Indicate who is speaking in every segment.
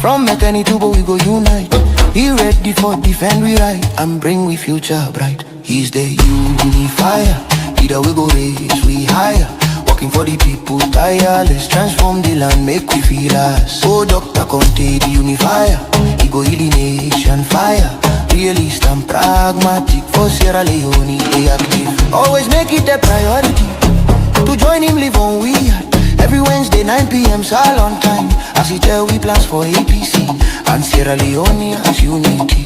Speaker 1: From Mekani to Bo we go unite. He ready for defend we right and bring we future bright. He's the unifier. Either we go raise we higher. Working for the people tireless. Transform the land, make we feel us. Oh Dr. Konteh, the unifier. He go heal the nation fire. Realist and pragmatic. For Sierra Leone, they active. Always make it a priority to join him live on we are. Every Wednesday 9 p.m. Sal on time. As he tell we plans for APC and Sierra Leone as unity.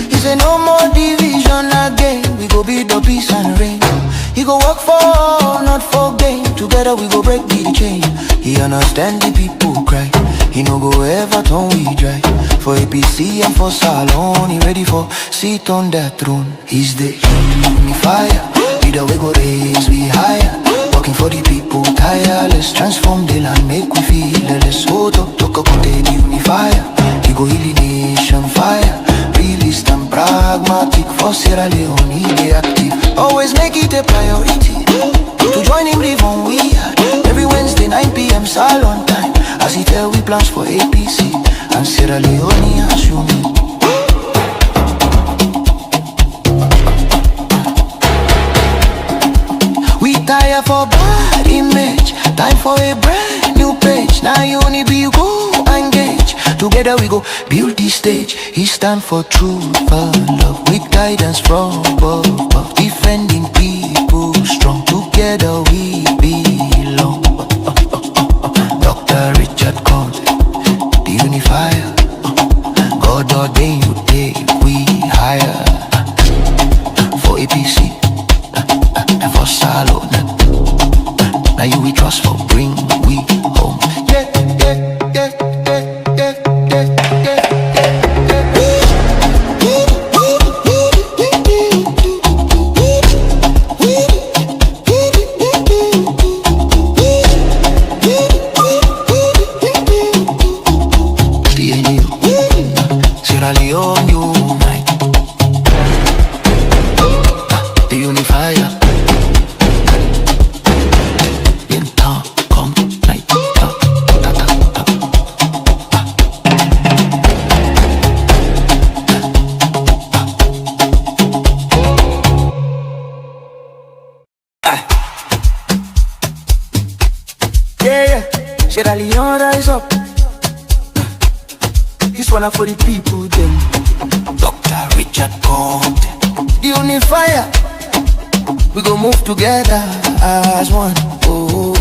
Speaker 1: He say no more division again. We go build the peace and reign. He go work for, not for gain. Together we go break the chain. He understand the people cry. He no go ever turn we dry. For APC and for Salon, he ready for sit on that throne. He's the unifier. Either we go raise we higher. Working for the people tireless. Transform the land, make we feel less. Oh Dr. Konteh, the unifier. He go heal the nation fire. Realist and pragmatic. For Sierra Leone, they active. Always make it a priority to join him live on we are. Every Wednesday 9 p.m. Sal on time. As he tell we plans for APC and Sierra Leone as you mean. We tire for bad image. Time for a brand new page. Now you only be you go engage. Together we go build this stage. He stand for truth and love with guidance from above. Defending people strong. Together we belong. Dr. Richard Konteh, the unifier. God ordained you take we higher. For APC and for Salon. Now you we trust for bring we home. Yeah, yeah, yeah, yeah, yeah, yeah, yeah. Sierra Leone unite. The unifier. In town, come night. Yeah, Sierra Leone rise up. This one for the people them. Dr. Richard Konteh, the unifier. We go move together as one. Oh,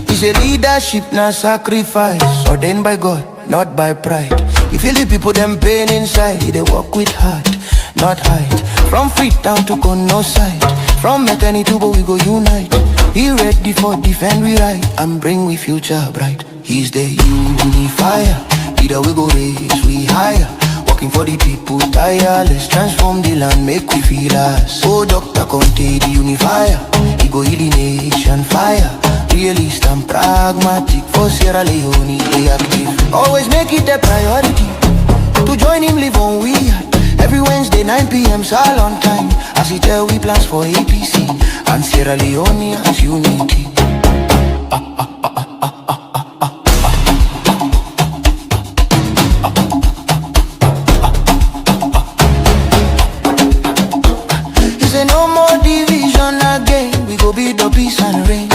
Speaker 1: it's a leadership, not sacrifice. Ordained by God, not by pride. You feel the people them pain inside. They walk with heart, not height. From Freetown to Kono side. From Mekani to Bo we go unite. He ready for defend we right and bring we future bright. He's the unifier. Either we go raise we higher. Working for the people tireless. Transform the land, make we feel us. Oh Dr. Konteh, the unifier. He go heal the nation fire. Realist and pragmatic. For Sierra Leone, they active. Always make it a priority to join him live on we are. Every Wednesday 9 p.m. Sal on time. As he tell we plans for APC and Sierra Leone as unity. He say no more division again. We go build the peace and reign.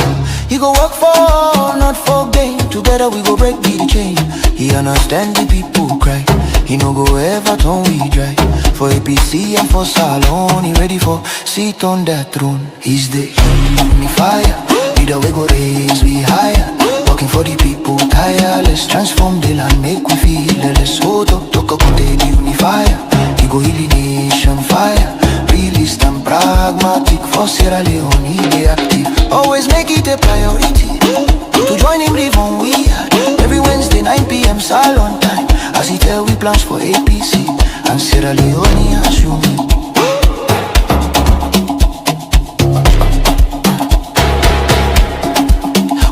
Speaker 1: He go work for, not for gain. Together we go break the chain. He understand the people cry. He no go ever turn we dry. For APC and for Salon, he ready for sit on that throne. He's the unifier. Either we go raise we higher. Working for the people tireless. Transform the land, make we feel less. Oh Dr. Konteh, the unifier. He go heal the nation fire. Realist and pragmatic. For Sierra Leone, they active. Always make it a priority to join him live on we are. Every Wednesday 9 p.m. Sal on time. As he tell we plans for APC and Sierra Leone as you mean.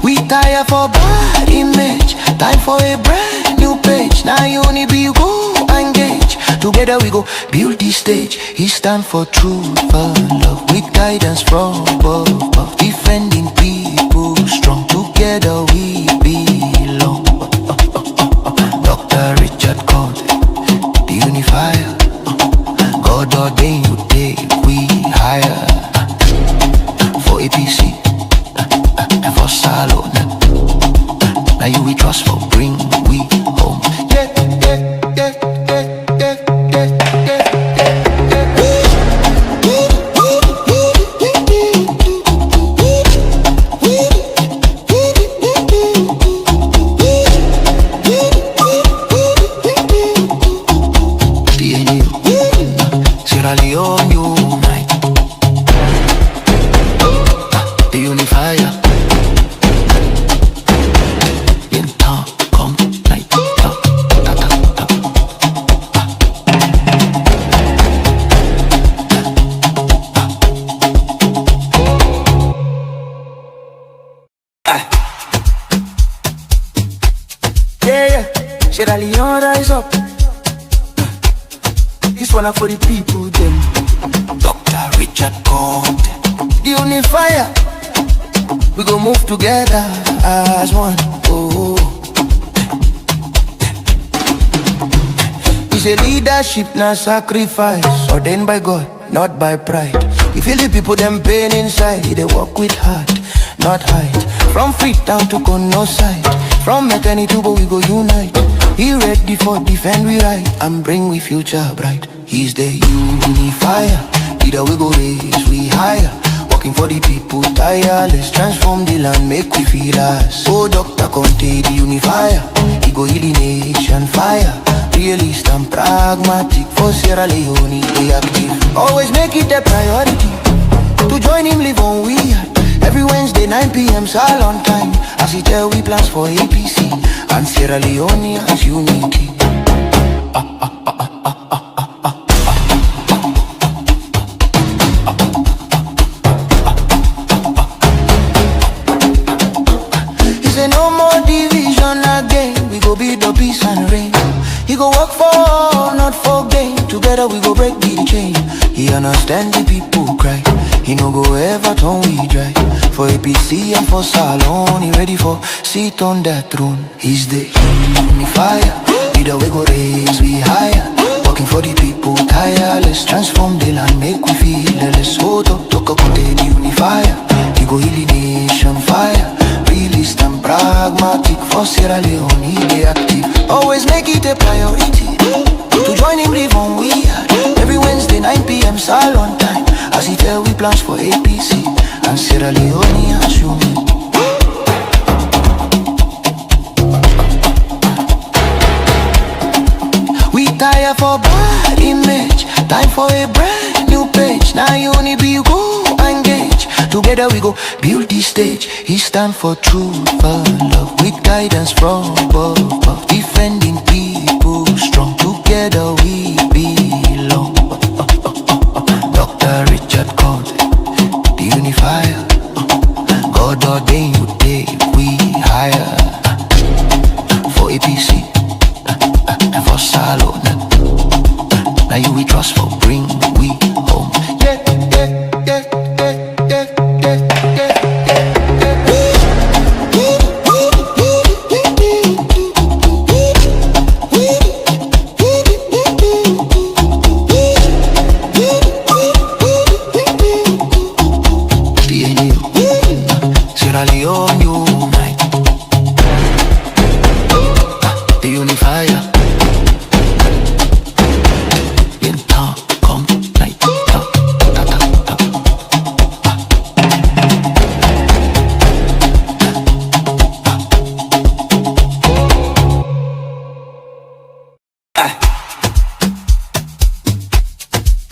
Speaker 1: We tire for bad image. Time for a brand new page. Now you only be you go engage. Together we go build this stage. He stand for truth and love, with guidance from above, defending people strong. Together we belong. Dr. Richard Konteh, the unifier. God ordained you take we higher. For APC and for Salon. Now you we trust for bring we home. Yeah, yeah, yeah, yeah, yeah, yeah, yeah, Sierra Leone unite. The unifier. Sierra Leone rise up. This one for the people them. Dr. Richard Konteh, the unifier. We go move together as one. Oh, it's a leadership, not sacrifice. Ordained by God, not by pride. You feel the people them pain inside. They walk with heart, not height. From Freetown to Kono side, from Mekani to Bo we go unite. He ready for defend we right and bring we future bright. He's the unifier. Leader we go raise we higher. Working for the people tireless. Transform the land, make we feel us. Oh, Dr. Konteh, the unifier. He go heal the nation fire. Realist and pragmatic. For Sierra Leone they active. Always make it a priority to join him live on we heart. Every Wednesday 9 PM Salon time. As he tell we plans for APC and Sierra Leone as unity. He say no more division again. We go build the peace and reign. He go work for, not for gain. Together we go break the chain. He understand the people cry. He no go ever turn we dry. For APC and for Salon, he ready for sit on that throne. He's the unifier. Leader we go raise we higher. Working for the people tireless. Transform the land, make we feel less. Oh, Dr. Konteh, the unifier. He go heal the nation fire. Realist and pragmatic. For Sierra Leone they active. Always make it a priority to join him live on we heart. Every Wednesday 9 PM Salon time. As he tell we plans for APC and Sierra Leone as you mean. We tire for bad image. Time for a brand new page. Now you only be go engage. Together we go build this stage. He stand for truth and love, with guidance from above, defending people strong. Together we belong. Dr. Richard Konteh, the unifier. God ordained you take we higher. For APC and for Salon. Now you we trust for bring we home. Yeah, yeah, yeah, yeah, yeah, yeah, yeah, Sierra Leone unite. The unifier. In town, come night.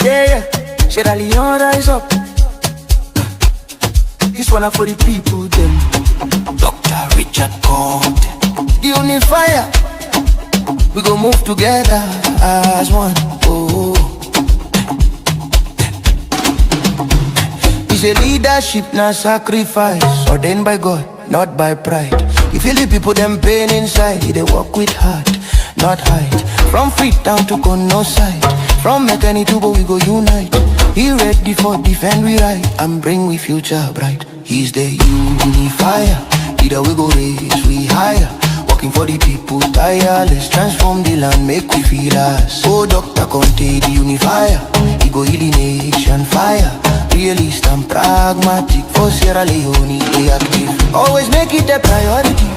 Speaker 1: Yeah, Sierra Leone rise up. This one for the people them. Dr. Richard Konteh, the unifier. We go move together as one. Oh, it's a leadership, not sacrifice. Ordained by God, not by pride. You feel the people them pain inside. They walk with heart, not height. From Freetown to Konteh, from Mekani to Bo we go unite. He ready for defend we right and bring we future bright. He's the unifier, leader we go raise we higher. Working for the people tireless, transform the land make we feel us. Oh Dr. Konteh the unifier, he go heal the nation fire. Realist and pragmatic for Sierra Leone they active. Always make it a priority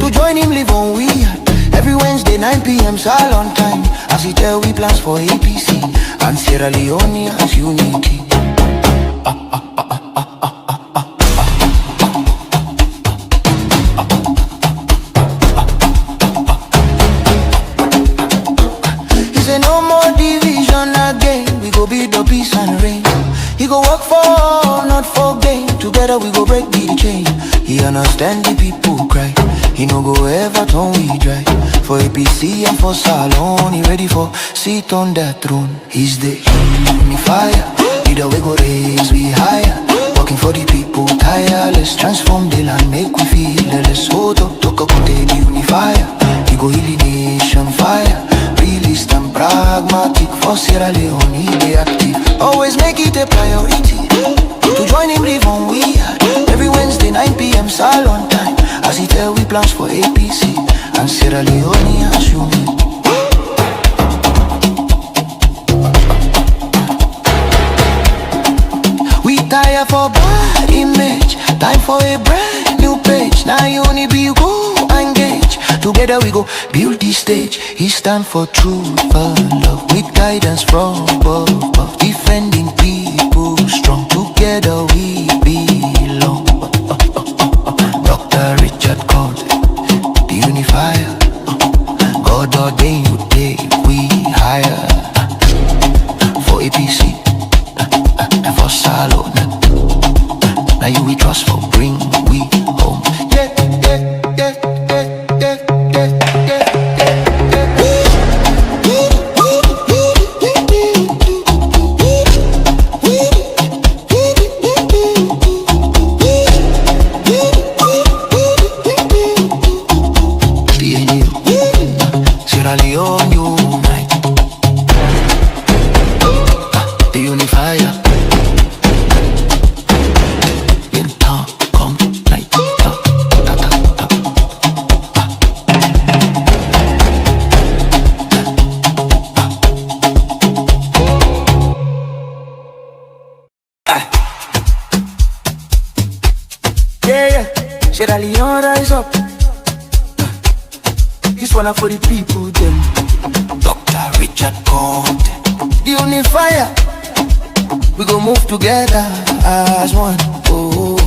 Speaker 1: to join him live on we at. Every Wednesday 9 p.m. all on time, as he tell we plans for APC and Sierra Leone as unity. He say no more division again, we go build the peace and reign. He go work for, not for gain. Together we go break the chain. He understand the people cry. He no go ever turn we dry. For APC and for Salon, he ready for sit on that throne. He's the unifier, leader we go raise we higher. Working for the people tireless, transform the land make we feel less. Oh Dr. Konteh the unifier, he go heal the nation fire. Realist and pragmatic for Sierra Leone they active. Always make it a priority to join him live on we at. Every Wednesday 9 p.m. all on time, as he tell we plans for APC and Sierra Leone as unity. We tire for bad image, time for a brand new page. Now uni be go engage. Together we go build this stage. He stand for truth and love with guidance from above, defending people strong. Together we belong. Dr. Richard Konteh, the unifier. God ordained you take we higher. For APC and for Salon, now you we trust for bring we home. Yeah, yeah, yeah, yeah, yeah, yeah, yeah. Sierra Leone unite, the unifier. In town, come night, ta ta ta ta. Yeah, yeah, Sierra Leone rise up. This one for the people them. Dr. Richard Konteh, the unifier. We go move together as one. Oh,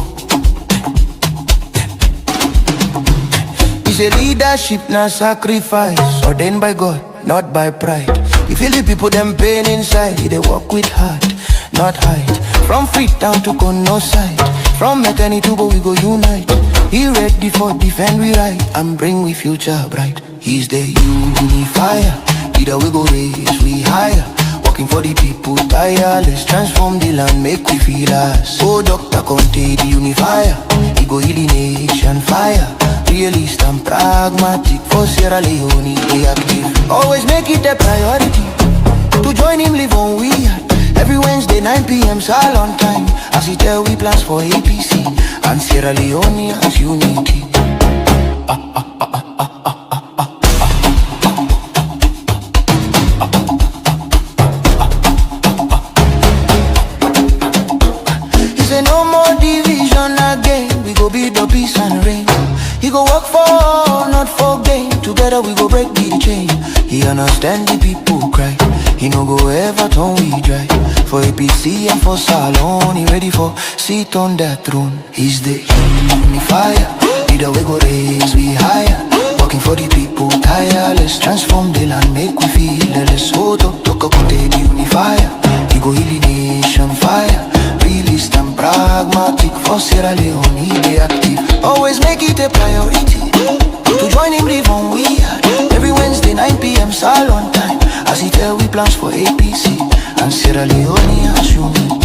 Speaker 1: it's a leadership, not sacrifice. Ordained by God, not by pride. You feel the people them pain inside. They walk with heart, not height. From Freetown to Konteh, from Mekani to Bo we go unite. He ready for defend we right and bring we future bright. He's the unifier, leader we go raise we higher. Working for the people tireless, transform the land make we feel us. Oh Dr. Konteh the unifier, he go heal the nation fire. Realist and pragmatic for Sierra Leone they active. Always make it a priority to join him live on we at. Every Wednesday 9 p.m. all on time, as he tell we plans for APC and Sierra Leone as unity. He say no more division again, we go build the peace and reign. He go work for, not for gain. Together we go break the chain. He understand the people cry. He no go ever turn we dry. For APC and for Salon, he ready for sit on that throne. He's the unifier, leader we go raise we higher. Working for the people tireless, transform the land make we feel less. Oh Dr. Konteh the unifier, he go heal the nation fire. Realist and pragmatic for Sierra Leone they active. Always make it a priority to join him live on we at. Every Wednesday 9 p.m. all on time, as he tell we plans for APC and Sierra Leone as unity.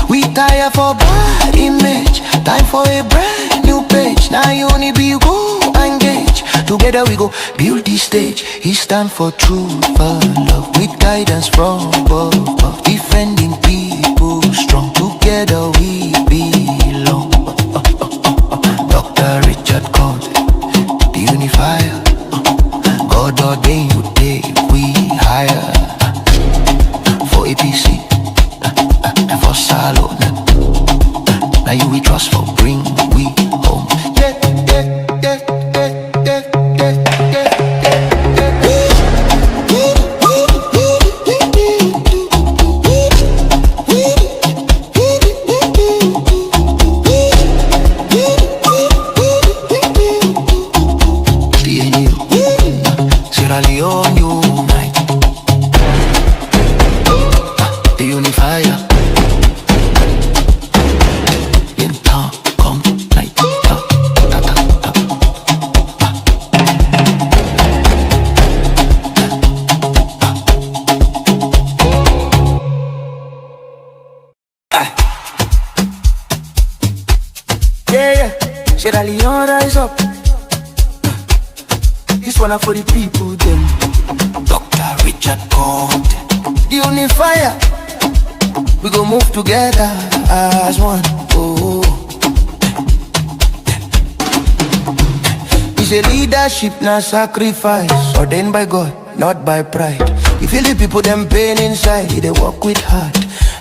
Speaker 1: We tire for bad image, Time for a brand new page. Now you only be go engage. Together we go build this stage. He stand for truth and love with guidance from above. Defending people strong. Together we belong. Dr. Richard Konteh, the unifier. God ordained you day we hire. For APC and for Salon. Now you we trust for bring we home. Sierra Leone unite. The unifier. In town, come night. Yeah, Sierra Leone rise up. This one for the people, them. Dr. Richard Konteh, the unifier. We go move together as one. Oh, it's a leadership, not sacrifice. Ordained by God, not by pride. You feel the people, them pain inside. They walk with heart,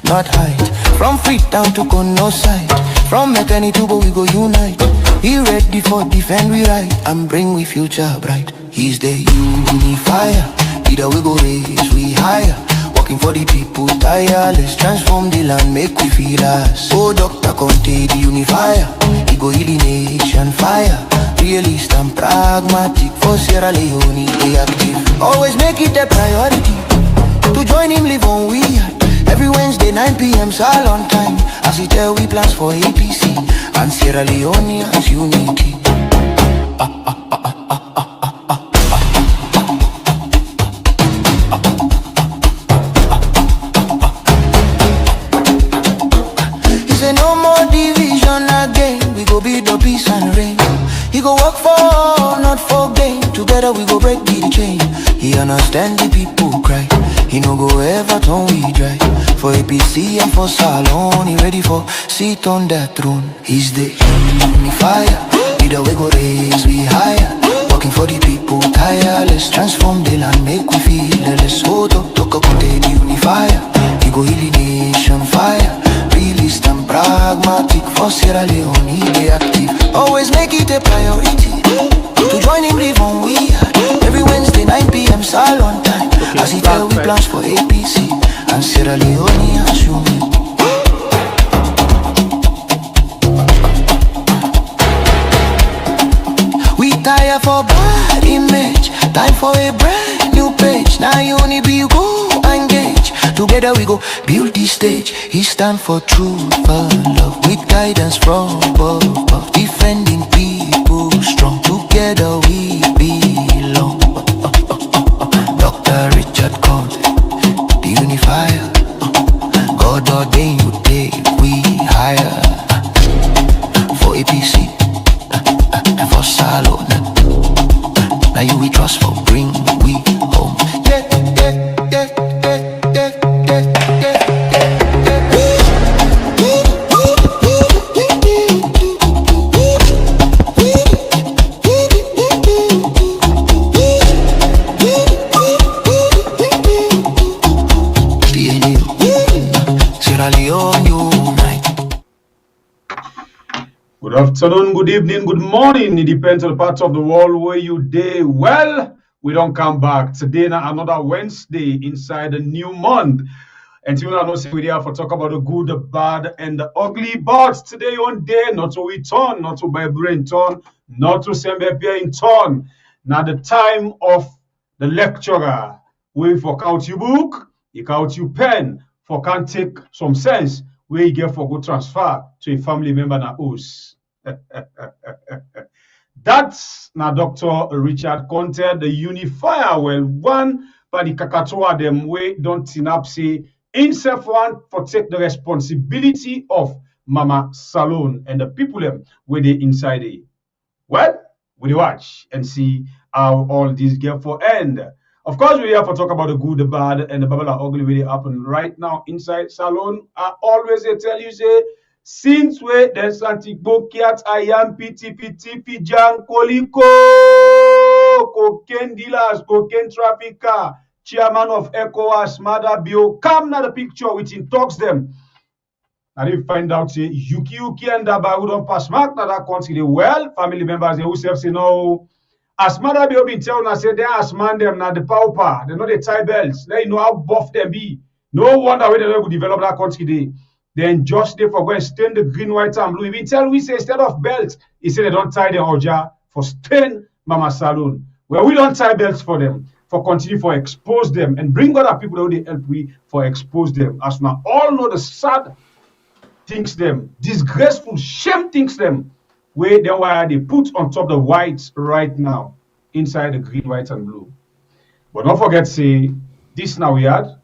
Speaker 1: not height. From Freetown to Kono side. From Mekani to Bo, we go unite. He ready for defend we right and bring we future bright. He's the unifier. Either we go raise we higher. Working for the people tireless. Transform the land, make we feel us. Oh, Dr. Konteh, the unifier. He go heal the nation fire. Realist and pragmatic. For Sierra Leone, they active. Always make it a priority to join him, live on we are. Every Wednesday 9 p.m. Salon time. As he tell we plans for APC and Sierra Leone as unity. He say no more division again. We go build the peace and reign. He go work for, not for gain. Together we go break the chain. He understand the people cry. He no go ever turn we dry. For APC and for Salon, he ready for sit on that throne. He's the unifier. Either we go raise we higher. Working for the people tireless. Transform the land, make we feel less. Oh, Dr. Konteh, the unifier. He go heal the nation fire. Realist and pragmatic. For Sierra Leone, they active. Always make it a priority to join him, live on we are. Every Wednesday 9 p.m. Salon time. As he tell we plans for APC and Sierra Leone as you mean. We tire for bad image. Time for a brand new page. Now you only be go engage. Together we go build this stage. He stand for truth and love with guidance from above. Defending people strong. Together we belong. Dr. Richard Konteh, the unifier. God ordained you day we hire. For APC and for Salon. Now you we trust for bring we home.
Speaker 2: Good afternoon, good evening, good morning. It depends on the parts of the world where you day. Well, we don't come back. Today, now another Wednesday inside a new month. And you know, we're here for talk about the good, the bad, and the ugly. But today on day, not to return, not to buy brain turn, not to send a in turn. Now the time of the lecturer. We for count you book, you count you pen, for can take some sense where you get for good transfer to a family member na us. That's now Dr. Richard Konteh, the unifier. Well, one by the Kakatoa them way don't tin up say himself one for take the responsibility of Mama Salon and the people them where they inside it. Well, we watch and see how all this get for end. Of course, we have to talk about the good, the bad, and the bubble are ugly really happen right now inside Salon. I always tell you, say, since we the Santiago Kiat Ayam PTP Pijan Koliko cocaine dealers, cocaine trafficker, chairman of ECOWAS, Maada Bio, come now the picture which in talks them. And they find out say Yuki and Daba who don't pass mark na that country. Well, family members they who say no. As Maada Bio been telling us say they ask man them now the pauper, they know the tie belts, they know how buff them be. No wonder when they will develop that country they. Then just they for go and stain the green, white, and blue. Even tell we say instead of belts, he said they don't tie the oja for stain Mama Salon. Well, we don't tie belts for them, for continue for expose them and bring other people that they help we for expose them. As now all know the sad things them, disgraceful shame things them, where they were they put on top the whites right now, inside the green, white, and blue. But don't forget, say this now we had.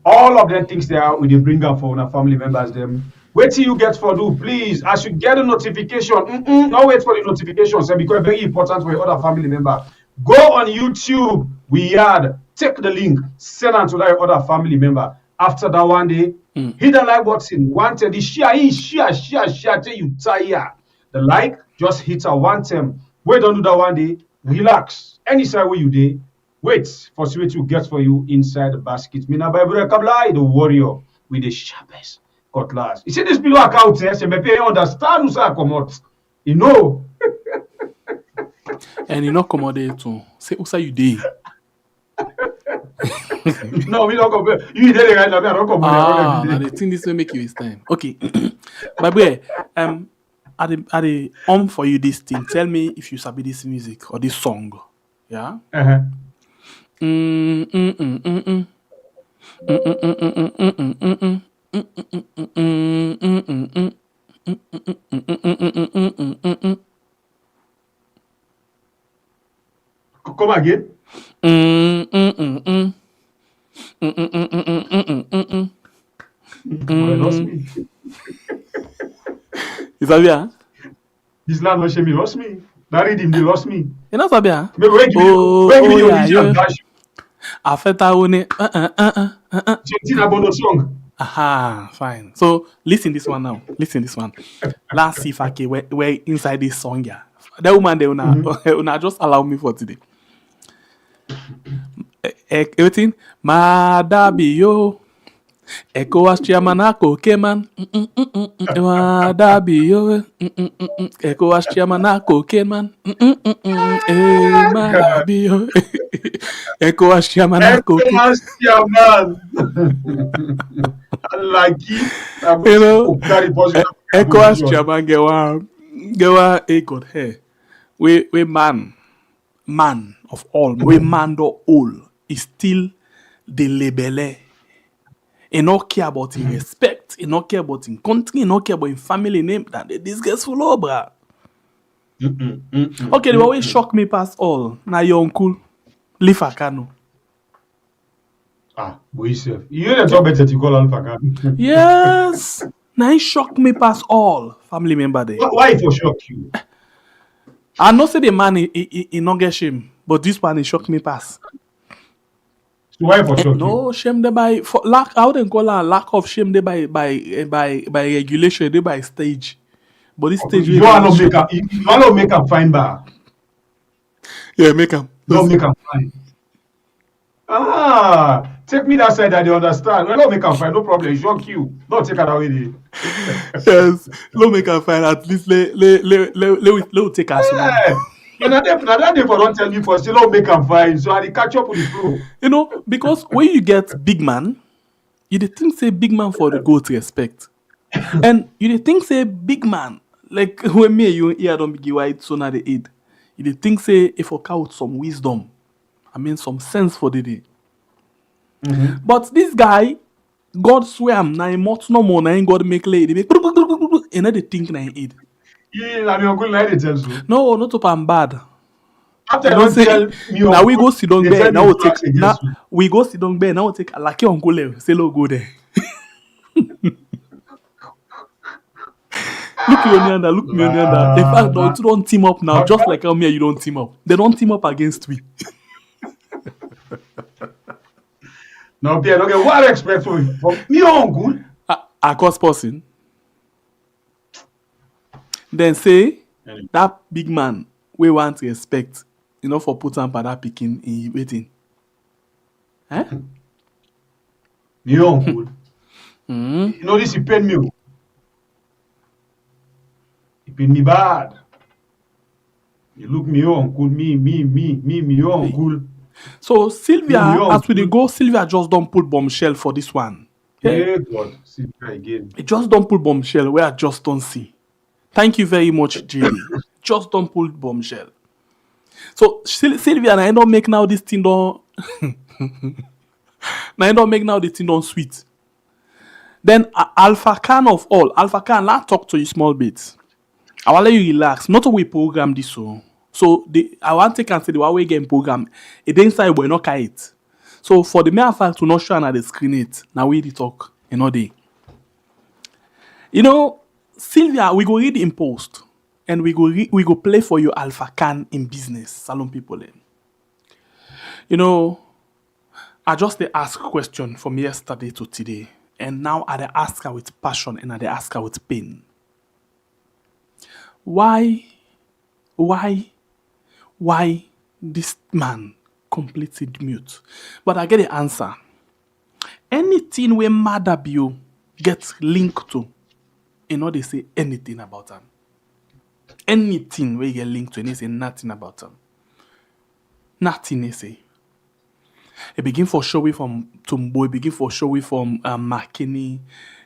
Speaker 2: All of them things there we bring up for our family members them. Wait till you get for do, please. As you get a notification, don't wait for the notifications because very important for your other family member. Go on YouTube. We had take the link, send it to that other family member. After that one day, hit the like button. Wanted the share till you tire. The like just hit a one time. Wait, don't do that one day. Relax. Any side where you day. Wait for see what you get for you inside the basket. Mina Bible Kabla, the warrior with the sharpest cutlass. You see this below account here, so maybe you understand who's come out. You know.
Speaker 3: And you not come out there too. Say who's you day?
Speaker 2: No, we don't come. You there right now, I don't come out.
Speaker 3: Now the thing this will make you waste time. Okay. By the way, are they for you this thing? Tell me if you sabi this music or this song. Yeah? Come
Speaker 2: again.
Speaker 3: You sabi ah?
Speaker 2: This land no shame me lost me. That rhythm they lost me.
Speaker 3: You know sabi ah?
Speaker 2: Wait, give me your original dash.
Speaker 3: Afeta one.
Speaker 2: Something about the song.
Speaker 3: Aha, fine. So listen this one now. Listen this one. Let's see if I can we're inside this song here. That woman they una just allow me for today. Everything Maada Bio ECOWAS chairman Kokeman Maada Bio ECOWAS chairman Kokeman Maada Bio ECOWAS chairman
Speaker 2: ECOWAS chairman. I like it.
Speaker 3: You know, ECOWAS chairman get one a good hair. We man of all, we man do all is still the label. He not care about his respect, he not care about his country, he not care about his family name. That the disgraceful obra. Okay, the way shock me past all. Now your uncle, Lifa Kano.
Speaker 2: Boy, sir. You ain't talk better to call Alpha Kano.
Speaker 3: Yes. Now he shock me past all family member there.
Speaker 2: Why for shock you?
Speaker 3: I know say the man he not get shame, but this one he shock me past.
Speaker 2: So why for shock
Speaker 3: no, shame they by for lack. I wouldn't call her lack of shame. They by regulation. They by stage. But this stage
Speaker 2: you want to make a fine bar.
Speaker 3: Yeah, make him.
Speaker 2: Don't make a fine. Take me that side that they understand. Well, don't make a fine. No problem. It's shock you. Don't take it away.
Speaker 3: Yes, don't make a fine. At least let take us.
Speaker 2: You know, that they for don't tell me for still don't make them fine. So I catch up with the flow.
Speaker 3: You know, because when you get big man, you dey think say big man for the go to respect. And you dey think say big man, like when me and you here don't be white so now the aid. You dey think say if I count some wisdom, I mean some sense for the day. But this guy, God swear I'm na much no more, na ain't God make lady make and they think na aid. No, not up and bad.
Speaker 2: After I don't tell you,
Speaker 3: now we go sit down there. Now we go sit down there. Now we take a lucky uncle. Say lo go there. Look your Nyanda, look me Nyanda. In fact, don't team up now, just
Speaker 2: Okay.
Speaker 3: like how me and you don't team up. They don't team up against we.
Speaker 2: No, Pierre, okay, what I expect from me uncle?
Speaker 3: A cost person. Then say that big man we want to respect, for put on that picking in waiting. Eh?
Speaker 2: Me uncle. You know this, he paid me. He paid me bad. You look me uncle, me uncle.
Speaker 3: So Sylvia,
Speaker 2: Me
Speaker 3: as we dey
Speaker 2: uncle.
Speaker 3: go, Sylvia just don't pull bombshell for this one.
Speaker 2: Yeah, God, see again.
Speaker 3: It just don't pull bombshell where I just don't see. Thank you very much, JD. Just don't pull bombshell. So Sylvia, I don't make now this thing don't. Now I don't make now this thing don't sweet. Then Alpha Khan of all, Alpha Khan, let's talk to you small bit. I will let you relax. Not a way program this so. So I want to take and say the way we game program. It inside we not it. So for the mere fact to not show and the screen it, now we talk. Day. Sylvia, we go read in post and we go play for you Alpha Khan in business. Salon people in. I just dey ask question from yesterday to today. And now I dey ask her with passion and I dey ask her with pain. Why this man completely mute? But I get the answer. Anything where Maada bio gets linked to, they say anything about him. Anything where you get linked to, they say nothing about him. Nothing they say. It begin for show from Tumbo, it begin for show from McKinney,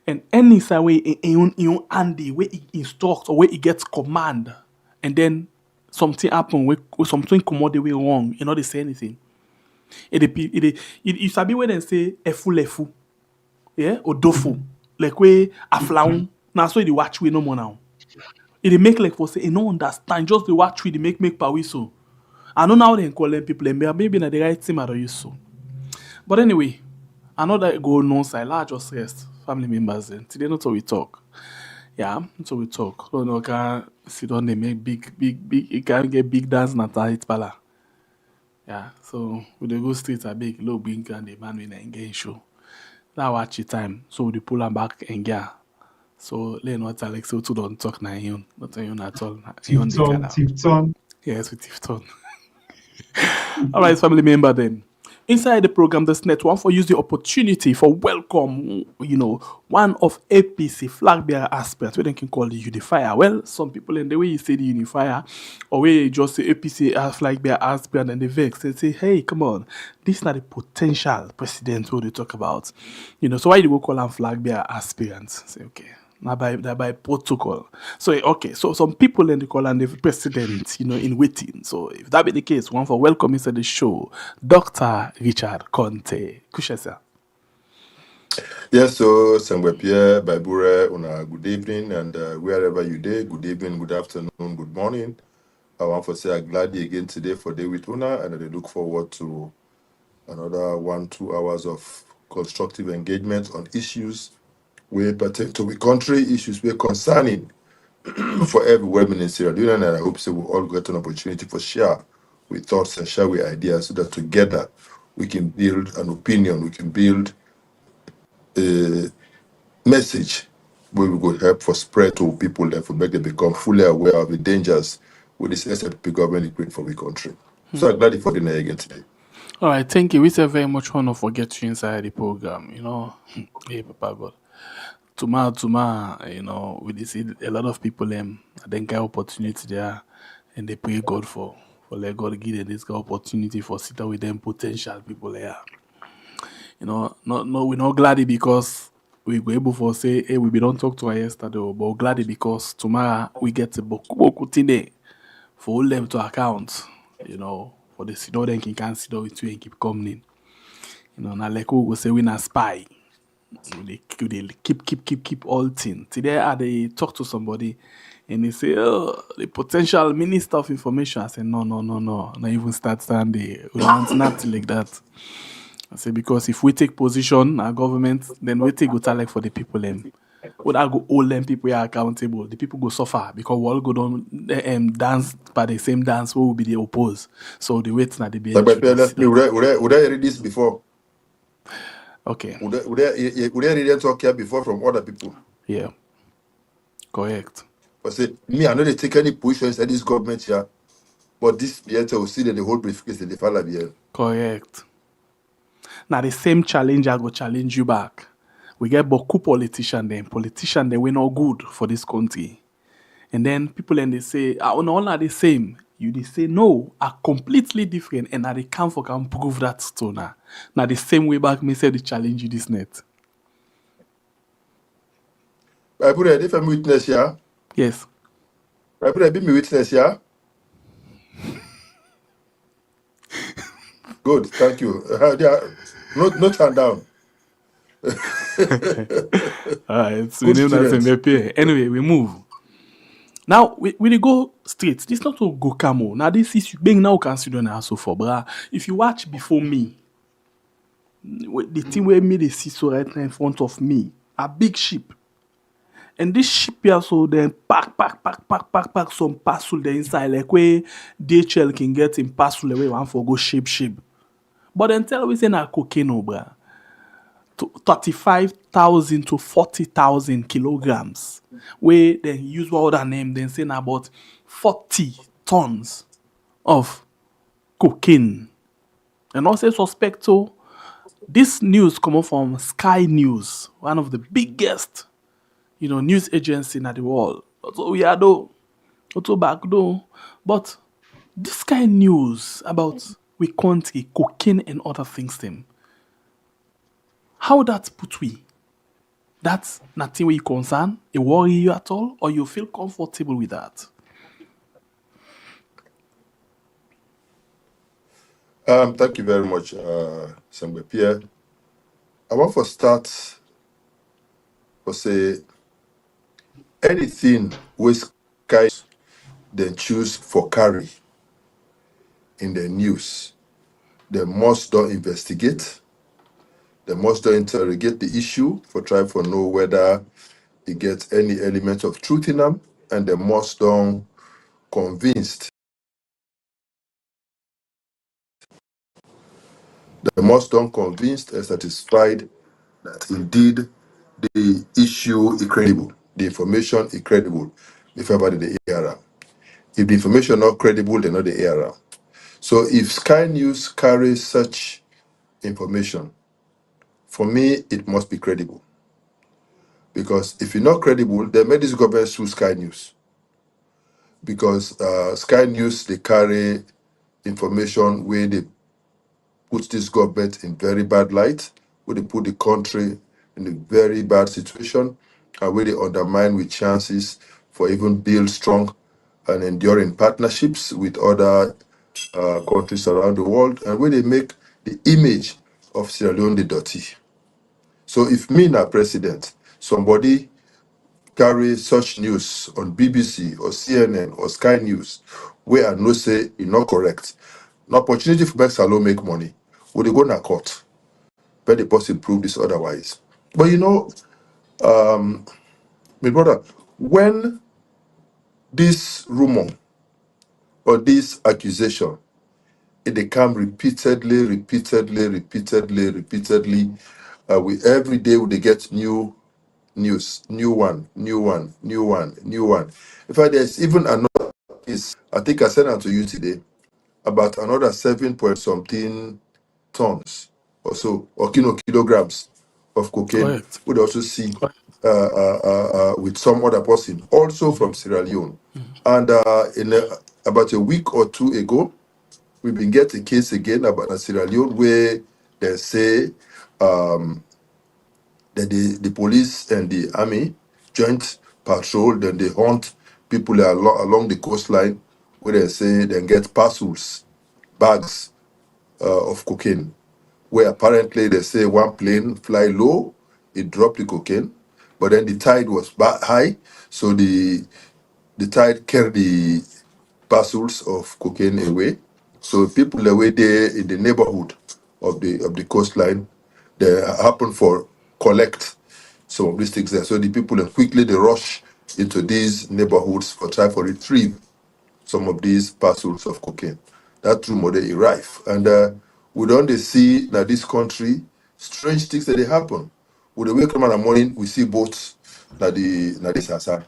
Speaker 3: and any side way in Andy where he instructs or where he gets command, and then something happen where something come out the way wrong, they say anything. You sabi when they say efu, yeah, or dofu, like where aflaun. Now so they watch we no more now. It make like for say you no understand, just the watch we they make pawi so. I know now they call them people and maybe not the right team I use so. But anyway, I know that go no side. Let's just rest. Family members then. Today not how we talk. Yeah, that's how we talk. So no can sit down they make big. You can get big dance na it pala. Yeah, so we dey go street a big low big and the man with engage show. Now watch the time. So we dey pull am back and yeah. So let not Alex so to don't talk na yun. Not yun at all.
Speaker 2: Tifton.
Speaker 3: Yes, with Tifton. All right, family member then. Inside the program, this network for use the opportunity for welcome, one of APC flag bearer aspirants, we can call the unifier. Well, some people in the way you say the unifier, or where you just say APC as flag bearer aspirant and they vex and say, hey, come on, this is not a potential president who they talk about. So why do we call them flag bearer aspirants? Say, okay. Now by protocol. So okay, so some people in the call and the president, in waiting. So if that be the case, one for welcome inside the show, Dr. Richard Konteh. Kushesa.
Speaker 4: Yes, so Sengwe Pierre, Baibure, una good evening, and wherever you day, good evening, good afternoon, good morning. I want to say I'm glad again today for day with Una, and I look forward to another 1-2 hours of constructive engagement on issues we pertain to the country, issues we're concerning for every woman in Sierra Leone, and I hope so we'll all get an opportunity for share with thoughts and share with ideas so that together we can build an opinion, we can build a message where we could help for spread to people and for make them become fully aware of the dangers with this SFP government is bringing for the country. So I'm glad for dinner again today.
Speaker 3: All right, thank you. We say very much honor for get you inside the program. Hey, Papa God. Tomorrow, we see a lot of people then get opportunity there and they pray God for let God give them this opportunity for sit down with them potential people there. No, we're not glad because we were able to say, hey, we don't talk to her yesterday, but we're glad because tomorrow we get a book for all them to account, for the sit down then can sit down with you and keep coming in. Now like we go say we not spy. They keep all things. Today I talk to somebody and they say, oh, the potential minister of information. I say, no. Not even start standing. We want nothing like that. I say, because if we take position, our government, then we take good like for the people. Would I go hold them people are accountable? The people go suffer because we all go down dance by the same dance who will be the oppose. So the wait now the
Speaker 4: Like,
Speaker 3: bench
Speaker 4: but
Speaker 3: we dey
Speaker 4: let
Speaker 3: see
Speaker 4: me,
Speaker 3: that.
Speaker 4: would I read this before?
Speaker 3: Okay.
Speaker 4: Would I read it talk here before from other people?
Speaker 3: Yeah. Correct.
Speaker 4: But say, me, I know they take any position inside this government here, but this BNT will see that the whole briefcase, they fall here.
Speaker 3: Correct. Now the same challenge I go challenge you back. We get Boku politician they were not good for this country. And then people and they say, no, all are the same. You they say no, are completely different, and now they can prove that stoner. Now the same way back me say they challenge you this net.
Speaker 4: I put a different witness here.
Speaker 3: Yes.
Speaker 4: I put a bit me witness here. Good, thank you. No turn down.
Speaker 3: Alright, so we
Speaker 4: Good
Speaker 3: name that same
Speaker 4: student.
Speaker 3: pair. Anyway, we move. Now we dey go straight. This not to go camo. Now this is being now considered now so for bra. If you watch before me, the thing where me they see so right now in front of me, a big ship. And this ship here so then pack some parcel there inside like where DHL can get in parcel away one for go ship. But then tell we say na cocaine bra. 35,000 to 40,000 kilograms. Where then use what other name, then say na about 40 tons of cocaine. And also suspect so this news coming from Sky News, one of the biggest, news agency in the world. So we are though, also back though. But this kind of news about we country, cocaine and other things them. How that put we? That's nothing where you concern, it worry you at all, or you feel comfortable with that?
Speaker 4: Thank you very much, Sangwe Pierre. I want to start for say anything with Sky then choose for carry in the news. They must don't investigate. They must don't interrogate the issue for try for know whether it gets any element of truth in them, and they must don't convinced. They must don't convinced and satisfied that indeed the issue is credible, the information is credible. If everybody the hear am. If the information not credible, they know the hear am. So if Sky News carries such information, for me it must be credible. Because if it's not credible, then make this government sue Sky News. Because Sky News they carry information where they put this government in very bad light, where they put the country in a very bad situation, and where they undermine with chances for even build strong and enduring partnerships with other countries around the world, and where they make the image of Sierra Leone the dirty. So if me na president, somebody carry such news on BBC or CNN or Sky News, where I know say it's not correct, an opportunity for make Salon make money, would they go na court? But the person prove this otherwise. But my brother, when this rumor or this accusation they come repeatedly, we every day they get new news, new one. In fact, there's even another case, I think I sent out to you today, about another 7 point something tons or so, or kilograms of cocaine.
Speaker 3: Correct.
Speaker 4: We'd also see with some other person, also from Sierra Leone. And about a week or two ago, we've been getting a case again about Sierra Leone where they say that the police and the army joint patrol, then they hunt people along the coastline where they say they get parcels, bags of cocaine, where apparently they say one plane fly low, it dropped the cocaine, but then the tide was high, so the tide carried the parcels of cocaine away. So people away there in the neighborhood of the coastline, they happen for collect some of these things there. So the people then quickly they rush into these neighborhoods for try for retrieve some of these parcels of cocaine. That rumor they arrive. And we don't they see that this country, strange things that they happen. When they wake up in the morning, we see boats that this Sasa.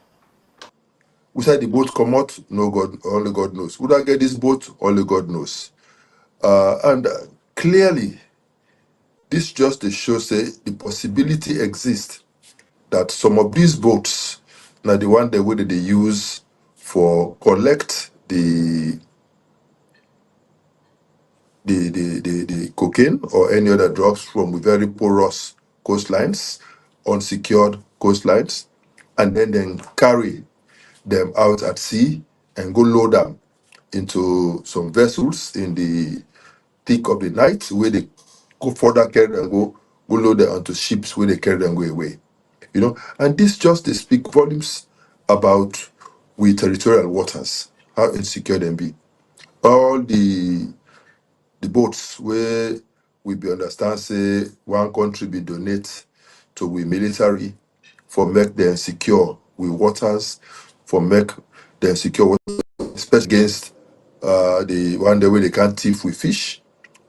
Speaker 4: We say the boat come out, no God, only God knows. Would I get this boat? Only God knows. And clearly, this just shows say the possibility exists that some of these boats, now the one the way that they use for collect the cocaine or any other drugs from very porous coastlines, unsecured coastlines, and then carry them out at sea and go load them into some vessels in the thick of the night where they go further carry them go load them onto ships where they carry them go away. And this just they speak volumes about we territorial waters, how insecure them be. All the boats where we be understand say one country be donate to we military for make them secure we waters, for make them secure waters, especially against the one day where they can't thief with fish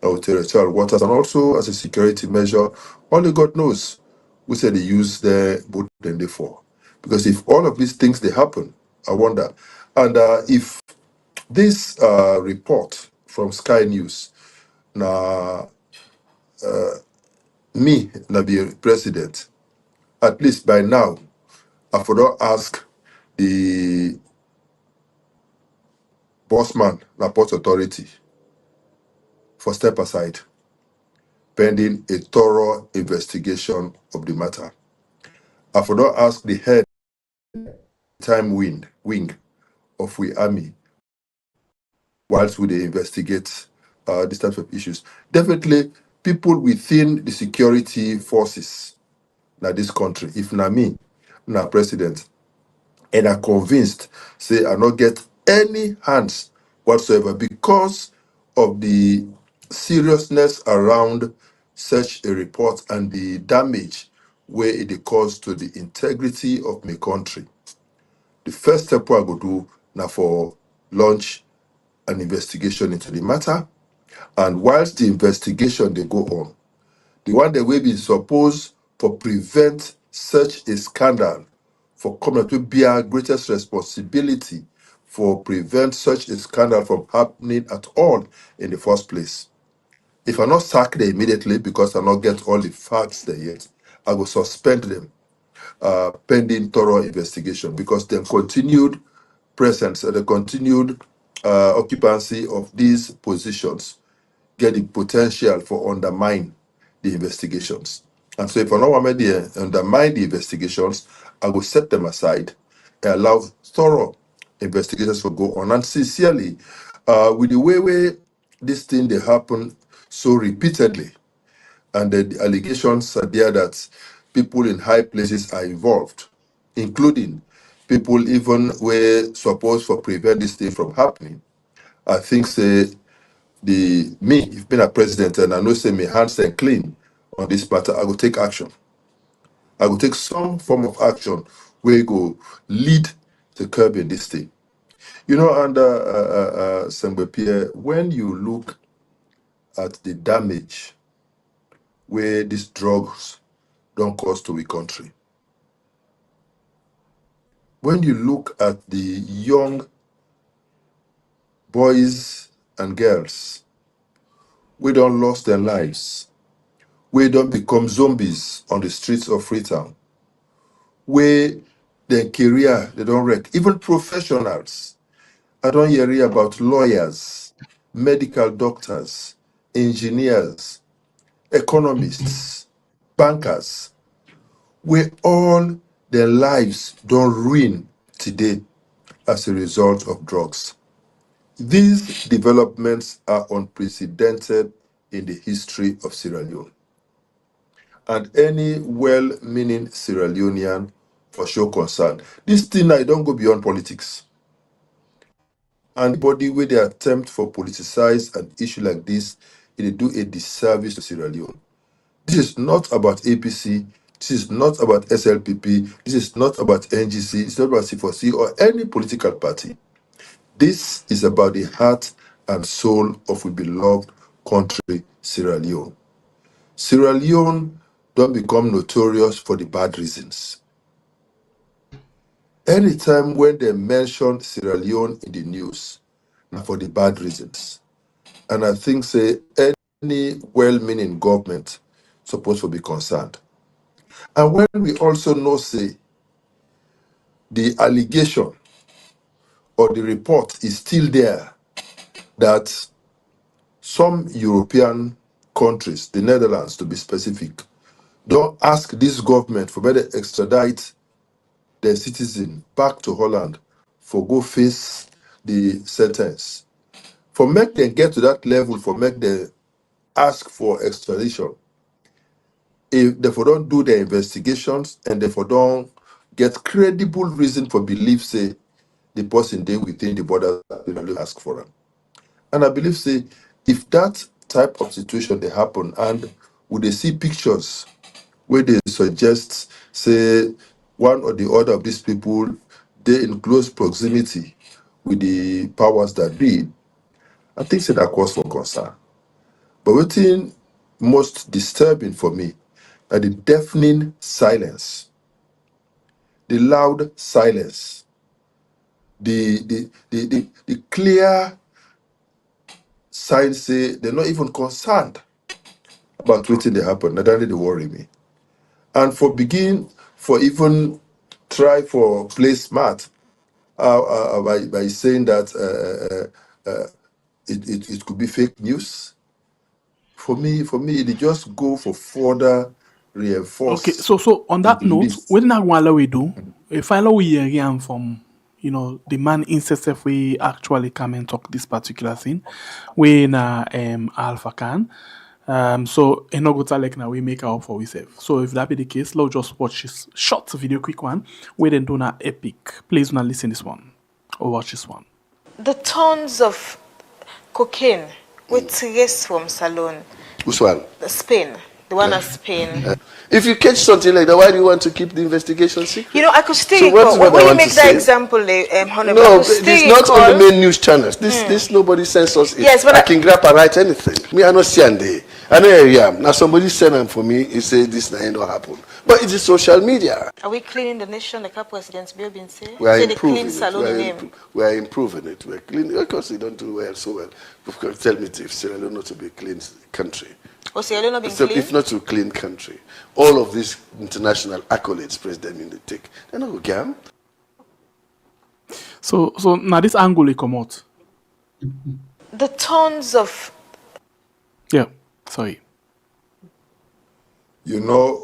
Speaker 4: or territorial waters, and also as a security measure, only God knows who said they use the boat then they for. Because if all of these things they happen, I wonder. And if this report from Sky News now me na be president, at least by now, I for don't ask the boss man, na port authority, for step aside, pending a thorough investigation of the matter. I for don't ask the head wing of we army whilst we dey investigate these types of issues. Definitely, people within the security forces na this country, if na me, na president, and are convinced, say I not get any hands whatsoever because of the seriousness around such a report and the damage where it cause to the integrity of my country. The first step I go do now for launch an investigation into the matter, and whilst the investigation they go on, the one that will be supposed for prevent such a scandal, for coming to be our greatest responsibility for prevent such a scandal from happening at all in the first place. If I not sack them immediately because I not get all the facts there yet, I will suspend them pending thorough investigation because the continued presence and the continued occupancy of these positions get the potential for undermine the investigations. And so if I don't want to undermine the investigations, I will set them aside and allow thorough investigations to go on. And sincerely, with the way this thing they happen so repeatedly, and the allegations are there that people in high places are involved, including people even were supposed for prevent this thing from happening. I think say if being a president and I know say my hands are clean on this matter, I will take action. I will take some form of action where go lead to curbing this thing. And Sengbe Pierre, when you look at the damage where these drugs don't cause to a country, when you look at the young boys and girls we don't lost their lives, we don't become zombies on the streets of Freetown, where their career they don't wreck. Even professionals. I don't hear about lawyers, medical doctors, engineers, economists, bankers, where all their lives don't ruin today as a result of drugs. These developments are unprecedented in the history of Sierra Leone. And any well-meaning Sierra Leonean for sure concerned. This thing now don't go beyond politics. Anybody where they attempt for politicize an issue like this, it do a disservice to Sierra Leone. This is not about APC. This is not about SLPP. This is not about NGC. It's not about C4C or any political party. This is about the heart and soul of a beloved country, Sierra Leone. Sierra Leone don't become notorious for the bad reasons. Anytime when they mention Sierra Leone in the news, for the bad reasons. And I think say any well-meaning government supposed to be concerned. And when we also know say the allegation or the report is still there that some European countries, the Netherlands to be specific, don't ask this government for better extradite their citizen back to Holland for go face the sentence. For make them get to that level, for make them ask for extradition, if they for don't do their investigations and therefore don't get credible reason for belief, say the person they within the border will ask for them. And I believe say if that type of situation they happen and would they see pictures where they suggest say one or the other of these people they in close proximity with the powers that be, I think say that cause for concern. But what thing most disturbing for me are the deafening silence, the loud silence, the clear signs say they're not even concerned about what they happen. That really they worry me. And for even try for play smart by saying that it could be fake news. For me, it just go for further
Speaker 3: Okay,
Speaker 4: reinforce
Speaker 3: so on
Speaker 4: the
Speaker 3: that note,
Speaker 4: belief.
Speaker 3: what did we do? If I know we hear from the man incessant we actually come and talk this particular thing, we na Alpha Khan. So in Ogota like now we make our for ourselves. So if that be the case, let's just watch this short video, quick one. We then do na epic. Please not listen this one or watch this one.
Speaker 5: The tons of cocaine were traced from Salon.
Speaker 6: Which one?
Speaker 5: Spain. The one at Spain.
Speaker 6: If you catch something like that, why do you want to keep the investigation secret?
Speaker 5: I could still
Speaker 6: So what's
Speaker 5: recall.
Speaker 6: what I
Speaker 5: When you
Speaker 6: want
Speaker 5: make
Speaker 6: to
Speaker 5: that
Speaker 6: say?
Speaker 5: example, Honorable,
Speaker 6: No,
Speaker 5: I could
Speaker 6: it's
Speaker 5: still
Speaker 6: not on the
Speaker 5: recall-
Speaker 6: main news channels. This nobody censors it.
Speaker 5: Yes, but
Speaker 6: I can grab and write anything. Me, I know Siande. I know I am. Now somebody send them for me, he say this na ain't not happen. But it is social media.
Speaker 5: Are we cleaning the nation like our President Bill been saying?
Speaker 6: We are
Speaker 5: Say the clean
Speaker 6: improving it.
Speaker 5: Salon name.
Speaker 6: We are improving it. We are cleaning. Of course, they don't do well so well. Of course, tell me if Sierra Leone not to be a clean country.
Speaker 5: Oh, Sierra Leone been
Speaker 6: So
Speaker 5: clean?
Speaker 6: if not to a clean country, all of these international accolades President in the take, they're not going to
Speaker 3: So now this angle they come out.
Speaker 5: The tons of
Speaker 3: Yeah, sorry.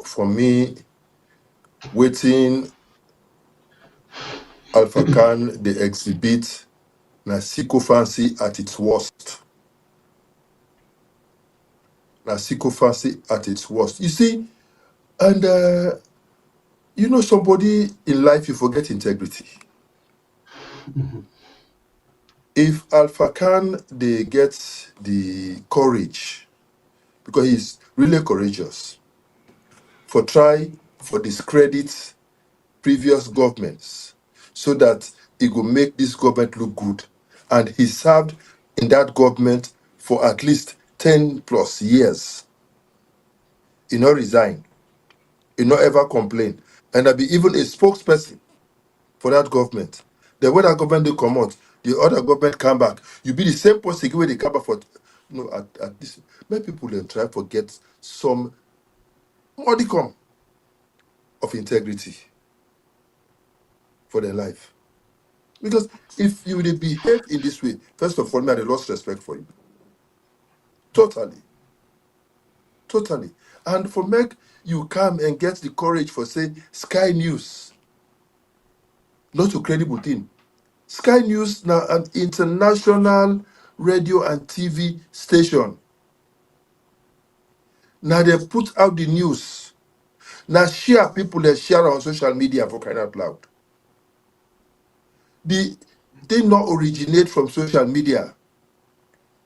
Speaker 4: For me, waiting Alpha Khan, they exhibit na sycophancy at its worst. Na sycophancy at its worst. You see, and somebody in life you forget integrity. If Alpha Khan they get the courage, because he's really courageous, for discredit previous governments so that it will make this government look good. And he served in that government for at least 10 plus years. He not resign. He not ever complain. And I be even a spokesperson for that government. Then when that government they come out, the other government come back. You be the same person where they come back for at this. Many people then try to get some modicum of integrity for their life. Because if you would behave in this way, first of all, me, I lost respect for you. Totally. Totally. And for make you come and get the courage for say Sky News, not a credible thing. Sky News now an international radio and TV station. Now they put out the news. Now share people that share on social media for crying out loud. They not originate from social media.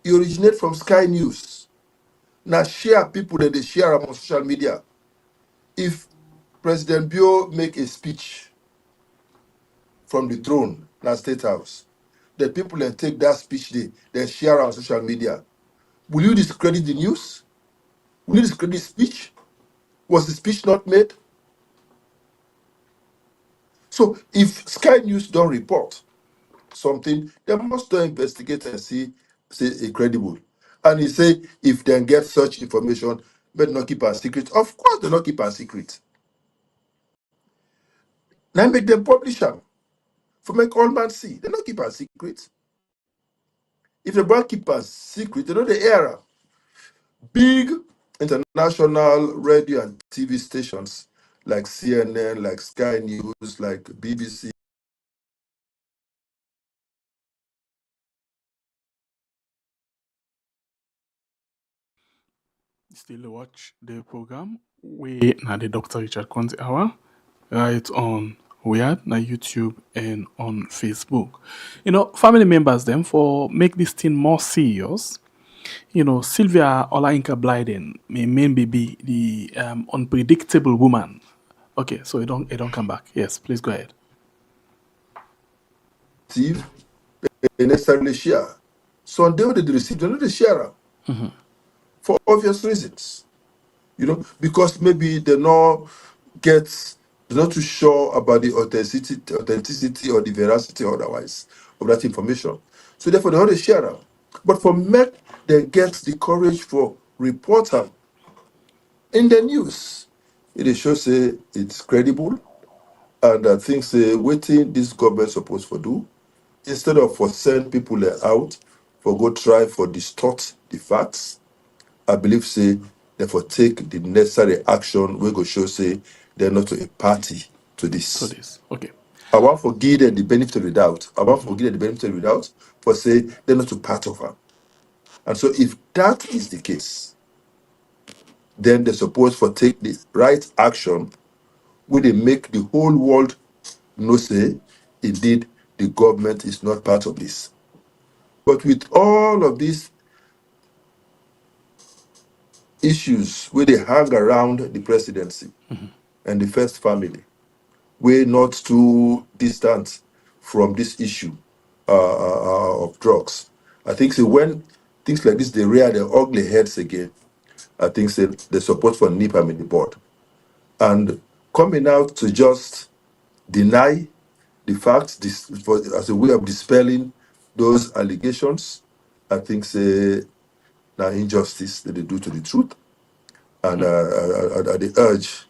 Speaker 4: It originate from Sky News. Now share people that they share on social media. If President Bio make a speech from the throne, na State House, the people then take that speech, they share on social media. Will you discredit the news? Will you discredit the speech? Was the speech not made? So if Sky News don't report something, they must do investigate and see say it credible. And he say if they get such information, but not keep a secret. Of course, they not keep a secret. Now make them publish them for make all man see. They not keep a secret. If the brand keep a secret, they know the era. Big international radio and TV stations like CNN, like Sky News, like BBC.
Speaker 3: Still watch the program. We na the Dr. Richard Konteh Hour, right on Weird, na YouTube and on Facebook. Family members them for make this thing more serious. Sylvia Olainka Blyden, my main baby, the unpredictable woman. Okay, so it don't come back. Yes, please go ahead.
Speaker 4: They necessarily share. So on they receive, they know they share for obvious reasons. Because maybe they're not too sure about the authenticity or the veracity otherwise of that information. So therefore they don't share them. But for make they get the courage for reporter in the news, it shows say it's credible and I think say waiting this government supposed to do instead of for send people out for go try for distort the facts. I believe say therefore take the necessary action we go show say they're not a party to this.
Speaker 3: So this. Okay.
Speaker 4: I want to give them the benefit of the doubt. I want to give them the benefit of the doubt for say they're not a part of her. And so if that is the case, then they're supposed to take the right action where they make the whole world know say indeed the government is not part of this. But with all of these issues where they hang around the presidency and the first family, we're not too distant from this issue of drugs. I think so when things like this they rear their ugly heads again, I think so the support for NIPAM in the board. And coming out to just deny the facts as a way of dispelling those allegations, I think say now injustice that they do to the truth. And they urge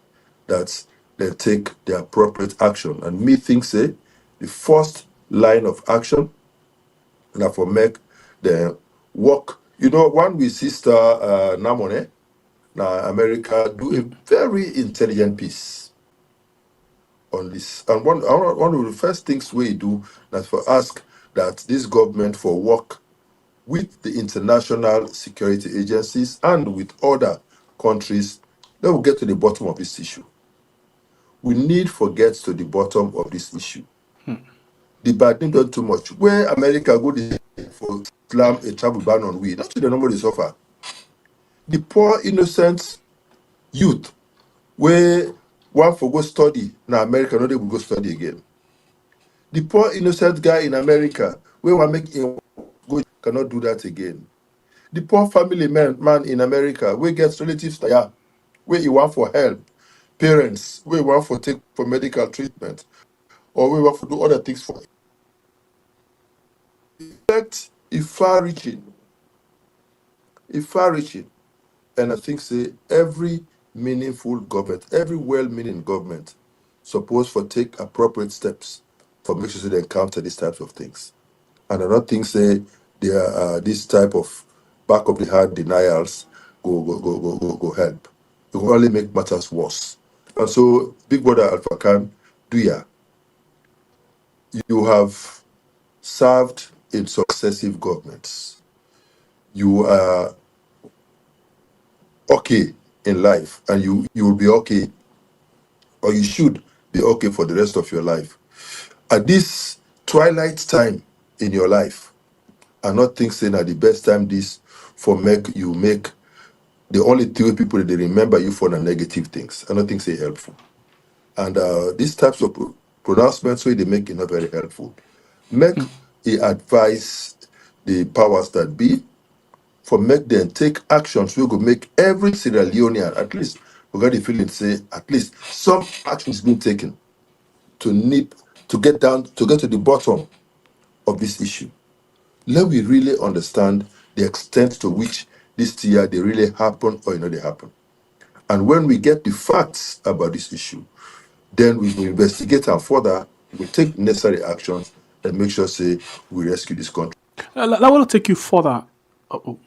Speaker 4: that they take the appropriate action. And me think say the first line of action now for make the work. One with Sister Namone, now America do a very intelligent piece on this. And one of the first things we do is for ask that this government for work with the international security agencies and with other countries that will get to the bottom of this issue. We need to get to the bottom of this issue. The bad thing done too much. Where America go for slam a travel ban on weed, that's the number they suffer. The poor innocent youth where one for go study, now America no they will go study again. The poor innocent guy in America where one make him go cannot do that again. The poor family man in America where gets relatives there, where he want for help, parents where he want for take for medical treatment, or where he want for do other things for. Effect is far-reaching, and I think say every meaningful government, every well-meaning government, supposed for take appropriate steps for make sure they counter these types of things. And I don't think say there are this type of back of the hand denials go help. It will only make matters worse. And so, Big Brother Alpha Khan, you have served in successive governments. You are okay in life, and you will be okay, or you should be okay for the rest of your life. At this twilight time in your life, I not think saying at the best time this for make the only three people that they remember you for the negative things. I don't think say helpful. And these types of pronouncements where they make it not very helpful. Make he advise the powers that be for make them take actions we go make every Sierra Leonean at least we got the feeling say at least some action is being taken to get to the bottom of this issue. Let we really understand the extent to which this year they really happen or they happen. And when we get the facts about this issue, then we will investigate and further, we take necessary actions and make sure say we rescue this country.
Speaker 3: I want to take you further. All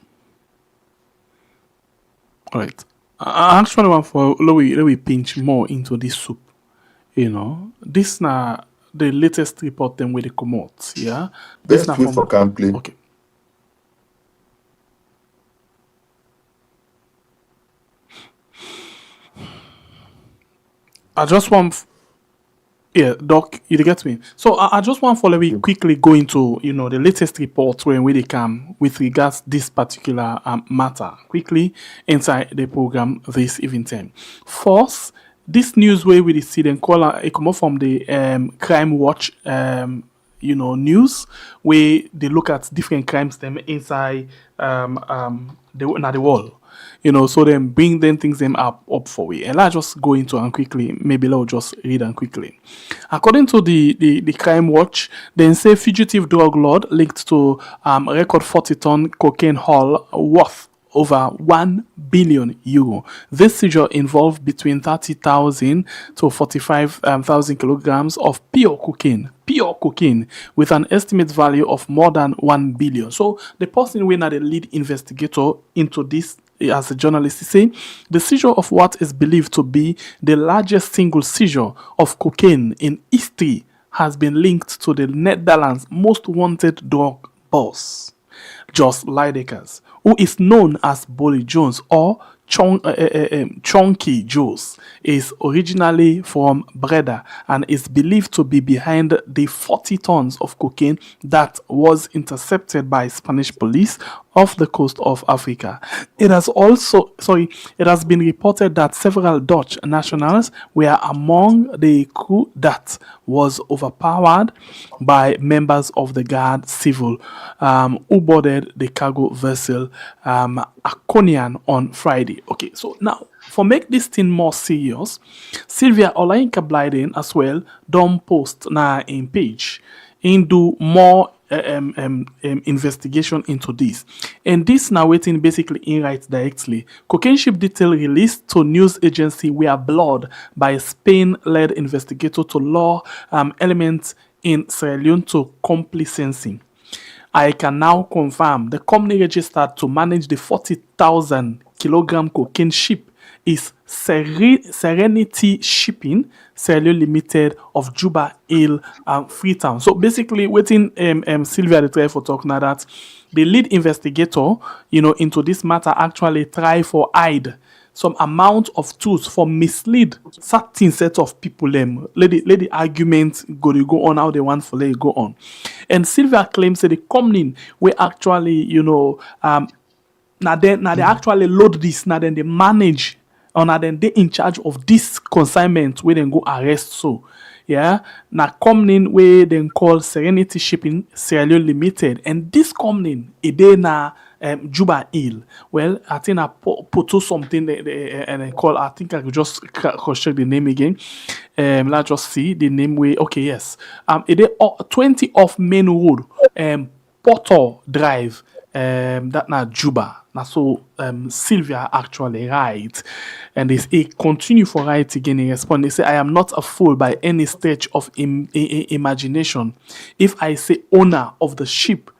Speaker 3: right. I actually want for let we pinch more into this soup. This na the latest report them where they come out. Yeah. This
Speaker 4: Best way for campaign.
Speaker 3: Okay. I just want. Yeah, Doc, you get me. So I just want for let me quickly go into the latest report when they come with regards this particular matter quickly inside the program this evening. First, this news where we see them call it come up from the Crime Watch news where they look at different crimes them inside the wall. So then bring them things them up for we. And let's just go into and quickly, maybe let's just read them quickly. According to the Crime Watch, they say fugitive drug lord linked to record 40-ton cocaine haul worth over 1 billion euro. This seizure involved between 30,000 to 45,000 kilograms of pure cocaine with an estimate value of more than 1 billion. So the person who are the lead investigator into this as a journalist, say the seizure of what is believed to be the largest single seizure of cocaine in history has been linked to the Netherlands' most wanted drug boss, Jos Leidekers, who is known as Bolly Jones or Chunky Joes, is originally from Breda and is believed to be behind the 40 tons of cocaine that was intercepted by Spanish police off the coast of Africa. It has been reported that several Dutch nationals were among the crew that was overpowered by members of the Guard Civil who boarded the cargo vessel Akonian on Friday. Okay, so now for make this thing more serious, Sylvia Olayinka Blyden as well don't post na in page and do more investigation into this. And this now waiting basically in right directly. Cocaine ship detail released to news agency were blurred by a Spain-led investigator to law elements in Sierra Leone to complacency. I can now confirm the company registered to manage the 40,000 kilogram cocaine ship is Serenity Shipping, Sierra Leone Limited of Juba Hill, Freetown. So basically, waiting Sylvia the try for talk now that the lead investigator, into this matter actually try for hide some amount of tools for mislead certain set of people. Let the argument go on how they want for let it go on. And Sylvia claims that the company will actually, now they actually load this, now then they manage, or now then they in charge of this consignment where they go arrest so. Yeah, now company where they call Serenity Shipping Sierra Leone Limited, and this company it na Juba Hill. Well, I think I put something and I call. I think I could just cross check the name again. Let's just see the name way. Okay, yes. It is 20 off Main Road, Porto Drive. That na Juba. Now so Sylvia actually write, and they continue for write again in response. They say, I am not a fool by any stretch of imagination. If I say owner of the ship,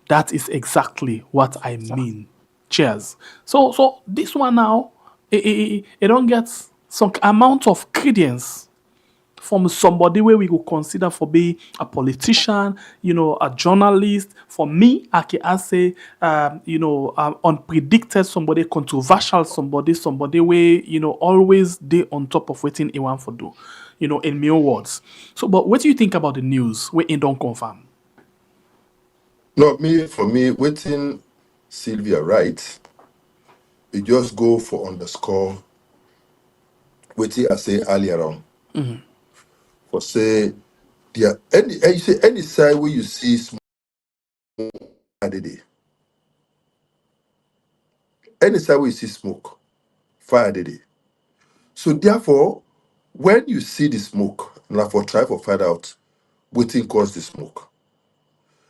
Speaker 3: that is exactly what I mean. Cheers. So this one now, it don't get some amount of credence from somebody where we will consider for be a politician, a journalist. For me, I can say, unpredicted somebody, controversial somebody where, always they on top of waiting he want for do, in mere words. So, but what do you think about the news where it don't confirm?
Speaker 4: No, for me, waiting Sylvia right, it just go for underscore waiting I say earlier on. For say, there you say any side where you see smoke fire dey dey. Any side where you see smoke, fire dey dey. So therefore, when you see the smoke, now for try for find out wetin cause the smoke.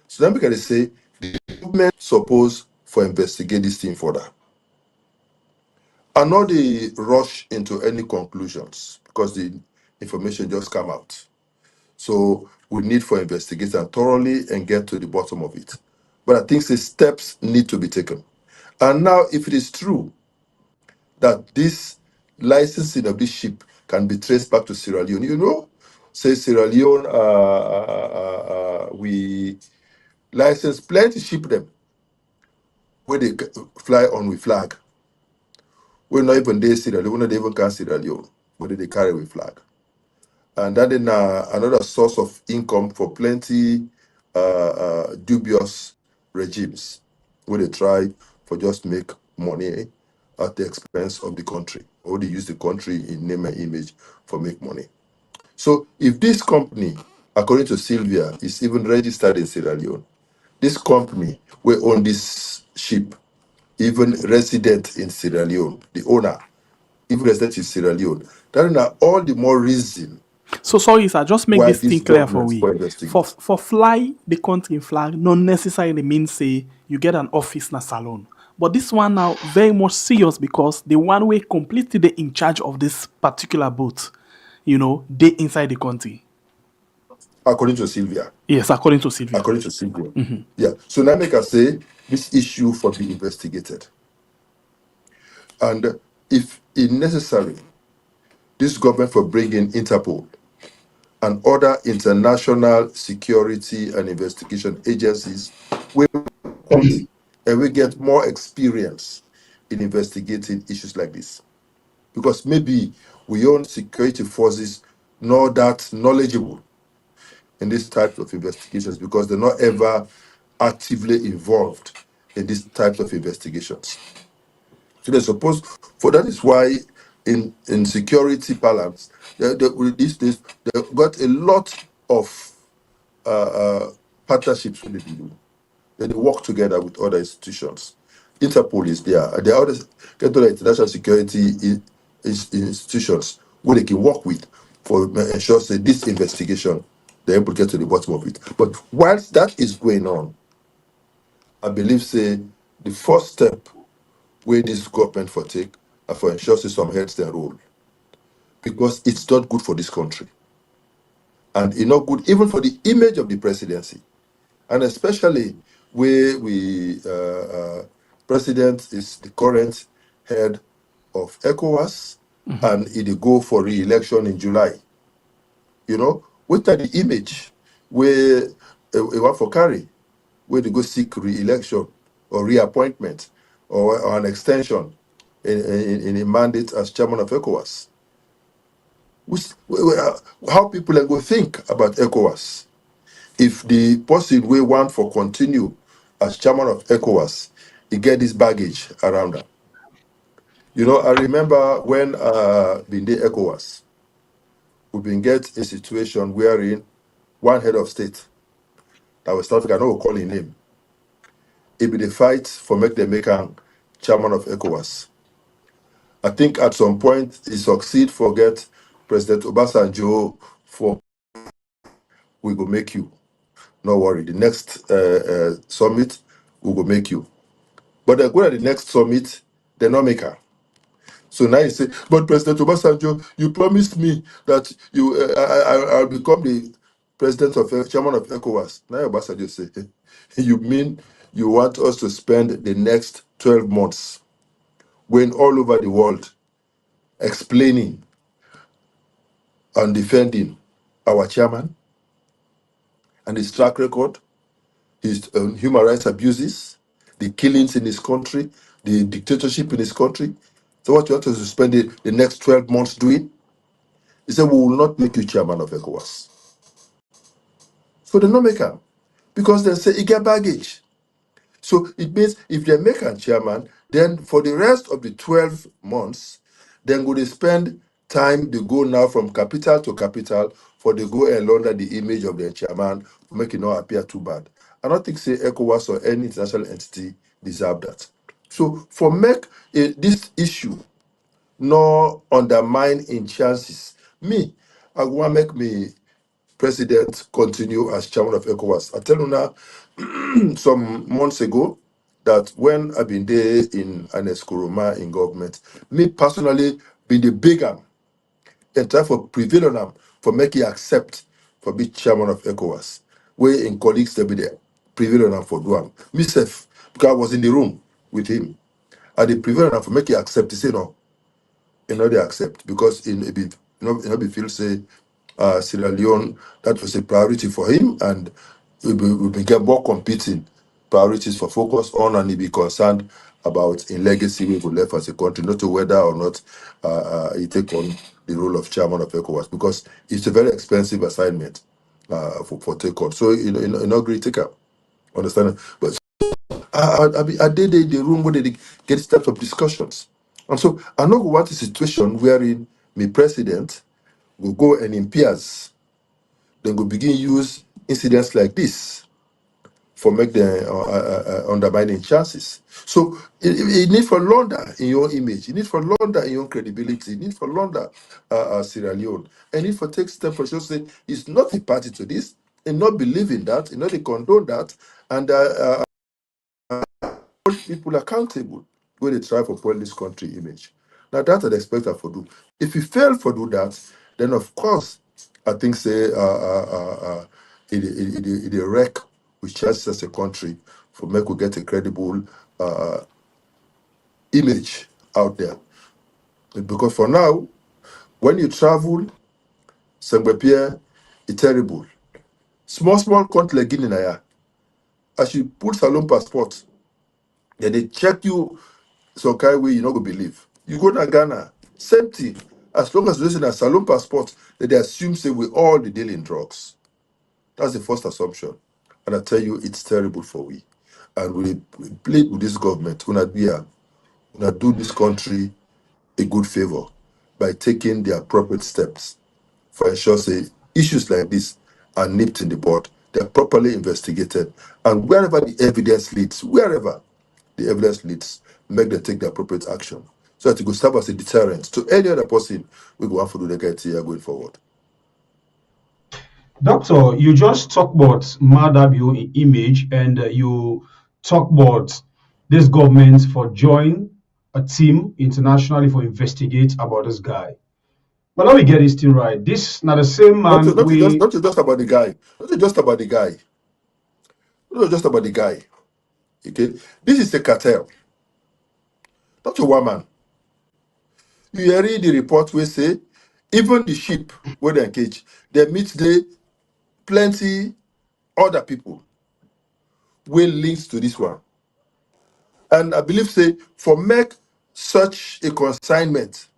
Speaker 4: So then we can say the government suppose for investigate this thing further. And not they rush into any conclusions because the information just come out. So we need for investigation thoroughly and get to the bottom of it. But I think the steps need to be taken. And now, if it is true that this licensing of this ship can be traced back to Sierra Leone, say Sierra Leone, we license plenty ship them where they fly on with flag. We're not even there Sierra Leone, we're not even can Sierra Leone, whether they carry with flag. And that is another source of income for plenty dubious regimes where they try for just make money at the expense of the country, or they use the country in name and image for make money. So if this company, according to Sylvia, is even registered in Sierra Leone, this company will own this ship, even resident in Sierra Leone, the owner, even resident in Sierra Leone, that is all the more reason
Speaker 3: So sorry, sir. Just make
Speaker 4: why
Speaker 3: this
Speaker 4: this
Speaker 3: thing clear for
Speaker 4: government
Speaker 3: we.
Speaker 4: for investing.
Speaker 3: For fly the country flag, not necessarily means say you get an office na salon. But this one now very much serious because the one way completely they in charge of this particular boat, they inside the country.
Speaker 4: According to Sylvia.
Speaker 3: Yes, according to Sylvia.
Speaker 4: According to Sylvia. Yeah. So now make us say this issue for be investigated. And if it necessary, this government for bringing Interpol and other international security and investigation agencies will come and we get more experience in investigating issues like this. Because maybe we own security forces not that knowledgeable in this type of investigations because they're not ever actively involved in these types of investigations. So they're supposed for that is why in security balance, they got a lot of partnerships with the do. Then they work together with other institutions. Interpol is there. There are other get to the international security institutions where they can work with for ensure that this investigation they're able to get to the bottom of it. But whilst that is going on, I believe say the first step where this government for take and for ensure say some heads their role because it's not good for this country and it's not good even for the image of the presidency and especially where we president is the current head of ECOWAS and he dey go for re-election in July. What are the image where he want for carry where they go seek re-election or reappointment or an extension in a mandate as chairman of ECOWAS? How people are going to think about ECOWAS if the person we want for continue as chairman of ECOWAS, he get this baggage around them. I remember when been the ECOWAS, we been get a situation wherein one head of state that was South Africa, I know we'll call his name, it be the fight for make them make a chairman of ECOWAS. I think at some point he succeed for get President Obasanjo for we go make you. No worry, the next summit we will make you. But they go at the next summit, they're not make her. So now you say, but President Obasanjo, you promised me that I'll become the president of chairman of ECOWAS. Now Obasanjo say, you mean you want us to spend the next 12 months going all over the world explaining and defending our chairman and his track record, his human rights abuses, the killings in his country, the dictatorship in his country. So what you want us to spend the next 12 months doing? He said, we will not make you chairman of ECOWAS. So they not make him. Because they say he get baggage. So it means if they make him chairman, then for the rest of the 12 months, then go they spend time they go now from capital to capital for they go and launder the image of their chairman to make it not appear too bad. I don't think say ECOWAS or any international entity deserve that. So for make this issue no undermine in chances, me, I want to make me president continue as chairman of ECOWAS. I tell you now, some months ago that when I've been there in an Eskuruma in government, me personally be the bigger and try for prevail on them for making accept for be chairman of ECOWAS. We in colleagues they be there prevail on them for do am. Myself, because I was in the room with him. I did prevail on them for make accept. He say no, they accept because in a bit, be feel say Sierra Leone that was a priority for him, and we became more competing priorities for focus on, and he be concerned about in legacy we would left as a country, not to whether or not he take on the role of chairman of ECOWAS because it's a very expensive assignment for take on. So not great take up, understand? But I did the room where they get this type of discussions. And so I know want a situation wherein the president will go and in peers, then go begin use incidents like this for make the undermining chances. So it need for launder in your image, it need for launder in your credibility, it need for launder Sierra Leone, and it for take step for sure say it's not a party to this, and not believe in that, and not they condone that, and hold people accountable when they try for spoil this country image. Now that I'd expect her for do. If you fail for do that, then of course I think say it wreck with chances as a country for make we get a credible image out there. Because for now, when you travel, Sembepia is terrible. Small country like Guinea, na as you put Salon passport, then they check you some kind way you not go believe. You go to Ghana, same thing. As long as you listen a salon passport, then they assume say we all the deal in drugs. That's the first assumption. And I tell you, it's terrible for we. And we plead with this government, when I do this country a good favor by taking the appropriate steps for ensure say issues like this are nipped in the bud, they're properly investigated, and wherever the evidence leads, make them take the appropriate action. So that it could serve as a deterrent to any other person we go out for the get here going forward.
Speaker 2: Doctor, you just talk about Maada image, and you talk about this government for join a team internationally for investigate about this guy. But let me get this thing right. This not the same
Speaker 4: Not to,
Speaker 2: man
Speaker 4: not to just
Speaker 2: we
Speaker 4: not to just about the guy. Not to just about the guy. Not to just about the guy. Okay? This is a cartel. Not a woman. You read the report where say even the sheep where they engage, they meet the plenty other people will links to this one. And I believe say for make such a consignment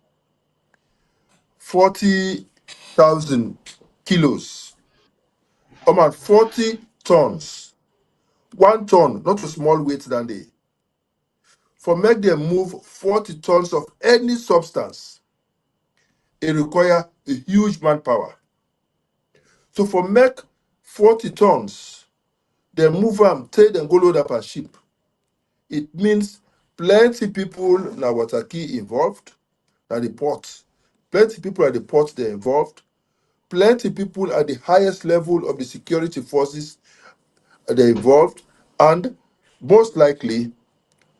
Speaker 4: 40,000 kilos, about 40 tons, 1 ton, not a small weight than they. For make them move 40 tons of any substance, it require a huge manpower. So for make 40 tons, they move them, take them, go load up a ship. It means plenty people now what are key involved at the port. Plenty people at the port they're involved. Plenty people at the highest level of the security forces they're involved, and most likely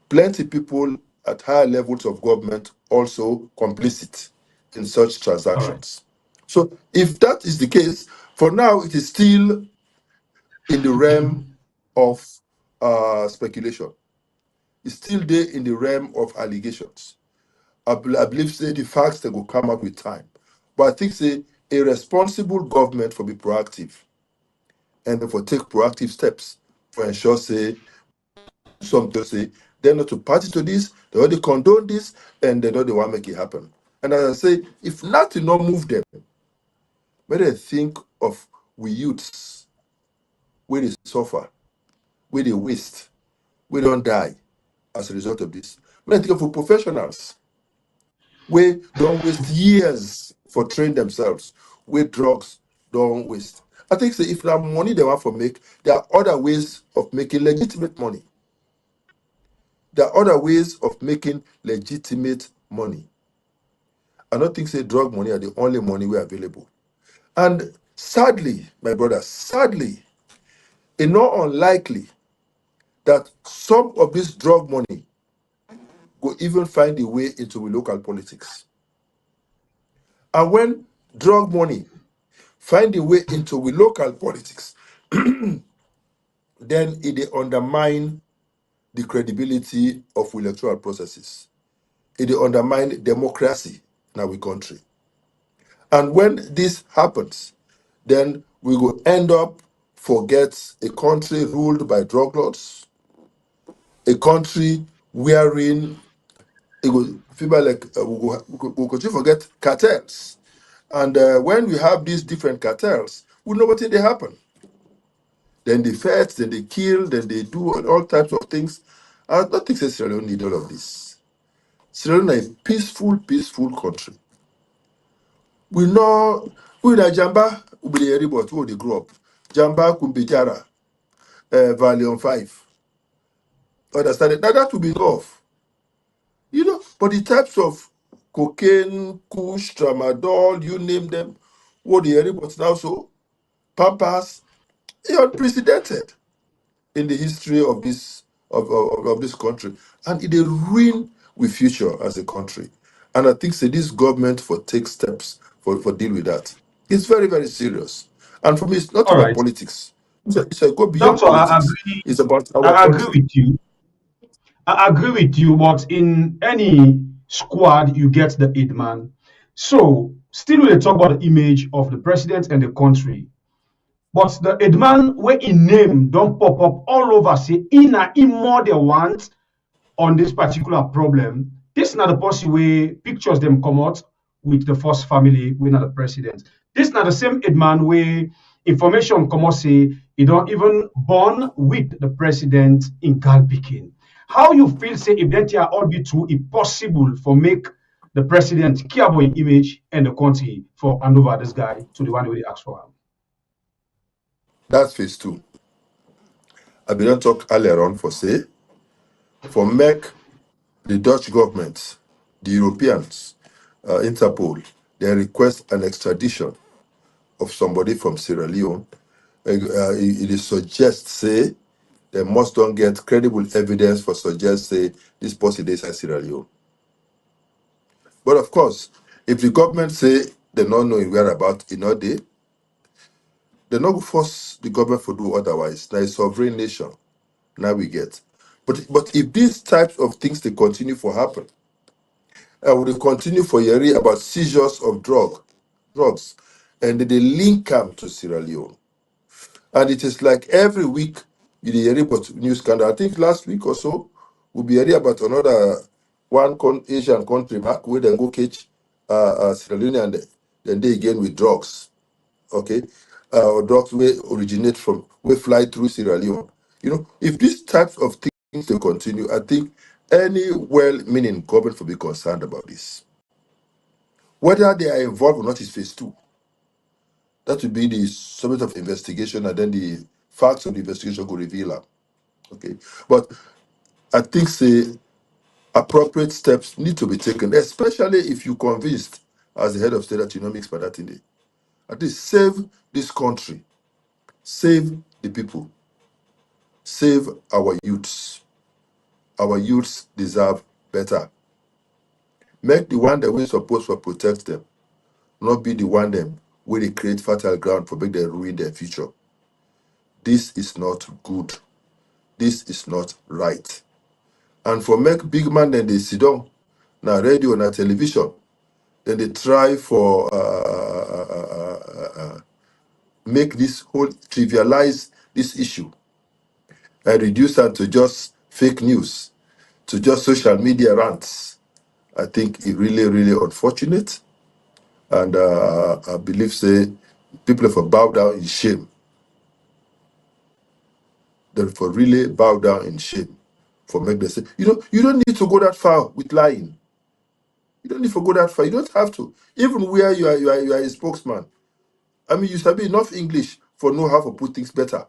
Speaker 4: plenty people at higher levels of government also complicit in such
Speaker 2: all right.
Speaker 4: transactions. So if that is the case, for now it is still in the realm of speculation. It's still there in the realm of allegations. I believe say the facts that will come out with time. But I think say a responsible government for be proactive and for take proactive steps for ensure say some to say they're not to party to this, they already condone this, and they know they want to make it happen. And as I say, if nothing not move them, may they think of we youths where they suffer, where they waste, where they don't die as a result of this. May they think of professionals We don't waste years for train themselves. Where drugs don't waste. I think say if that money they want for make, there are other ways of making legitimate money. There are other ways of making legitimate money. I don't think say drug money are the only money we are available. And sadly, my brother, sadly, it's not unlikely that some of this drug money will even find a way into the local politics. And when drug money find a way into the local politics, then it undermine the credibility of electoral processes. It undermine democracy in our country. And when this happens, then we will end up forget a country ruled by drug lords, a country wherein it will feel like we continue forget cartels. And when we have these different cartels, we know what they happen. Then they fight, then they kill, then they do all types of things. I don't think Sierra Leone need all of this. Sierra Leone is a peaceful country. We know we na Jamba, we be the area, but who they grow up. Jamba, Kumbijara, Valium 5. Understand it? Now that will be enough. You know, but the types of cocaine, kush, tramadol, you name them, what the area, but now so, pampas, unprecedented in the history of this country, and it will ruin we future as a country. And I think say this government for take steps for deal with that. It's very serious. And for me, it's not
Speaker 2: All
Speaker 4: about
Speaker 2: right,
Speaker 4: politics. It's go beyond
Speaker 2: Doctor,
Speaker 4: politics. It's about our
Speaker 2: I agree
Speaker 4: country.
Speaker 2: with you. I agree with you, but in any squad, you get the aid man. So, still, we talk about the image of the president and the country. But the Edman where in name don't pop up all over, say in a more they want on this particular problem. This not the possible way pictures them come out with the first family, we not the president. This not the same Edman where information come out say he don't even born with the president in Galpikin. How you feel say if that are all be true, it possible for make the president care about his image and the country for hand over this guy to the one where they ask for him.
Speaker 4: That's phase two. I been not talk earlier on for make the Dutch government, the Europeans, Interpol, they request an extradition of somebody from Sierra Leone. It suggests say they must don't get credible evidence for suggest say this person is a Sierra Leone. But of course, if the government say they not know in whereabouts, they not go force the government to do otherwise. Now a sovereign nation. Now we get. But if these types of things they continue for happen, and we continue for years about seizures of drugs, and they link them to Sierra Leone. And it is like every week you hear about news scandal. I think last week or so, we'll be hearing about another Asian country back where they go catch Sierra Leone and then they again with drugs. Okay? Or drugs will originate from, will fly through Sierra Leone. You know, if these types of things they continue, I think any well-meaning government will be concerned about this. Whether they are involved or not is phase two. That will be the subject of investigation, and then the facts of the investigation could reveal them. Okay. But I think say appropriate steps need to be taken, especially if you're convinced as the head of state that you know mix by that in it. At least save this country, save the people, save our youths. Our youths deserve better. Make the one that we're supposed to protect them, not be the one them where they create fertile ground for make them ruin their future. This is not good. This is not right. And for make big man then they sit down, now radio, now television, then they try for make this whole trivialize this issue and reduce it to just fake news, to just social media rants. I think it really unfortunate, and I believe say people have bow down in shame. Therefore, really bow down in shame for make them say, you know, you don't need to go that far with lying. You don't need to go that far. You don't have to. Even where you are a spokesman. I mean, you should be enough English for know how to put things better.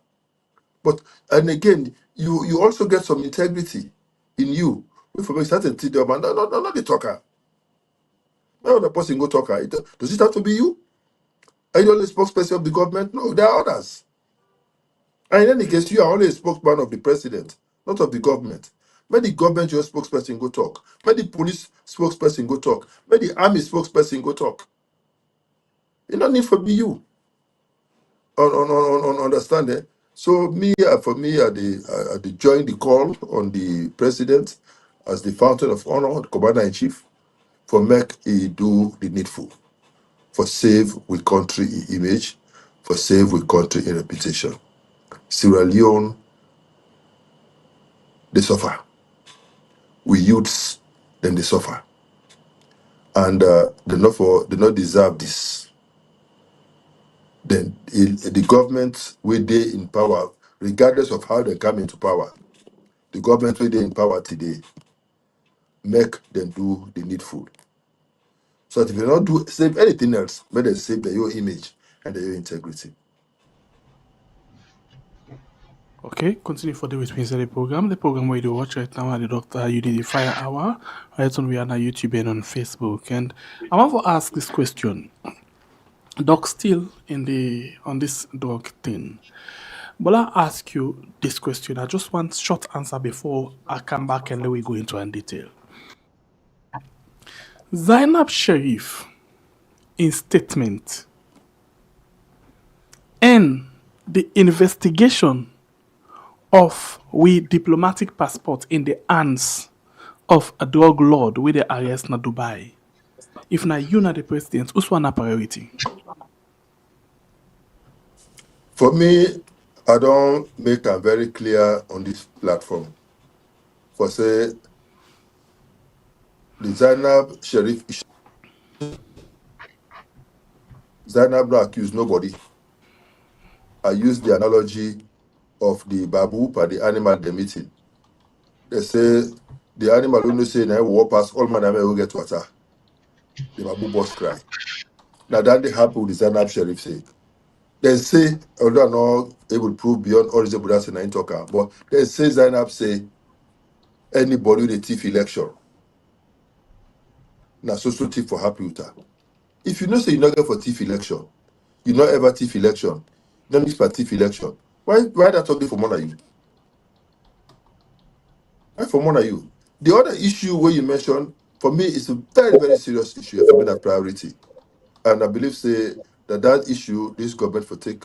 Speaker 4: But and again, you also get some integrity in you. If you start to tell them, no, not the talker. No other person go talker. Does it have to be you? Are you the only spokesperson of the government? No, there are others. And in any case, you are only a spokesman of the president, not of the government. Let the government, your spokesperson, go talk. Let the police spokesperson go talk. Let the army spokesperson go talk. It don't need for be you. On understanding. So for me, I join the call on the president as the fountain of honor, the commander in chief, for make he do the needful, for save with country image, for save with country reputation. Sierra Leone, they suffer. We youths, then they suffer, and they not deserve this. Then the government where they in power, regardless of how they come into power, the government where they in power today, make them do the needful. So that if they not do save anything else, make them save their own image and their own integrity.
Speaker 3: Okay, continue for the with me the program. The program where you watch right now at the Doctor Unity Fire Hour. Right on we are on YouTube and on Facebook. And I want to ask this question. Doc still on this dog thing. But I'll ask you this question. I just want short answer before I come back and then we go into in detail. Zainab Sharif in statement and the investigation of we diplomatic passport in the hands of a drug lord with the arrest na Dubai. If na you na the president, who's one priority?
Speaker 4: For me, I don't make them very clear on this platform. For say, the Zainab Sharif, Zainab no accuse nobody. I use the analogy of the babu per the animal they meeting. They say the animal only say now walk past all man will get water. The babu boss cry. Now that they happen with the Zainab Sharif say. They say, although I'm not able to prove beyond all reasonable doubt in talker, but they say Zainab say anybody with a thief election. Now so thief for happy with her. If you know say you not get for thief election, you not ever thief election, you don't need for thief election. Why that talking for more than you? Why for more than you? The other issue where you mentioned, for me, is a very, very serious issue for me that priority. And I believe say that issue this government for take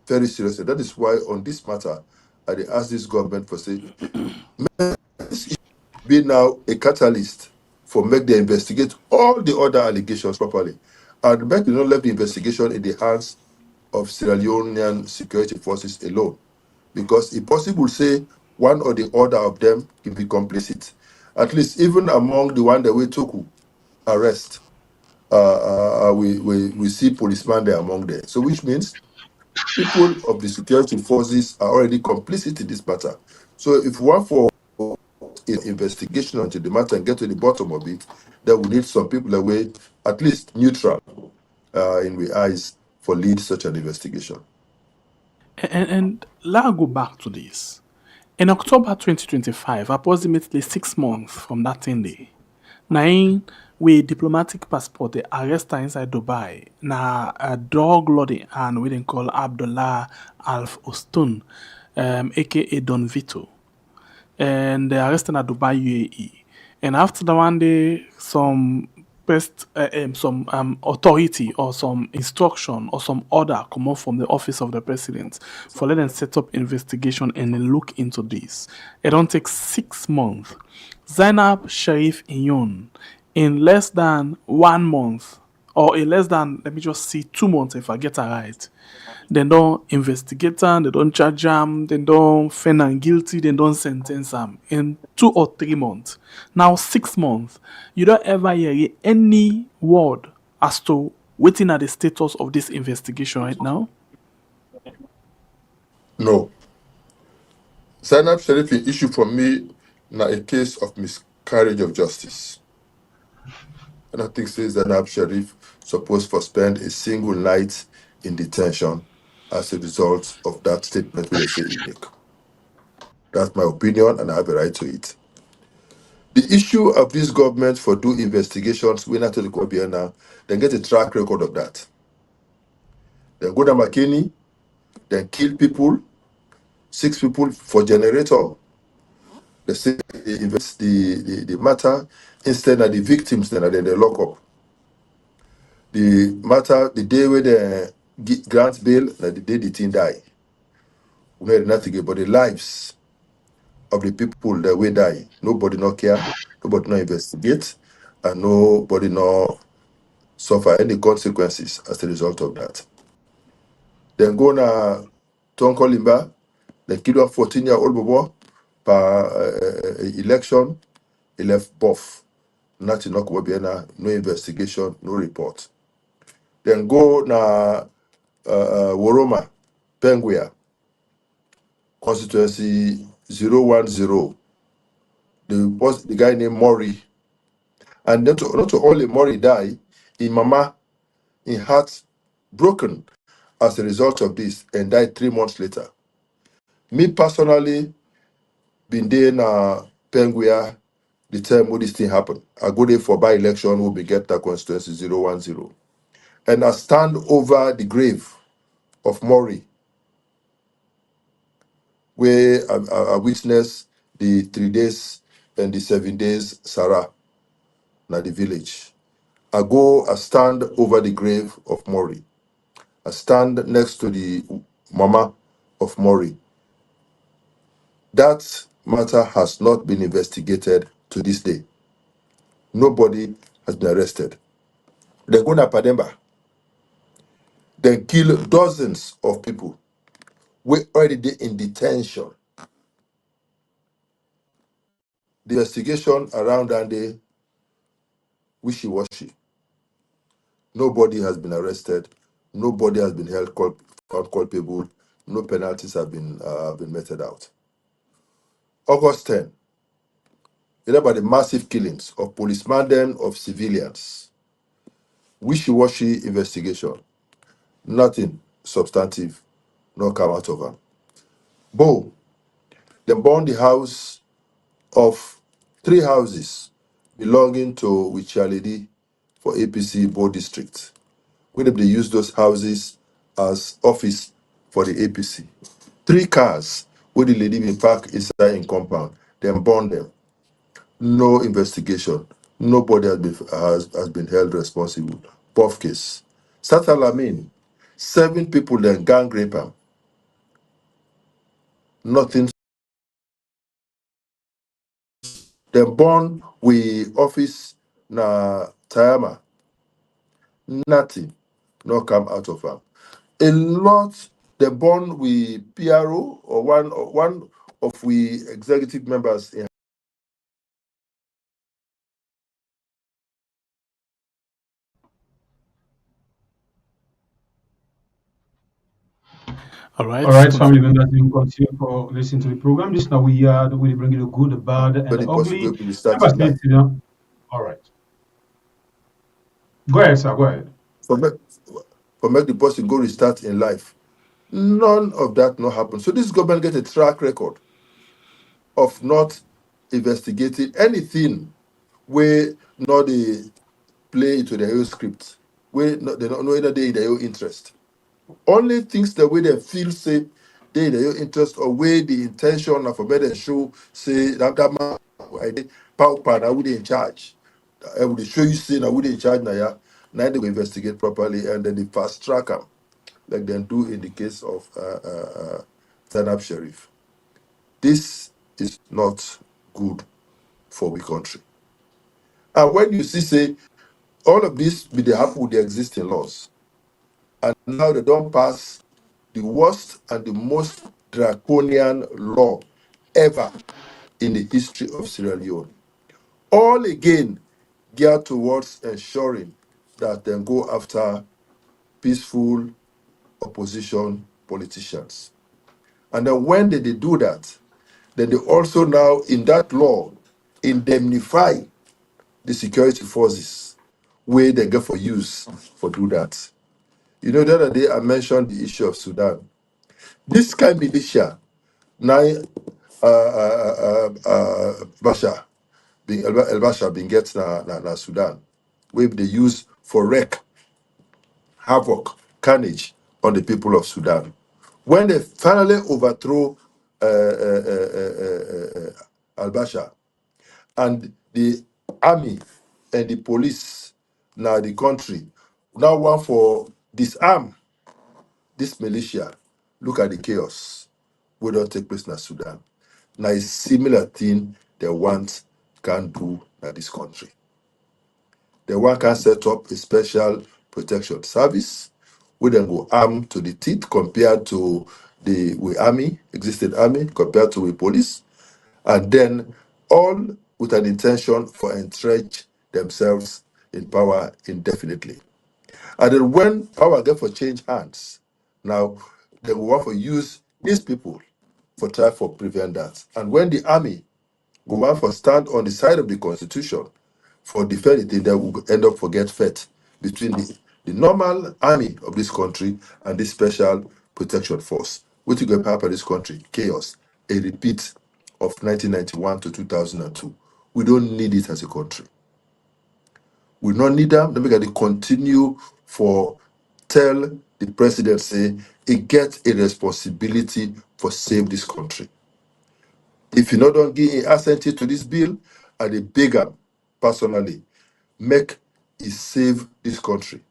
Speaker 4: very seriously. That is why on this matter, I dey ask this government for say this issue be now a catalyst for make them investigate all the other allegations properly. And make them not leave the investigation in the hands of Sierra Leonean security forces alone. Because it's possible say one or the other of them can be complicit. At least even among the one that we took arrest, we see policemen there among them. So which means people of the security forces are already complicit in this matter. So if one for investigation into the matter and get to the bottom of it, then we need some people that were at least neutral in the eyes for lead such an investigation.
Speaker 3: And let us go back to this. In October 2025, approximately 6 months from that same day, nine with diplomatic passport, they arrest her inside Dubai. Na a dog lordy and we didn't call Abdullah Alf Ostun, aka Don Vito. And they arrested at Dubai, UAE. And after the one day, some authority or some instruction or some order come up from the office of the president for let them set up investigation and then look into this. It don't take 6 months. Zainab Sharif Inyon in less than 1 month or in less than, let me just see, 2 months if I get it right. They don't investigate them, they don't charge them, they don't find them guilty, they don't sentence them in 2 or 3 months. Now 6 months, you don't ever hear any word as to waiting at the status of this investigation right now?
Speaker 4: No. Zainab Sharif issue for me now a case of miscarriage of justice. And I think says that Nab Sheriff supposed to spend a single night in detention as a result of that statement where they say he make. That's my opinion, and I have a right to it. The issue of this government for do investigations, we not to the Kobe now, then get a track record of that. Then go to McKinney, then kill people, 6 people for generator. They say they invest the matter instead of the victims, then they lock up. The matter, the day where they grant bail, the day the thing die. We know nothing about the lives of the people that will die. Nobody no care, nobody no investigate, and nobody no suffer any consequences as a result of that. Then go na Tonko Limba, then kill a 14-year-old boy per election, he left buff. Nothing no no investigation, no report. Then go na Woroma, Penguia, constituency 010. The guy named Maury. And not only Maury die, his mama, in heart broken as a result of this and died 3 months later. Me personally, been there in Penguia the time when this thing happened. I go there for by-election, we'll be get that constituency 010. And I stand over the grave of Maury, where I witnessed the 3 days and the 7 days Sarah na the village. I stand over the grave of Maury. I stand next to the mama of Maury. That matter has not been investigated to this day. Nobody has been arrested. They go to Pademba. They kill dozens of people. We already did in detention. The investigation around that day, wishy-washy. Nobody has been arrested. Nobody has been found culpable. No penalties have been meted out. August 10, you know about the massive killings of policemen, of civilians. Wishy-washy investigation. Nothing substantive, no come out of them. Bo, they burned the house of 3 houses belonging to Wichalidi for APC Bo district. When they use those houses as office for the APC. 3 cars where the lady in park inside in compound, then burn them. No investigation. Nobody has been held responsible. Puff case. Satalamin, 7 people then gang rape him. Nothing. Then born with office na Tayama. Nothing. No come out of him. A lot they born with PRO or one of we executive members in
Speaker 3: All right.
Speaker 2: All right, family members, we continue for listening to the program. This now we bring you the good, the bad, and the
Speaker 4: any
Speaker 2: ugly.
Speaker 4: possible restart
Speaker 2: Never
Speaker 4: in
Speaker 2: stay
Speaker 4: life.
Speaker 2: till now. All right. Go ahead, sir. Go ahead.
Speaker 4: For make, for make the person go restart in life. None of that not happen. So this government get a track record of not investigating anything where not they play into their own script, where not, they don't know either they in their own interest. Only things the way they feel say they in their own interest or where the intention of a better show say that man I did power pan I would in charge. I would show you say I would in charge now, yeah. Now they go investigate properly and then they fast track them like they do in the case of Zanab Sheriff. This is not good for we country. And when you see say all of this be the happen with the existing laws, and now they don't pass the worst and the most draconian law ever in the history of Sierra Leone. All again geared towards ensuring that they go after peaceful opposition politicians. And then when they do that, then they also now in that law indemnify the security forces way they get for use for do that. You know, the other day I mentioned the issue of Sudan. This kind of militia, now Bashar, El Bashar being get na Sudan, where they use for wreak havoc, carnage on the people of Sudan. When they finally overthrow Al Bashar, and the army and the police now the country now want for disarm this militia. Look at the chaos wey don take place in Sudan. Now a similar thing they want can do in this country. They want can set up a special protection service where they go armed to the teeth compared to the army, existing army, compared to the police, and then all with an intention for entrench themselves in power indefinitely. And then when power get for change hands, now they will want to use these people for try for prevent that. And when the army go want for stand on the side of the constitution for defend it, they will end up for get fed between the normal army of this country and this special protection force. What you going to happen in this country? Chaos. A repeat of 1991 to 2002. We don't need it as a country. We don't need them. Then we got to continue for tell the president say he gets a responsibility for save this country. If you not don't give an assent to this bill, and they beg him personally, make it save this country.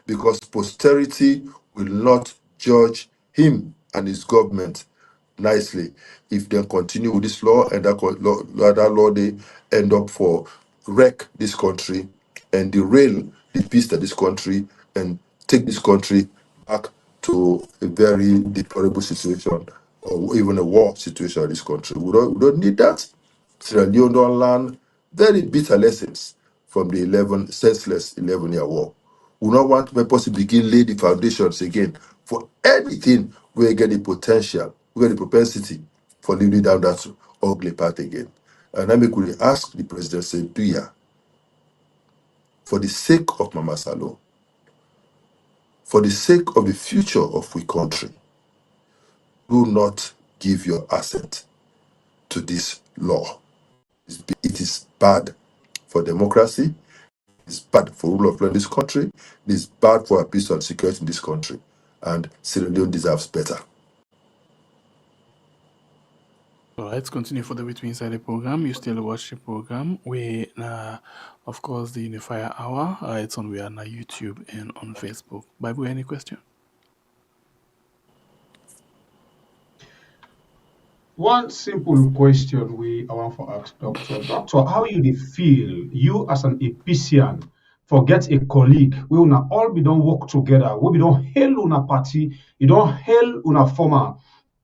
Speaker 4: Because posterity will not judge him and his government nicely if they continue with this law and that law they end up for wreck this country and derail the peace of this country and take this country back to a very deplorable situation or even a war situation in this country. We don't need that. Sierra Leone don't learn very bitter lessons from the senseless 11-year war. We don't want to possibly begin lay the foundations again for anything where get the potential, we get the propensity for leading down that ugly path again. And I could ask the president, say, do ya, for the sake of Mama Salo, for the sake of the future of we country, do not give your assent to this law. It is bad for democracy. It's bad for rule of law in this country. It is bad for our peace and security in this country. And Sierra Leone deserves better.
Speaker 3: So let's continue for the With Me Inside the program. You still watch the program. We, of course, the Unifier Hour. It's on we are on YouTube and on Facebook. Bible, any question?
Speaker 2: One simple question I want to ask Doctor. Doctor, how you feel, you as an Epician, forget a colleague, we will not all be don't work together, we don't hail una party, you don't hail una former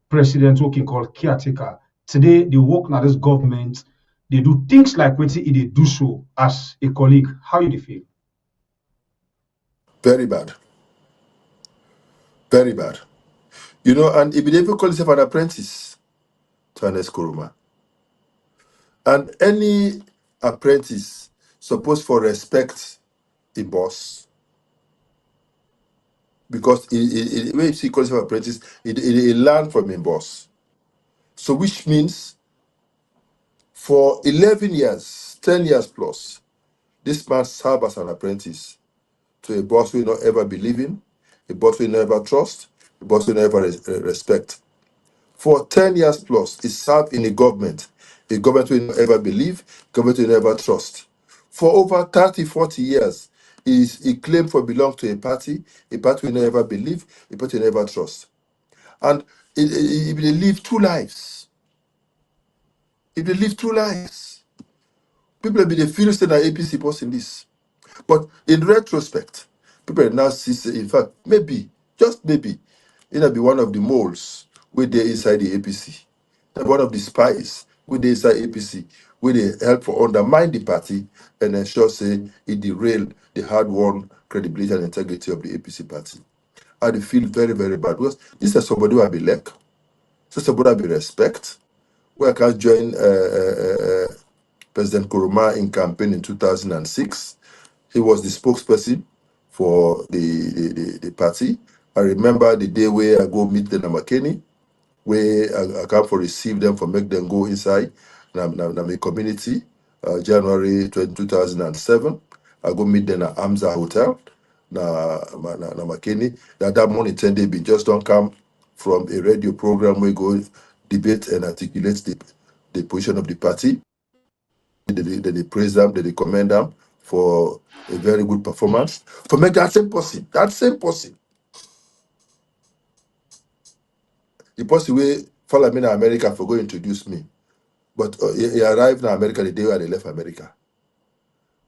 Speaker 2: president who can call caretaker. Today, they work now this government, they do things like what they do so as a colleague. How you feel?
Speaker 4: Very bad. Very bad. You know, and he never call himself an apprentice to Ernest Koroma. And any apprentice supposed for respect a boss. Because when he calls himself apprentice, he learn from a boss. So which means for 11 years, 10 years plus, this man served as an apprentice to a boss we not ever believe in, a boss we never trust, a boss we never respect. For 10 years plus, he served in a government we not ever believe, government we never trust. For over 30, 40 years, he claimed for belong to a party we never believe, a party we never trust. And he lived two lives. He lived two lives. People have been furious that APC posting this. But in retrospect, people now see, say, in fact, maybe, just maybe, it'll be one of the moles where they're inside the APC. One of the spies where they inside APC, where they help for undermine the party and ensure, say, it derail the hard-won credibility and integrity of the APC party. I feel very, very bad because this is somebody who I be like, this is somebody I be respect, where I can join President Koroma in campaign in 2006. He was the spokesperson for the party. I remember the day where I go meet the Namakeni, where I come for receive them for make them go inside my community, January 2007. I go meet them at Amza Hotel, na Makeni. That morning, 10 day, be just don't come from a radio program where go debate and articulate the position of the party. They praise them, they commend them for a very good performance. For make that same person, the person where follow me in America for go introduce me. But he arrived in America the day when they left America.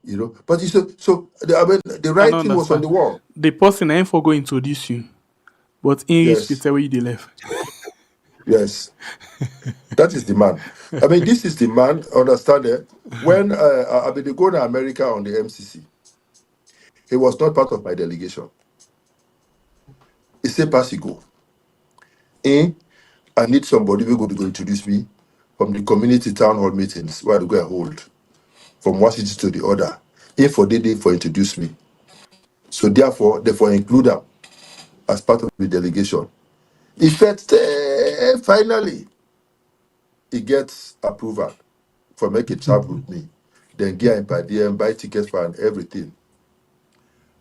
Speaker 4: You know, but the
Speaker 3: I
Speaker 4: right
Speaker 3: don't
Speaker 4: thing was on
Speaker 3: understand.
Speaker 4: the wall.
Speaker 3: The person ain't for go introduce you, but in reach to
Speaker 4: Yes,
Speaker 3: tell you they left.
Speaker 4: yes, that is the man. I mean, this is the man. Understand it? When I mean, they go to America on the MCC, he was not part of my delegation. He said, "Pass, you go. I need somebody who going to go introduce me from the community town hall meetings where I go and hold from one city to the other. If for they for introduce me, so therefore include them as part of the delegation. If finally he gets approval for make a travel with me, then get him by DM, buy tickets for and everything.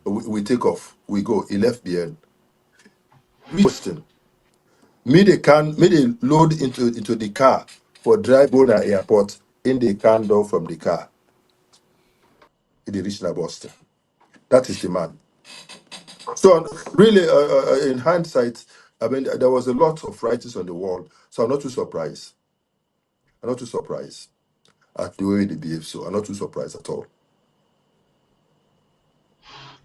Speaker 4: We take off. We go. He left behind. Question. Me they load into the car for drive go to airport in the can door from the car. They reach na Boston. That is the man. So really, in hindsight, I mean, there was a lot of writings on the wall. So I'm not too surprised. I'm not too surprised at the way they behave. So I'm not too surprised at all.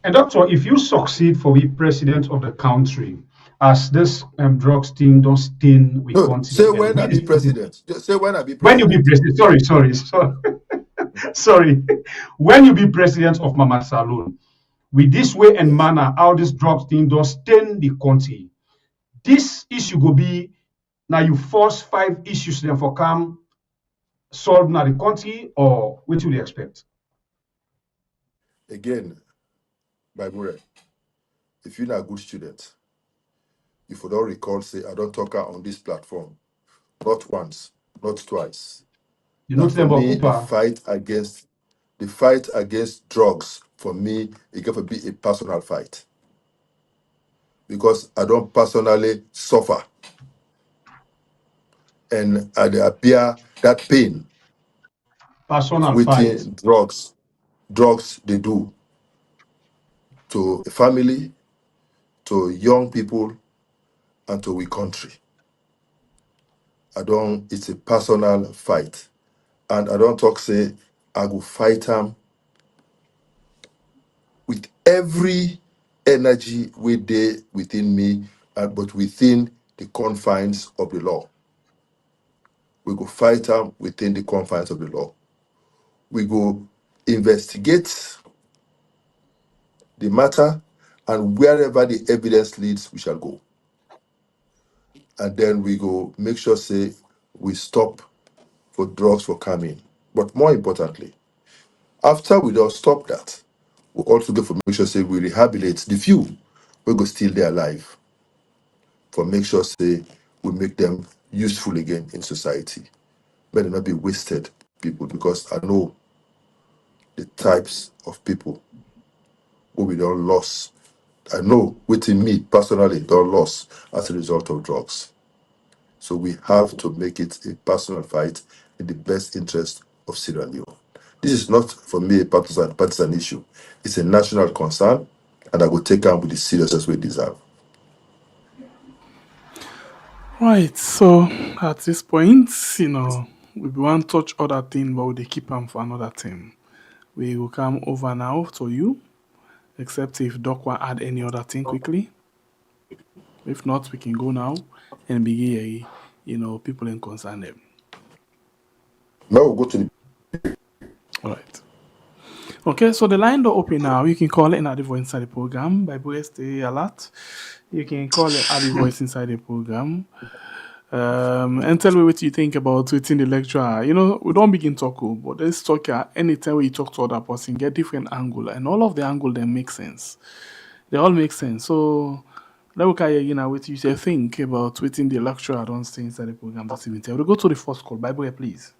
Speaker 2: And doctor, if you succeed for be president of the country, as this drugs thing don't stain with
Speaker 4: No,
Speaker 2: country,
Speaker 4: say
Speaker 2: and
Speaker 4: when
Speaker 2: we
Speaker 4: I be
Speaker 2: the citizen,
Speaker 4: president. Just say when I be
Speaker 2: when you be
Speaker 4: president.
Speaker 2: president, sorry, when you be president of Mama Saloon, with this way and
Speaker 4: Yes.
Speaker 2: manner, how this drugs thing don't stain the country, this issue go be now you force 5 issues then for come solve now the country, or what do you expect?
Speaker 4: Again, by Mure, if you're not a good student, if you don't recall, say I don't talk out on this platform, not once, not twice.
Speaker 2: You know
Speaker 4: That
Speaker 2: to
Speaker 4: for
Speaker 2: them about
Speaker 4: me,
Speaker 2: Cooper,
Speaker 4: the fight against drugs, for me, it got to be a personal fight. Because I don't personally suffer and I appear that pain
Speaker 2: personal fight.
Speaker 4: within drugs they do to a family, to young people, and to we country. It's a personal fight. And I don't talk say I will fight them with every energy within me, but within the confines of the law. We go fight them within the confines of the law. We go investigate the matter, and wherever the evidence leads, we shall go. And then we go make sure say we stop for drugs for coming. But more importantly, after we don't stop that, we also go for make sure say we rehabilitate the few we go still there alive. For make sure say we make them useful again in society. May they not be wasted people, because I know the types of people who we don't lost. I know within me personally don't lost as a result of drugs. So we have to make it a personal fight in the best interest of Sierra Leone. This is not for me a partisan issue. It's a national concern, and I will take on with the seriousness we deserve.
Speaker 3: Right. So at this point, we want touch other thing, but we keep them for another thing. We will come over now to you, except if Doc want add any other thing quickly. If not, we can go now and begin, people in concern them.
Speaker 4: Now we'll go to the
Speaker 3: All right. Okay, so the line door open now. You can call it in at the voice inside the program by stay alert. You can call it at the voice inside the program. And tell me what you think about within the lecture. You know, we don't begin talk, but this talk anytime we talk to other person, get different angle, and all of the angle then make sense. They all make sense. So let me carry again what you say think about within the lecture. I don't stay inside the program this evening. We'll go to the first call. Bible, please.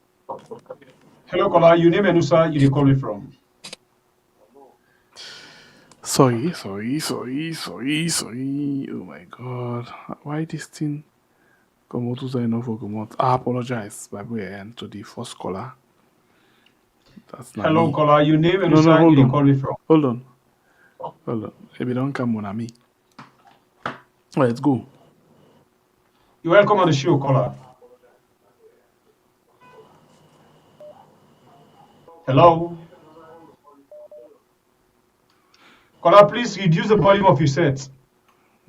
Speaker 2: Hello, caller. Your name and where you dey call me from?
Speaker 3: Sorry. Oh my God. Why this thing? Come out to enough for come out. I apologize, Bible, and to the first caller. That's not
Speaker 2: Hello,
Speaker 3: me.
Speaker 2: caller. Your name and
Speaker 3: No,
Speaker 2: where
Speaker 3: hold
Speaker 2: you dey
Speaker 3: on.
Speaker 2: call me from?
Speaker 3: Hold on. If you don't come on me. Let's go.
Speaker 2: You're welcome on the show, caller. Hello? Caller, please reduce the volume of your set.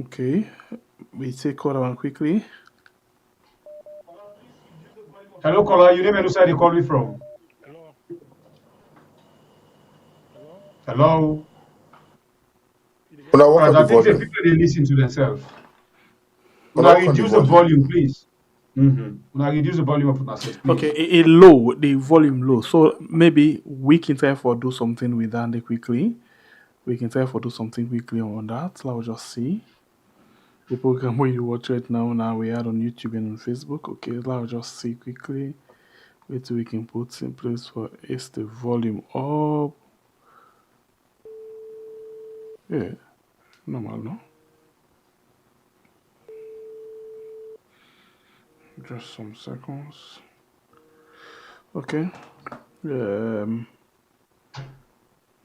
Speaker 3: Okay. We take caller one quickly.
Speaker 2: Hello, caller. Your name and where you call me from? Hello?
Speaker 4: Una
Speaker 2: All
Speaker 4: work
Speaker 2: right,
Speaker 4: on the
Speaker 2: I think the
Speaker 4: volume.
Speaker 2: people they listen to themselves.
Speaker 4: Una
Speaker 2: Now
Speaker 4: work on the
Speaker 2: reduce the
Speaker 4: volume.
Speaker 2: volume, please. Now reduce the volume of your set, please.
Speaker 3: Okay, a low, the volume low. So maybe we can try for do something with that quickly. We can try for do something quickly on that. Let's just see. The program where you watch it now we are on YouTube and on Facebook. Okay, let's just see quickly. Wait till we can put in place for is the volume up. Yeah, normal, no? Just some seconds. Okay.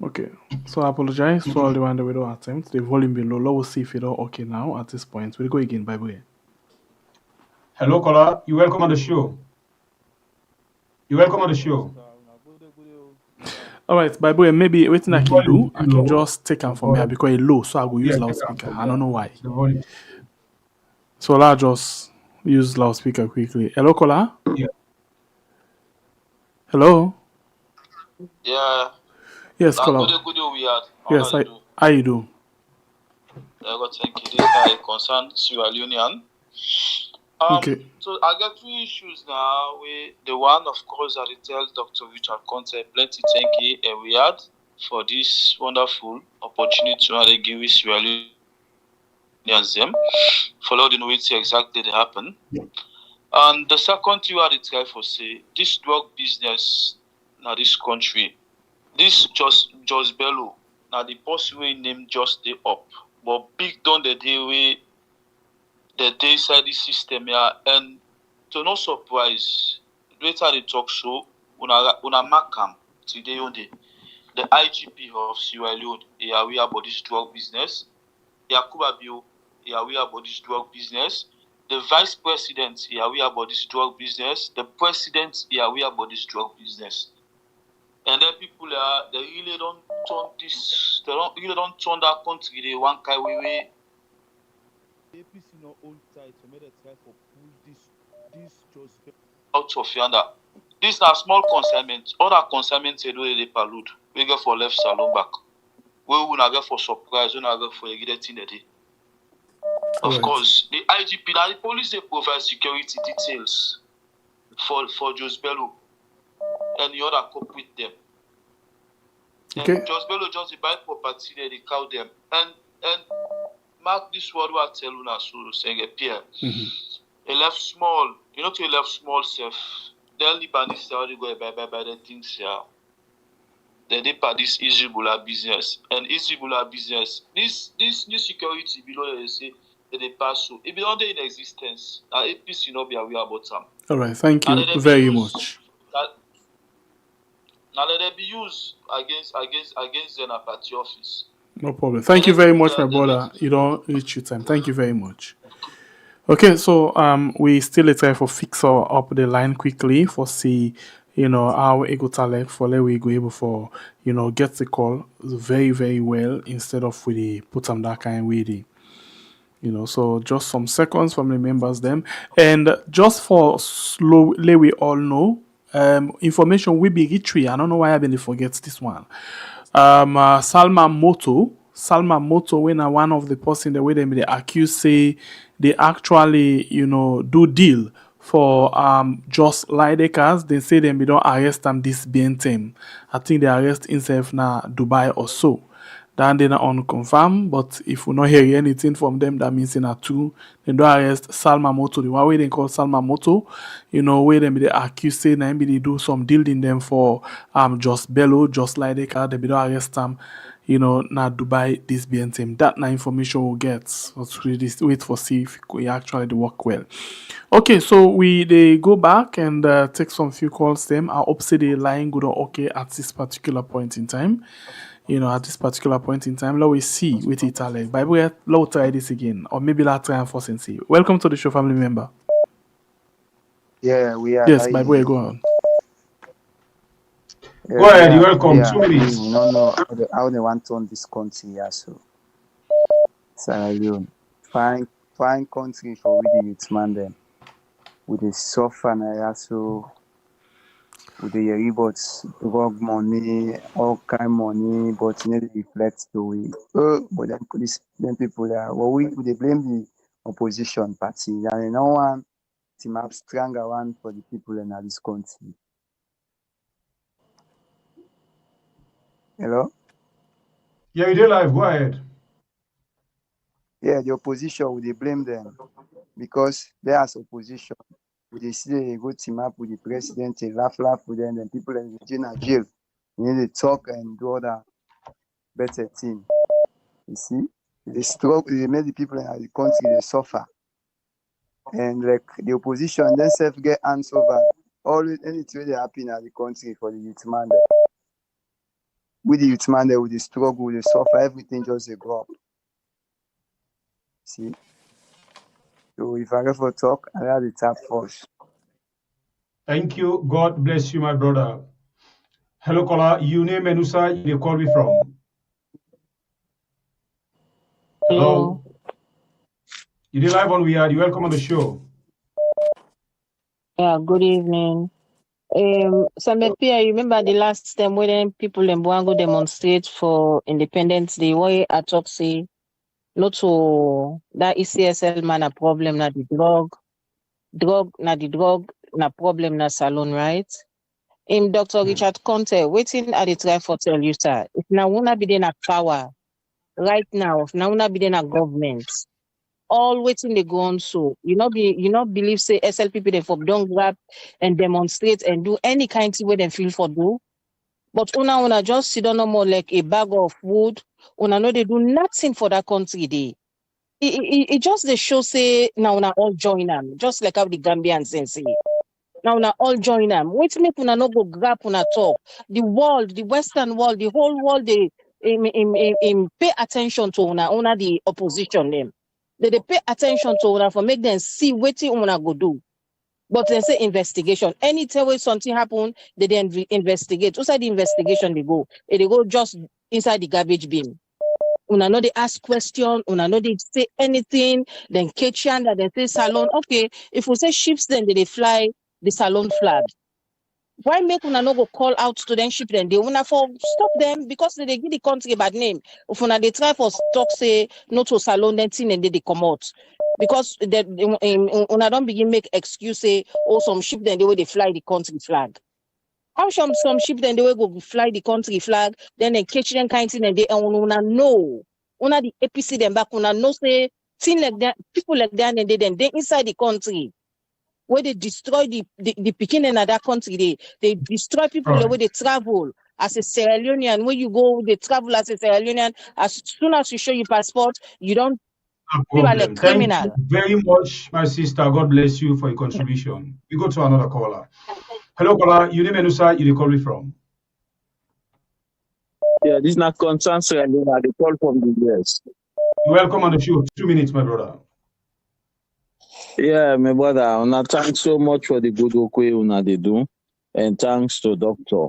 Speaker 3: Okay. So I apologize to all the one that we don't attempt. The volume below. Let's see if it's all okay now at this point. We'll go again, by the way.
Speaker 2: Hello, caller. You're welcome on the show. You're welcome on the show.
Speaker 3: All right, by the way, maybe waiting I can do, I can
Speaker 2: Low.
Speaker 3: just take them from here because it's low, so I will use
Speaker 2: Yeah,
Speaker 3: loudspeaker. I don't know why.
Speaker 2: The volume.
Speaker 3: So I'll just use loudspeaker quickly. Hello, caller?
Speaker 2: Yeah.
Speaker 3: Hello?
Speaker 7: Yeah.
Speaker 3: Yes, caller.
Speaker 7: Good we had.
Speaker 3: Yes, how you do?
Speaker 7: Thank you. This guy concerned Sierra Leone.
Speaker 3: Okay.
Speaker 7: So I got two issues now. The one, of course, that it tells Dr. Richard Konteh plenty thank you and we had for this wonderful opportunity to give Sierra Leoneans them. Follow the notice exactly they happen. And the second thing I had try for say this drug business now this country. This just Bello. Now the boss way name just stay up. But big done the day way the day inside this system here and to no surprise, later the talk show una makam today on the IGP of Sierra Leone is aware about this drug business. Yakuba Bio is aware about this drug business. The vice president is aware about this drug business. The president is aware about this drug business. And then people they really don't turn this. They don't turn that country. They one kind way. APC no hold tight. So made a try for pull this just out of yonder. This are small consignment. Other consignments they do they pollute. We go for left salon back. We will not go for surprise. We not go for a good thing day. Of course, the IGP, now the police, they provide security details for Jose Bello and the other cope with them.
Speaker 3: Okay.
Speaker 7: And Jose Bello just buy property there, they count them. And mark this word what I tell you now, so saying Pierre. He left small, he left small self. Then Libanese they go by the things here. Then they part this Israel business. And Israel business, this new security below they say they pass through. It be under in existence. Now APC not be aware about them.
Speaker 3: All right, thank you very much.
Speaker 7: Now let them be used against the party office.
Speaker 3: No problem. Thank you very much, my brother. You don't reach your time. Thank you very much. Okay, so we still try for fix up the line quickly for see how it go talent for let we go able for get the call very very well instead of we put them that kind way. So just some seconds from the members them. And just for slow, let we all know, information will be retrieved. I don't know why I been forget this one. Salma Moto Salma Moto, when one of the person the way they accuse say they actually, do deal for just Lidekers. They say them we don't arrest them this BNTM. I think they arrest himself now Dubai or so. Then they not unconfirmed, but if we not hear anything from them, that means in a two, they don't arrest Salma Moto. The one way they call Salma Moto, where them they accuse say na they do some deal in them for just Bello, just Lideka, they don't arrest them. Na Dubai this BNTM. That na information we'll get. Let's wait for see if we actually work well. Okay, so they go back and take some few calls. Them are upset the line good or okay at this particular point in time. At this particular point in time, let we see with it like. By the way, let's try this again, or maybe let's try and force and see. Welcome to the show, family member.
Speaker 8: Yeah, we are.
Speaker 3: Yes, by the way, go on.
Speaker 2: Go ahead, you're welcome. 2 minutes.
Speaker 8: We don't know how they want to turn this country, yeah, so. Sierra Leone. Fine country for we the youth man them. With the suffer yeah, so with the robots, drug money, all kind money, but you need to reflect to it. But then people there, well, they blame the opposition party. And no one team up stronger one for the people in this country. Hello?
Speaker 2: Yeah, you did live. Go ahead.
Speaker 8: Yeah, the opposition, they blame them because they as opposition. They see they go team up with the president, they laugh with them, and people in the jail. You need to talk and do other better thing. You see? They struggle, they make the people in the country they suffer. And like the opposition themselves get hands over always anything they happen in the country for the youth man there. With the youth man there, with the struggle, with the suffer, everything just they go up. See? So if I ever talk, I have the tap first.
Speaker 2: Thank you. God bless you, my brother. Hello, caller. You name Menusa, you call me from. Hello. You did live on We Are. You welcome on the show.
Speaker 9: Yeah, good evening. Samepia, you remember the last time when people in Buango demonstrate for Independence Day, why I talk say not to that ECSL man a problem na the drug na problem na salon, right? Dr. Richard Konteh, waiting at the try for tell you, sir. If now wanna be in a power right now, if now wanna be in a government, all waiting they go on so you not believe say SLPP they for don't grab and demonstrate and do any kind of way they feel for do. But una just sit down no more like a bag of wood. Una know they do nothing for that country day. It just they show say now una all join them, just like how the Gambians say. Now una all join them. Wait make una no go grab una talk. The world, the Western world, the whole world they pay attention to una the opposition them. They pay attention to una for make them see what una go do. But they say investigation. Anytime when something happen, they then investigate. Outside the investigation they go just inside the garbage bin. Una know they ask question, una know they say anything, then kitchen that they say salon. Okay, if we say ships, then they fly the salon flag. Why make una no go call out to them ship them? They wanna for stop them because they give the country a bad name. If una they try for talk say no to salon then thing and they come out. Because they una don't begin make excuse say some ship then the way they fly the country flag. How some ship then they will go fly the country flag, then they catch them kind thing and they una know. Una the APC them back, una know say thing like that, people like that and they inside the country. Where they destroy the beginning of that country, they destroy people the way they travel. As a Sierra Leonean, when you go, they travel as a Sierra Leonean. As soon as you show your passport, you don't feel like a criminal.
Speaker 2: Thank you very much, my sister. God bless you for your contribution. We go to another caller. Hello, caller. You name Menusa, you call me from.
Speaker 10: Yeah, this is not concern Sierra Leone. They call from the US.
Speaker 2: You're welcome on the show. 2 minutes, my brother.
Speaker 10: Yeah, my brother. Una thanks so much for the good work una they do, and thanks to doctor.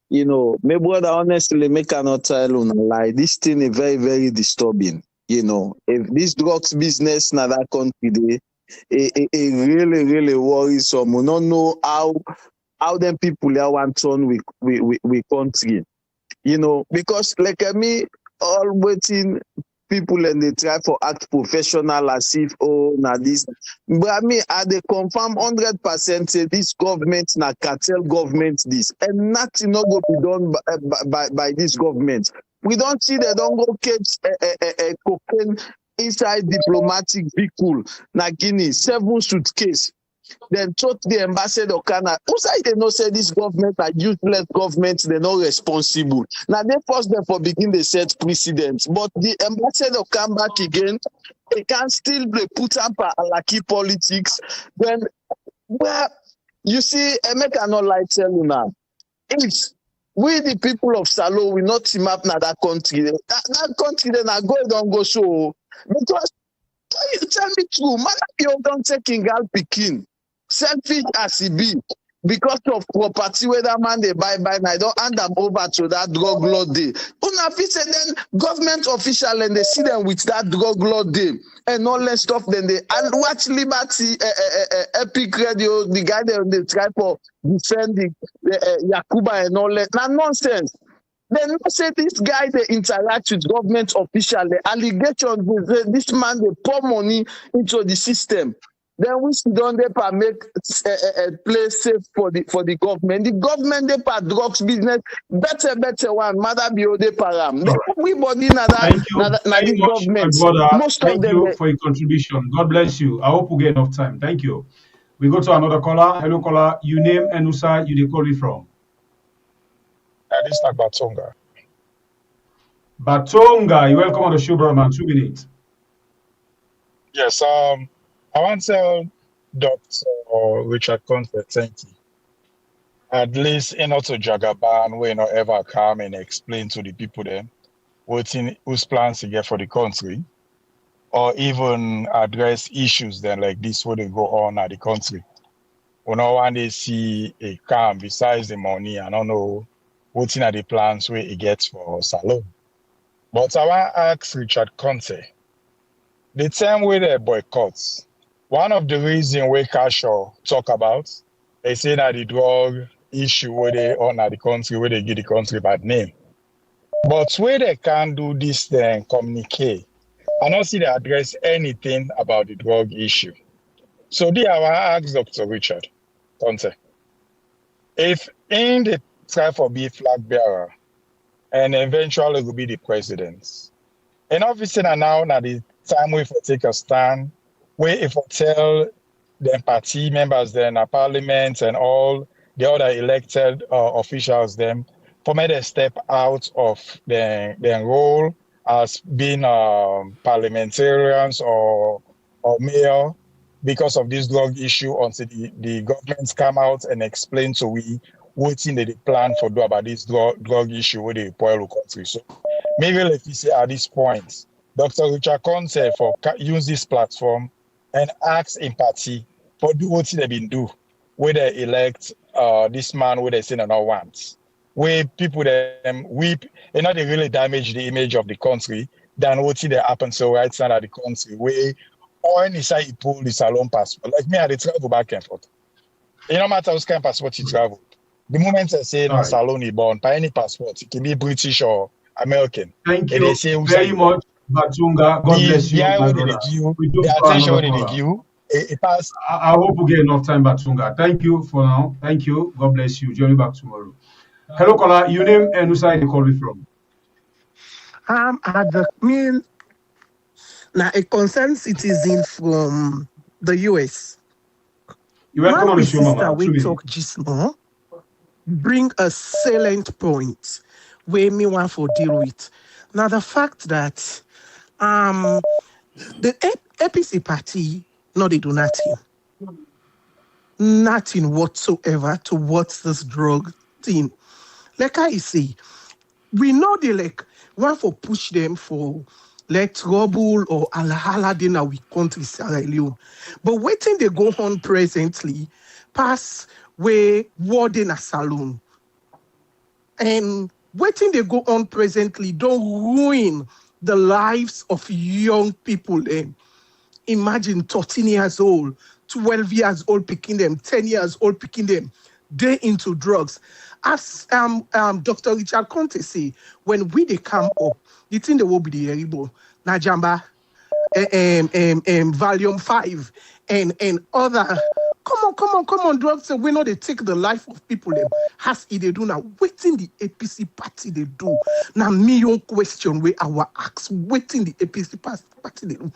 Speaker 10: My brother, honestly, me cannot tell una lie. This thing is very, very disturbing. If this drugs business na that country, it really, really worrisome. We don't know how them people are want on with country. Because like me, all waiting people and they try to act professional as if, oh, now this. But I mean, are they confirm 100% say this government, na cartel government, this, and nothing not going to be done by this government. We don't see they don't go catch cocaine inside diplomatic vehicle, na Guinea, 7 suitcase. Then told the ambassador Canada, who say they know say this government are useless government, they're not responsible. Now they force them for begin they set precedents. But the ambassador come back again, they can still put up a lucky politics. Then well, you see, Emeka not like tell you now. If we the people of Salo will not team up now that country, that country then I go don't go so because tell me true, man, you don't take Gal Pikin. Selfish as he be, because of property where that man they buy, and I don't hand them over to that drug lord day. Then government official and they see them with that drug lord day and all that stuff. Then they and watch Liberty, Epic Radio, the guy they try for defending Yakuba and all that. Now nonsense. Then you say this guy they interact with government official. The allegation this man they pour money into the system. Then we sit down there and make a place safe for the government. The government they part drugs business better one. Mother be ode param. Everybody na this government. Most
Speaker 2: Thank
Speaker 10: of them.
Speaker 2: you for your contribution. God bless you. I hope we get enough time. Thank you. We go to another caller. Hello, caller. You name and who side you they call me from?
Speaker 11: This is Batonga.
Speaker 2: Batonga, you welcome on the show, brother man. 2 minutes.
Speaker 11: Yes. I want to tell Dr. Richard Konteh, thank you. At least in to Jagaban, we not ever come and explain to the people then whose plans to get for the country, or even address issues then like this where they go on at the country. We know when they see a calm besides the money, I don't know what's in the plans where it gets for Salon. But I want to ask Richard Konteh, the time where they boycotts, one of the reasons we Kashaw talk about, they say that the drug issue where they own at the country, where they give the country bad name. But where they can't do this then communicate, I don't see they address anything about the drug issue. So there I want to ask Dr. Richard Konteh, if in the try for be flag bearer and eventually will be the president, and obviously now the time we for take a stand, we if we tell the party members then a parliament and all the other elected officials them for me to step out of their role as being parliamentarians or mayor because of this drug issue until the governments come out and explain to we what in they plan for do about this drug issue with the poor country. So maybe let me say at this point, Dr. Richard Konteh for use this platform and ask in party for do what they been do, where they elect this man where they say no want. Where people them weep and not they really damage the image of the country than what they happen so right now at the country where or inside he pull the Salon passport. Like me, I travel back and forth. It no matter which kind of passport you travel. The moment I say no Salon is born by any passport, it can be British or American.
Speaker 2: Thank you very much, Batunga. God bless you, my brother.
Speaker 11: The attention they give, it pass.
Speaker 2: I hope we get enough time, Batunga. Thank you for now. Thank you. God bless you. Join me back tomorrow. Hello, caller. Your name and who side you call me from?
Speaker 12: At the mean now a concerned citizen from the US.
Speaker 2: You welcome on the show, Mama.
Speaker 12: We talk just more. Bring a salient point where me want for deal with. Now the fact that the APC party no they do nothing whatsoever towards this drug thing. Like I say, we know they like want for push them for like trouble or alahala dinner we country Sierra Leone. But waiting they go on presently pass where warden a saloon. And waiting they go on presently don't ruin the lives of young people. Imagine 13 years old, 12 years old picking them, 10 years old picking them. they into drugs. As Dr. Richard Konteh say, when they come up, the thing they will be the Eribo, Najamba, volume 5 and other. Come on, drugs. We know they take the life of people. Them has it they do now. Waiting the APC party they do. Now million question where our ask waiting the APC party they do.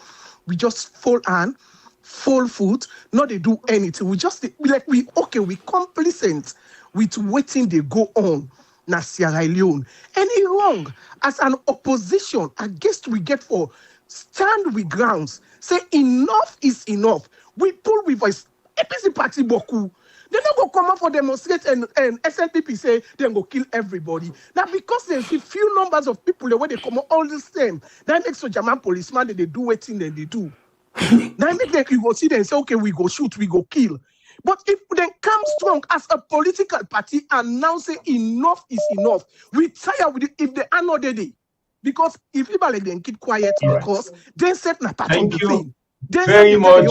Speaker 12: We just fall on, full foot. Not they do anything. We just we complacent with waiting they go on. Na Sierra Leone. Any wrong as an opposition against we get for stand with grounds. Say enough is enough. We pull with voice. APC party boku. They don't go come out for demonstrate and SNPP say they go kill everybody. Now because there's a few numbers of people the way they come out all the same. That makes so German policeman they do waiting then they do. That make them you go see them say okay we go shoot we go kill. But if they come strong as a political party and now say enough is enough, we tire with it if they are not ready. Because if people like them keep quiet because they set na part of the thing.
Speaker 2: Very much,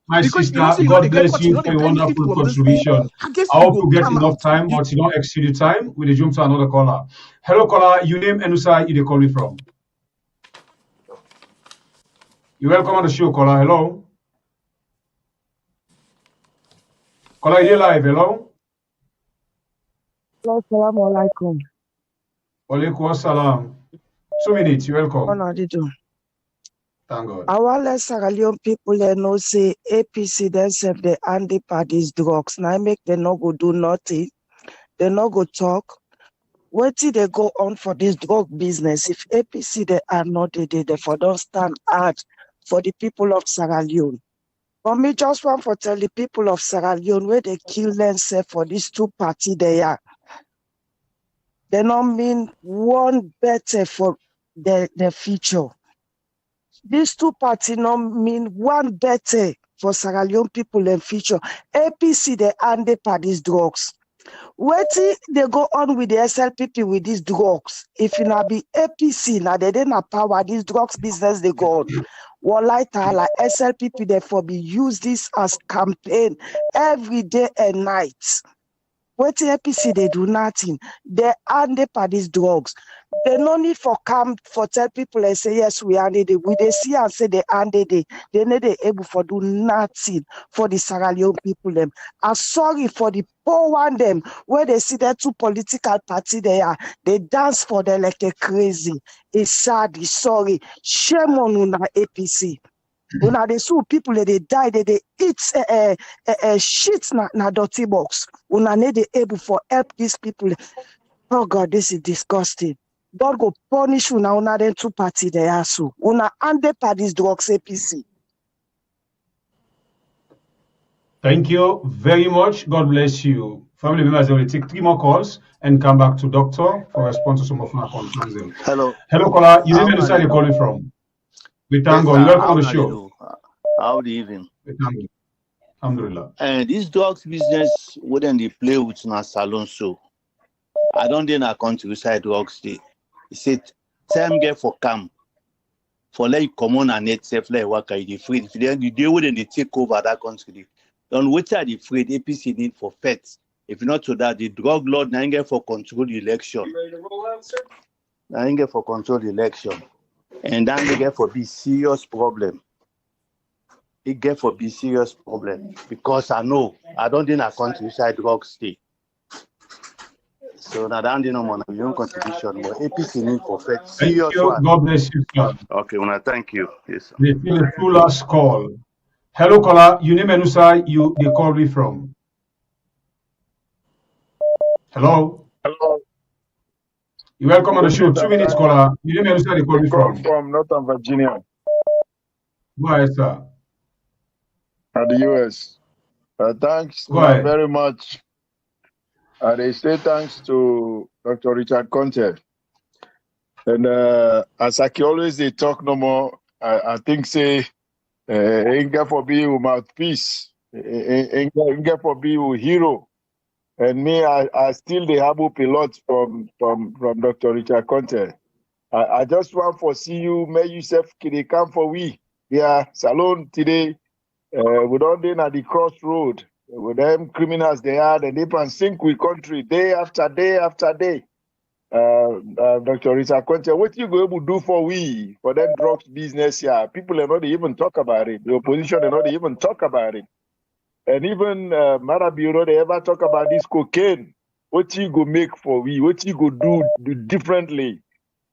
Speaker 2: my sister. God bless you for your wonderful contribution. I hope you get enough time, but you don't exceed the time. We'll jump to another caller. Hello, caller. Your name and where you call me from? You're welcome on the show, caller. Hello. Caller, you're live. Hello.
Speaker 13: Hello, Assalamu alaikum.
Speaker 2: Walaikum assalam. 2 minutes. You're welcome.
Speaker 13: What are they doing?
Speaker 2: Thank God.
Speaker 13: Our Sierra Leone people they know say APC themselves they anti parties drugs. Now make them not go do nothing. They not go talk. What till they go on for this drug business? If APC they are not they for don't stand hard for the people of Sierra Leone. For me, just want to tell the people of Sierra Leone where they kill themselves for these two parties they are. They not mean one better for the future. These two parties not mean one better for Sierra Leone people in future. APC they anti parties drugs. Waiting they go on with the SLPP with these drugs. If you not be APC now they didn't have power this drugs business they go on. Wallahi ta'ala SLPP therefore be use this as campaign every day and night. What APC they do nothing. They anti parties drugs. They no need for come for tell people and say yes we are needed. We they see and say they anti they need they able for do nothing for the Sierra Leone people them. I'm sorry for the poor one them where they see that two political party they are. They dance for them like a crazy. It's sad, it's sorry. Shame on una APC. Una they sue people they die, they eat shit na dirty box. Una need they able for help these people. Oh God, this is disgusting. God go punish una then two party they are so. Una under parties drugs APC.
Speaker 2: Thank you very much. God bless you. Family members, will take 3 more calls and come back to doctor for response to some of our concerns.
Speaker 14: Hello.
Speaker 2: Hello, caller. You name and where you're calling from? We thank God. Welcome on the show.
Speaker 14: How do you even?
Speaker 2: We thank you. Alhamdulillah.
Speaker 14: And this drugs business wouldn't they play with na salon so. I don't think I country side drugs day. He said, time get for come. For like common and net safe like work I free. If they deal with they take over that country. Don't wait at the free APC need for feds. If not to that, the drug lord now get for control the election. Now get for control the election. And then they get for be serious problem. It get for be serious problem. Because I know I don't think I country side drugs stay. So now that no more your contribution, but APC need for fact.
Speaker 2: Thank you. God bless you, sir.
Speaker 14: Okay, well, thank you. Yes, sir.
Speaker 2: We feel a full last call. Hello, caller. Your name and where you they call me from? Hello.
Speaker 11: Hello.
Speaker 2: You're welcome on the show. 2 minutes, caller. Your name and where they call me from?
Speaker 11: From Northern Virginia.
Speaker 2: Go ahead, sir.
Speaker 11: At the US. Thanks very much. They say thanks to Dr. Richard Konteh. And as I always they talk no more, I think say Inga for be your mouthpiece, Inga for be your hero. And me, I still the habu pilot from Dr. Richard Konteh. I just want to see you, may yourself they come for we. Yeah, salon today. We don't in at the crossroad.
Speaker 15: With them criminals they are, they dip and sink with country day after day after day. Dr. Rita Konteh, what you go able to do for them drugs business here? People are not even talk about it. The opposition are not even talk about it. And even Maada Bureau, they ever talk about this cocaine. What you go make for we? What you go do differently?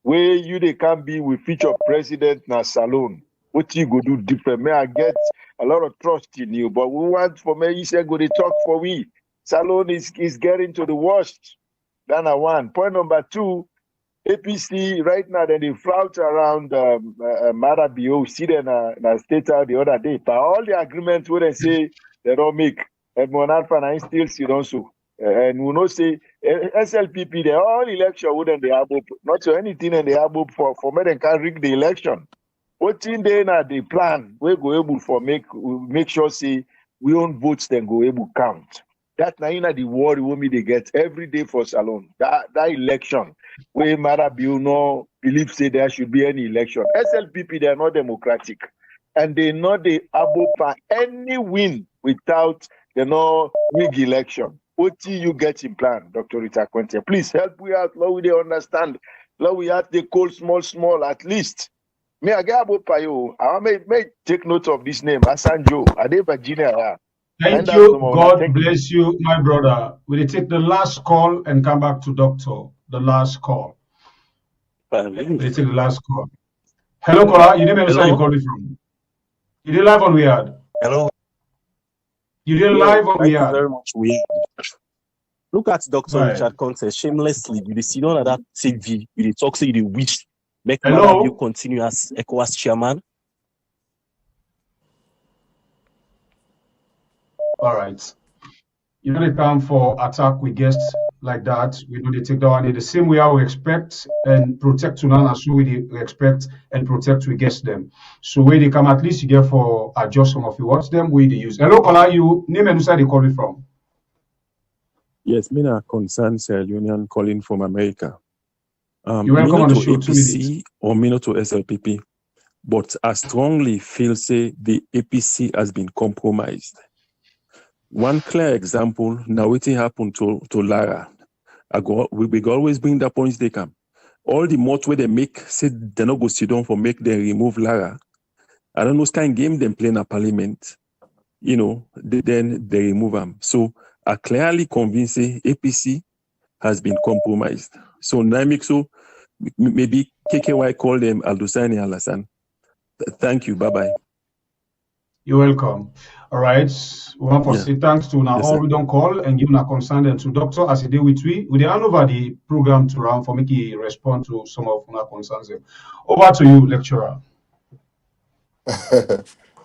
Speaker 15: Where you they can be with future president na salon. What you go do different? May I get a lot of trust in you, but we want for me. You say go they talk for we. Salon is getting to the worst. That's one. Point number two. APC right now they flout around Maada BO. See them na state out the other day. But all the agreements where they say they don't make. And Monalfa and still see also. And we know say SLPP they all election wouldn't they have not so anything and they have for me they can rig the election. What in there na the plan we go able for make sure say we own votes then go able count. That na the worry we they get every day for Salon. That election where Maada Bill no believe say there should be any election. SLPP they are not democratic, and they know they able for any win without the no rig election. What do you get in plan, Dr. Rita Konteh? Please help we out. Let we understand. Let we have the call small at least. Me I get about payo. I may take note of this name. Asanjo. Ade Virginia.
Speaker 2: Thank you. God bless you, my brother. We'll take the last call and come back to Doctor. The last call. We'll take the last call. Hello, caller. You didn't understand you calling from. You did live on Weird.
Speaker 16: Hello.
Speaker 2: You did live on
Speaker 16: Thank you
Speaker 2: Weird.
Speaker 16: very much, Weird. Look at Dr.
Speaker 2: Right.
Speaker 16: Richard Konteh shamelessly. You sit on that TV. You talk say you wish make
Speaker 2: Hello?
Speaker 16: you continue as ECOWAS chairman.
Speaker 2: All right. You know, they come for attack with guests like that. We know they take that one in the same way I we expect and protect to none, as we expect and protect we guess them. So where they come, at least you get for adjust some of you watch them where they use. Hello, caller, you name and where they call it from.
Speaker 17: Yes, me na concern Sierra Leone calling from America.
Speaker 2: You welcome on the show. 2 minutes.
Speaker 17: APC or me not to SLPP, but I strongly feel say the APC has been compromised. One clear example, now what happened to Lara. We always bring the points they come. All the mots where they make, say they not go sit down for make them remove Lara. I don't know what kind of game they play in a parliament. You know, then they remove them. So I clearly convinced APC has been compromised. So now so maybe KKY call them Aldusani Alasan. Thank you. Bye-bye.
Speaker 2: You're welcome. All right. We want to say thanks to now all we don't call and give our concern and to Doctor as he did with we hand over the program to round for making respond to some of our concerns. Over to you, lecturer.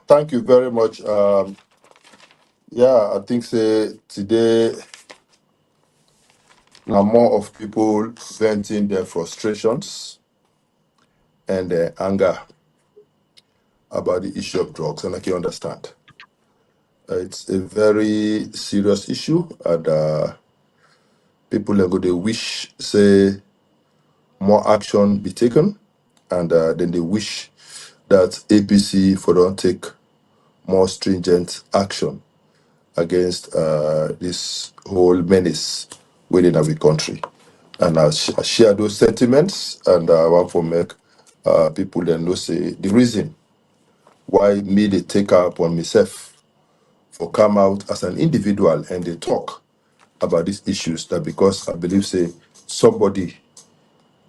Speaker 4: Thank you very much. I think say today now more of people venting their frustrations and their anger about the issue of drugs, and I can understand. It's a very serious issue, and people are going to wish say more action be taken, and then they wish that APC for don't take more stringent action against this whole menace within our country. And I share those sentiments, and I want to make people then know say the reason why me they take up on myself for come out as an individual and they talk about these issues, that because I believe say somebody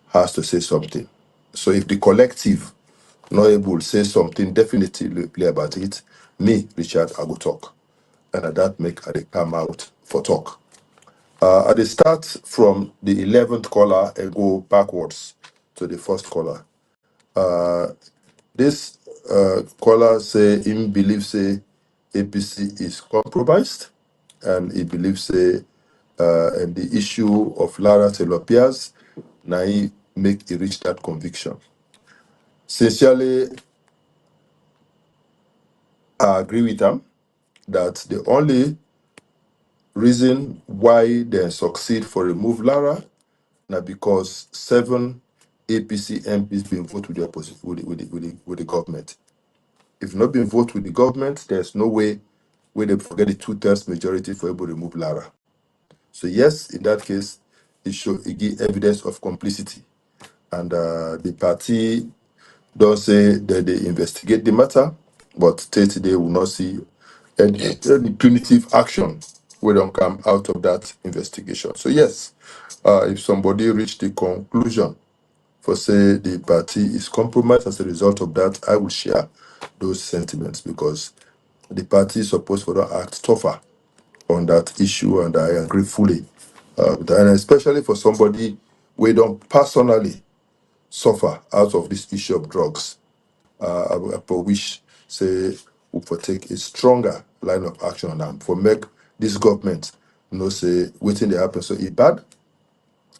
Speaker 4: has to say something. So if the collective not able to say something definitively about it, me, Richard, I go talk. And at that make I come out for talk. I dey start from the 11th caller and go backwards to the first caller. This caller say him believe say APC is compromised, and he believes say and the issue of Lara Telopias now he make he reach that conviction. Sincerely, I agree with them that the only reason why they succeed for remove Lara now because 7 APC MPs been vote with the opposition with the government. If not been vote with the government, there's no way where they forget the 2/3 majority for able to remove Lara. So yes, in that case, it give evidence of complicity. And the party don't say that they investigate the matter, but state they will not see any punitive action will don't come out of that investigation. So yes, if somebody reach the conclusion for say the party is compromised as a result of that, I will share those sentiments because the party is supposed to act tougher on that issue, and I agree fully with that. And especially for somebody we don't personally suffer out of this issue of drugs. I wish say we for take a stronger line of action on them for make this government say waiting they happen so it bad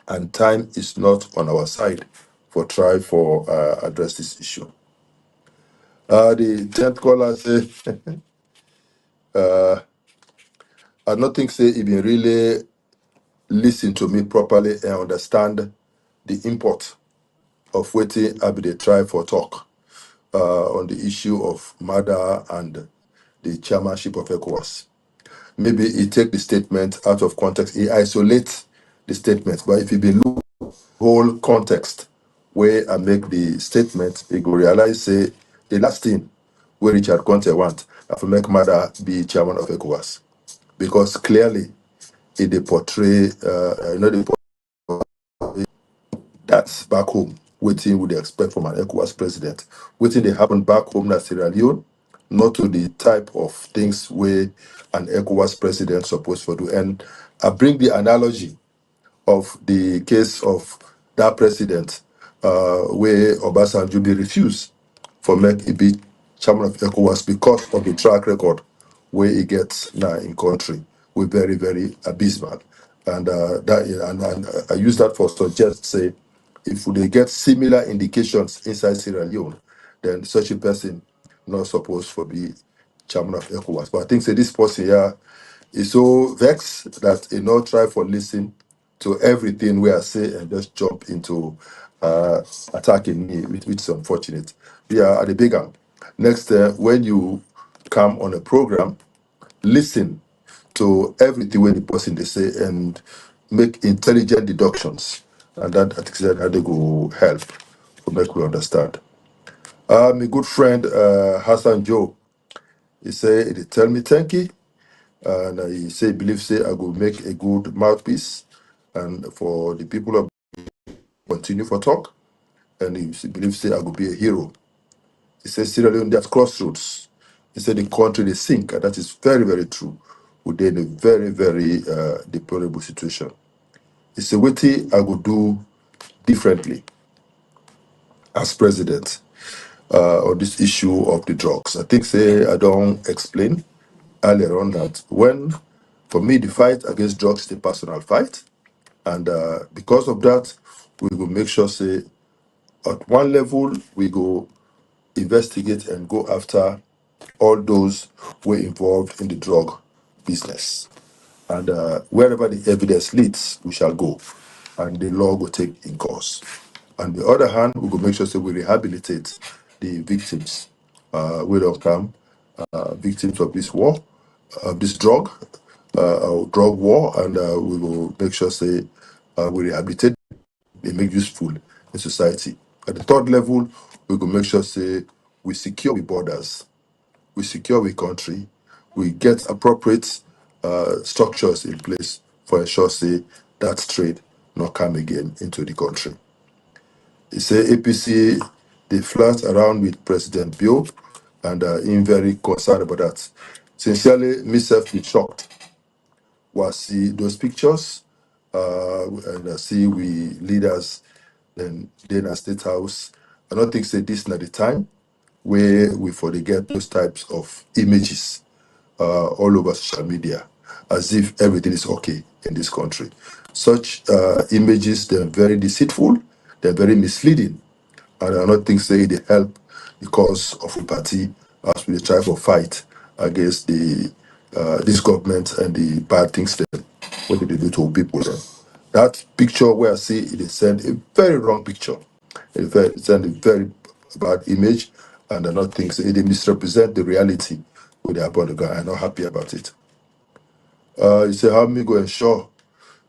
Speaker 4: and time is not on our side for try for address this issue. The 10th caller say I don't think say if you really listen to me properly and understand the import of waiting I be they try for talk on the issue of Maada and the chairmanship of ECOWAS. Maybe he take the statement out of context, he isolate the statement. But if you be look whole context where I make the statement, you go realize say the last thing where Richard Konteh want to make Maada be chairman of ECOWAS. Because clearly it they portray that's back home. Waiting would they expect from an ECOWAS president. Waiting they happen back home in Sierra Leone, not to the type of things where an ECOWAS president supposed to do. And I bring the analogy of the case of that president where Obasanjo be refused for make it be chairman of ECOWAS because of the track record where he gets now in country. We're very, very abysmal. And and I use that for suggest say if they get similar indications inside Sierra Leone, then such a person not supposed to be chairman of ECOWAS. But I think say this person here is so vexed that he not try for listen to everything we are say and just jump into attacking me, which is unfortunate. We are at the big one. Next, when you come on a program, listen to everything when the person they say and make intelligent deductions, and that I think that they go help to make we understand. My good friend Hassan Joe, he say he tell me thank you, and he say believe say I go make a good mouthpiece, and for the people of continue for talk, and he believe say I go be a hero. He says Sierra Leone there's crossroads. He said the country they sink, and that is very very true. We're in a very very deplorable situation. He said what I would do differently as president on this issue of the drugs. I think say I don't explain earlier on that when for me the fight against drugs is a personal fight, and because of that we will make sure say at one level we go investigate and go after all those who were involved in the drug business. And wherever the evidence leads, we shall go, and the law will take in course. On the other hand, we will make sure that we rehabilitate the victims. We don't come victims of this war, of this drug war, and we will make sure say we rehabilitate, they make useful in society. At the third level, we will make sure say we secure the borders, we secure the country, we get appropriate structures in place for ensure say that trade not come again into the country. He say APC they flirt around with President Bill, and I'm very concerned about that. Sincerely, myself be shocked was see those pictures and see we leaders then at State House. I don't think say this not the time where we for they get those types of images all over social media as if everything is okay in this country. Such images, they're very deceitful, they're very misleading, and I don't think say they help the cause of the party as we try for fight against the this government and the bad things that what they do to people. Then. That picture where I see it send a very wrong picture. It send a very bad image, and I don't think so. It misrepresent the reality with the upon the ground. I'm not happy about it. You say, how me go ensure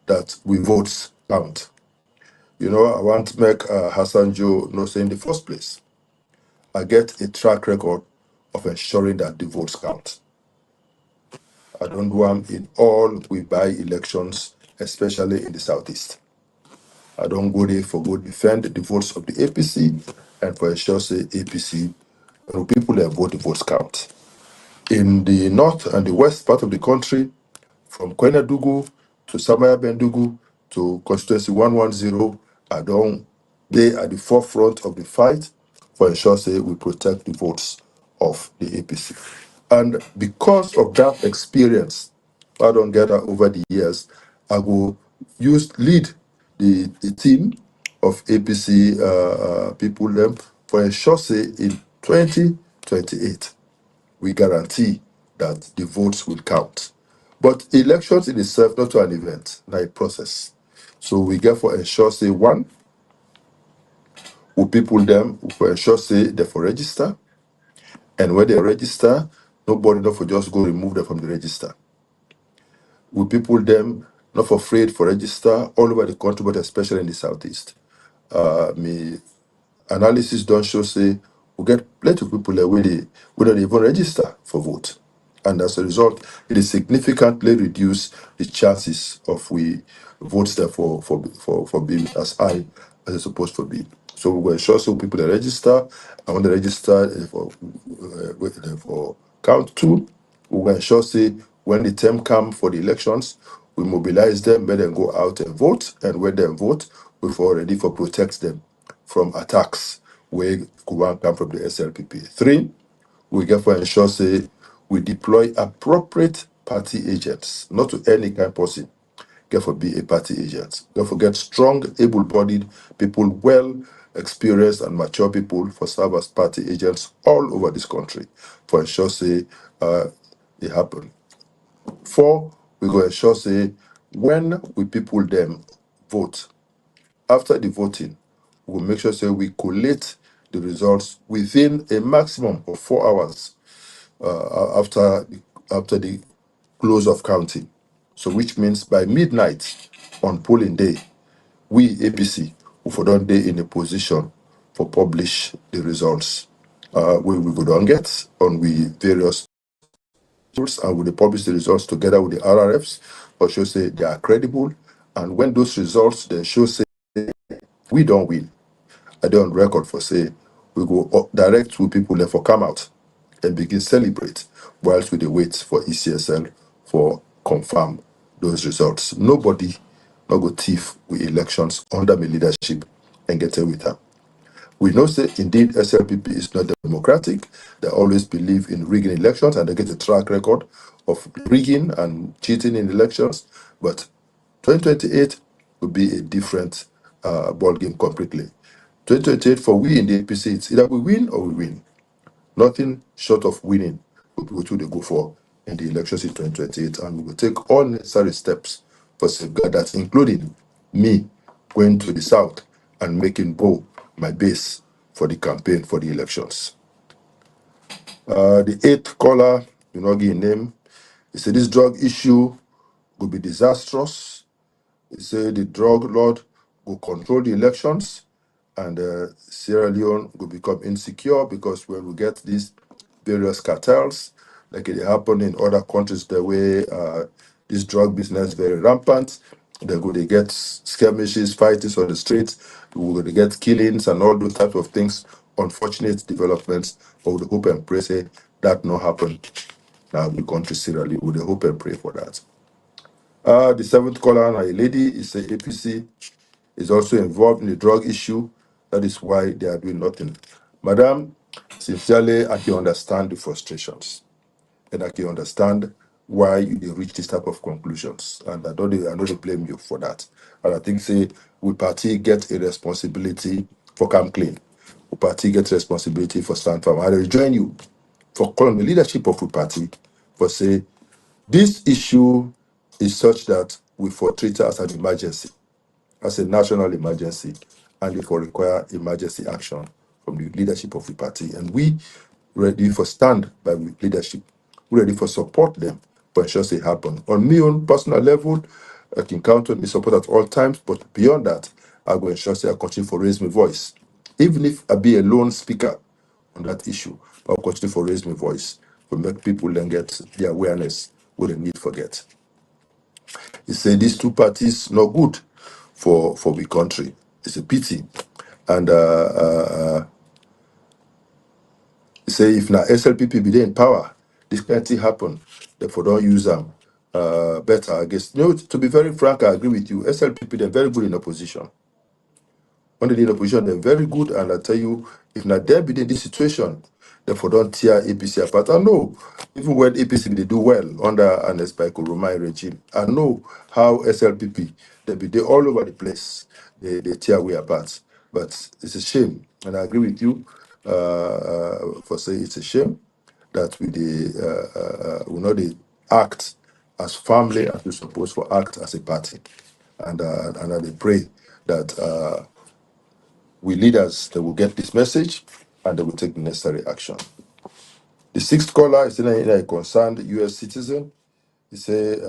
Speaker 4: that we votes count? You know, I want to make Hassan Joe know say in the first place, I get a track record of ensuring that the votes count. I don't do them in all we buy elections, especially in the southeast. I don't go there for go defend the votes of the APC and for ensure say APC and people that vote the votes count. In the north and the west part of the country, from Kwenedugu to Samaya Bendugu to constituency 110, I don't they at the forefront of the fight for ensure say we protect the votes of the APC. And because of that experience, I don't get that over the years, I will lead the team of APC people them for ensure say in 2028 we guarantee that the votes will count. But elections in itself not an event, not a process. So we get for ensure say one, we people them for ensure say they for register, and when they register, nobody not for just go remove them from the register. We people them not for afraid for register all over the country, but especially in the southeast. Me analysis don't show say we get plenty of people that we don't even register for vote. And as a result, it is significantly reduce the chances of we votes there for being as high as it's supposed to be. So we will ensure so people that register, and when they register for count two, we will ensure say when the term come for the elections, we mobilize them, let them go out and vote, and when they vote, we for ready for protect them from attacks where could come from the SLPP. Three, we get for ensure say we deploy appropriate party agents, not to any kind of person. Get for be a party agent. Don't forget strong, able-bodied people, well experienced and mature people for serve as party agents all over this country. For ensure say it happen. Four, we go ensure say when we people them vote, after the voting, we will make sure say we collate the results within a maximum of 4 hours after the close of counting. So which means by midnight on polling day, we APC will for done day in a position for publish the results. We go down get on we various tools and we publish the results together with the RRFs or show say they are credible. And when those results they show say we don't win, I don't record for say we go direct to people that for come out and begin celebrate whilst we dey wait for ECSL for confirm those results. Nobody no go thief with elections under my leadership and get away with them. We know say indeed SLPP is not democratic. They always believe in rigging elections and they get a track record of rigging and cheating in elections. But 2028 will be a different ball game completely. 2028 for we in the APC, it's either we win or we win. Nothing short of winning will be what they go for in the elections in 2028. And we will take all necessary steps for safeguard that, including me going to the south and making Bo my base for the campaign for the elections. The eighth caller, you know, give name. He said this drug issue will be disastrous. He said the drug lord will control the elections and Sierra Leone will become insecure because when we get these various cartels, like it happened in other countries, the way this drug business very rampant, they get skirmishes, fightings on the streets, we're going to get killings and all those types of things, unfortunate developments, but we hope and pray say that not happen now in the country Sierra Leone. We hope and pray for that. The seventh caller, a lady, is a APC, is also involved in the drug issue. That is why they are doing nothing. Madam, sincerely, I can understand the frustrations. And I can understand why you reach this type of conclusions. And I don't blame you for that. And I think, say, we party get a responsibility for come clean. We party get responsibility for stand firm. I will join you for calling the leadership of the party for say, this issue is such that we for treat it as an emergency, as a national emergency, and it will require emergency action from the leadership of the party. And we ready for stand by the leadership. we're ready for support them, but ensure it happen. On me own personal level, I can count on me support at all times, but beyond that, I will ensure I continue to raise my voice. Even if I be a lone speaker on that issue, I'll continue to raise my voice to make people then get the awareness what they need forget. He said these two parties not good for the country. It's a pity. And he say if now SLPP be there in power, this kind of thing happen. Therefore, don't use them better. I guess to be very frank, I agree with you. SLPP they're very good in opposition. When they in opposition, they're very good. And I tell you, if not there be in this situation, therefore don't tear APC apart. I know, even when APC they do well under an Espaico Romai regime, I know how SLPP they be there all over the place. They tear way apart. But it's a shame, and I agree with you for saying it's a shame that we know they act as firmly as we're supposed to act as a party, and I pray that. We leaders that will get this message and they will take the necessary action. The sixth caller is a concerned U.S. citizen. He say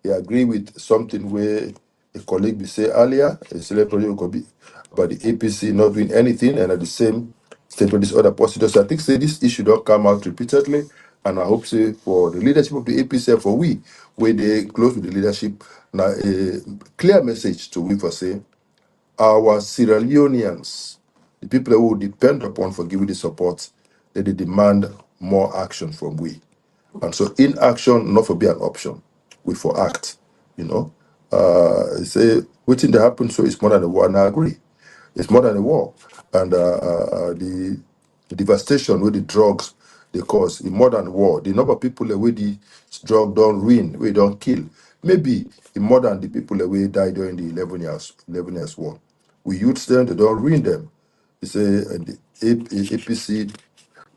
Speaker 4: he agree with something where a colleague be say earlier, a celebrity could be about the APC not doing anything, and at the same statement this other postulates. So I think say this issue don't come out repeatedly, and I hope say for the leadership of the APC and for we, where they close with the leadership, now a clear message to we for say our Sierra Leoneans, the people who depend upon for giving the support, they demand more action from we. And so inaction not for be an option. We for act, you know. Say waiting that happen so it's more than a war, and I agree. It's more than a war. And the devastation with the drugs they cause in more than war. The number of people that with the drug don't ruin, we don't kill. Maybe in more than the people that we died during the 11 years war. We use them, they don't ruin them. It's the APC,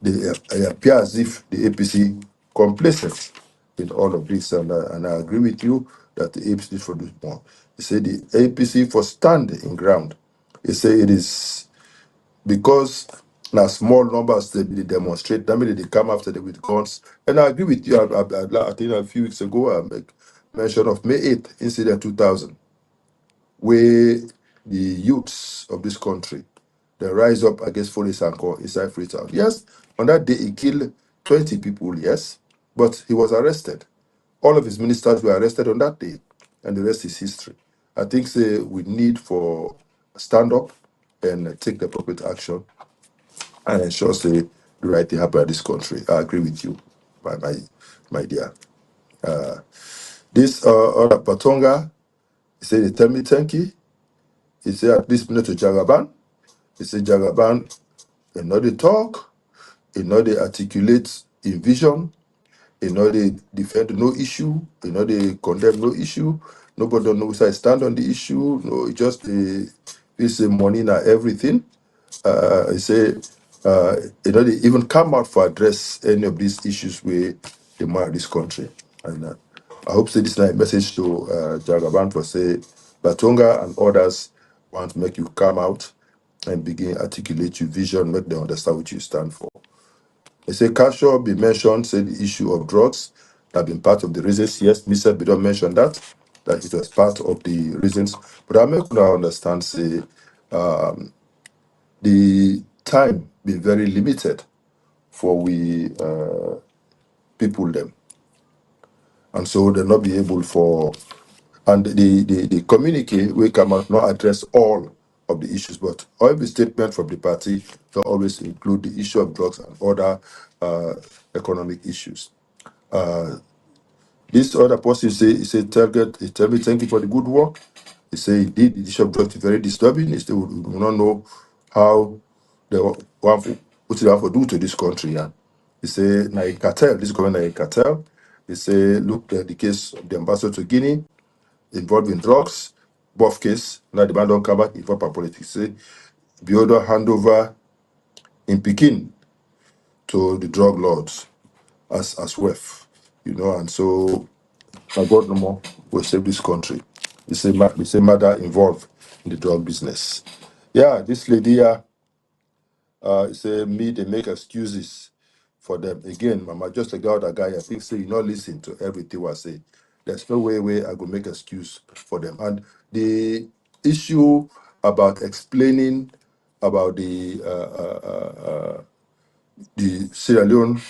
Speaker 4: they appear as if the APC complacent in all of this, and I agree with you that the APC for do more. He said the APC for stand in ground. He said it is because now small numbers they demonstrate, that means they come after them with guns. And I agree with you. I think a few weeks ago I make mention of May 8th incident 2000, where the youths of this country they rise up against Foley Sanko inside Freetown. Yes, on that day he killed 20 people, yes, but he was arrested. All of his ministers were arrested on that day, and the rest is history. I think say we need for stand up and take the appropriate action and ensure say the right thing happen in this country. I agree with you, my dear. This other Patonga, he said, they tell me thank you. He said, at least not to Jagaban. He said, Jagaban, they know they talk, they know they articulate in vision, they know they defend no issue, they know they condemn no issue. Nobody don't know which side stand on the issue. No, it just it's money now everything. I say, they even come out for address any of these issues where they mark this country. And I hope say this is a message to Jagaban for say, Batonga and others want to make you come out and begin articulate your vision, make them understand what you stand for. They say Casio be mentioned, say the issue of drugs have been part of the reasons. Yes, Mr. Bidon mentioned that it was part of the reasons. But I make now understand, say, the time be very limited for we people them, and so they'll not be able for and the communique will come out not address all of the issues, but every statement from the party will always include the issue of drugs and other economic issues. This other person say he said target he tell me thank you for the good work. He say indeed the issue of drugs is very disturbing. He still do not know how they want to, what they want to do to this country. Yeah. He say na a cartel, this government na a cartel. He say look at the case of the ambassador to Guinea involved in drugs, both case, now the man don't come back involved in politics. Say the other hand over in Peking to the drug lords as well. And so my God no more will save this country. The same matter involved in the drug business. Yeah, this lady here, say me they make excuses for them. Again, Mama, just like the other guy, I think say you not listen to everything I say. There's no way I could make excuse for them. And the issue about explaining about the Sierra Leone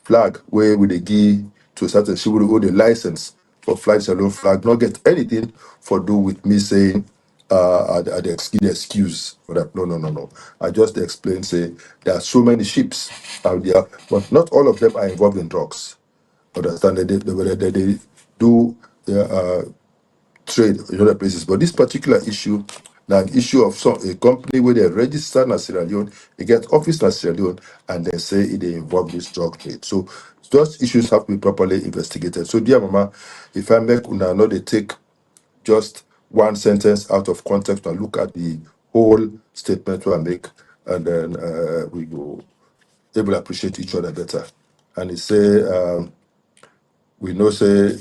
Speaker 4: flag where we they give to a certain she would hold the license for flying Sierra Leone flag, not get anything for do with me saying the excuse for that. No. I just explained say there are so many ships out there, but not all of them are involved in drugs. Understand that they do trade in other places. But this particular issue, now an issue of a company where they register in Sierra Leone, they get office in Sierra Leone, and they say they involve this drug trade. So those issues have to be properly investigated. So dear Mama, if I make una know they take just one sentence out of context and look at the whole statement we make, and then we go able to appreciate each other better. And he say we know say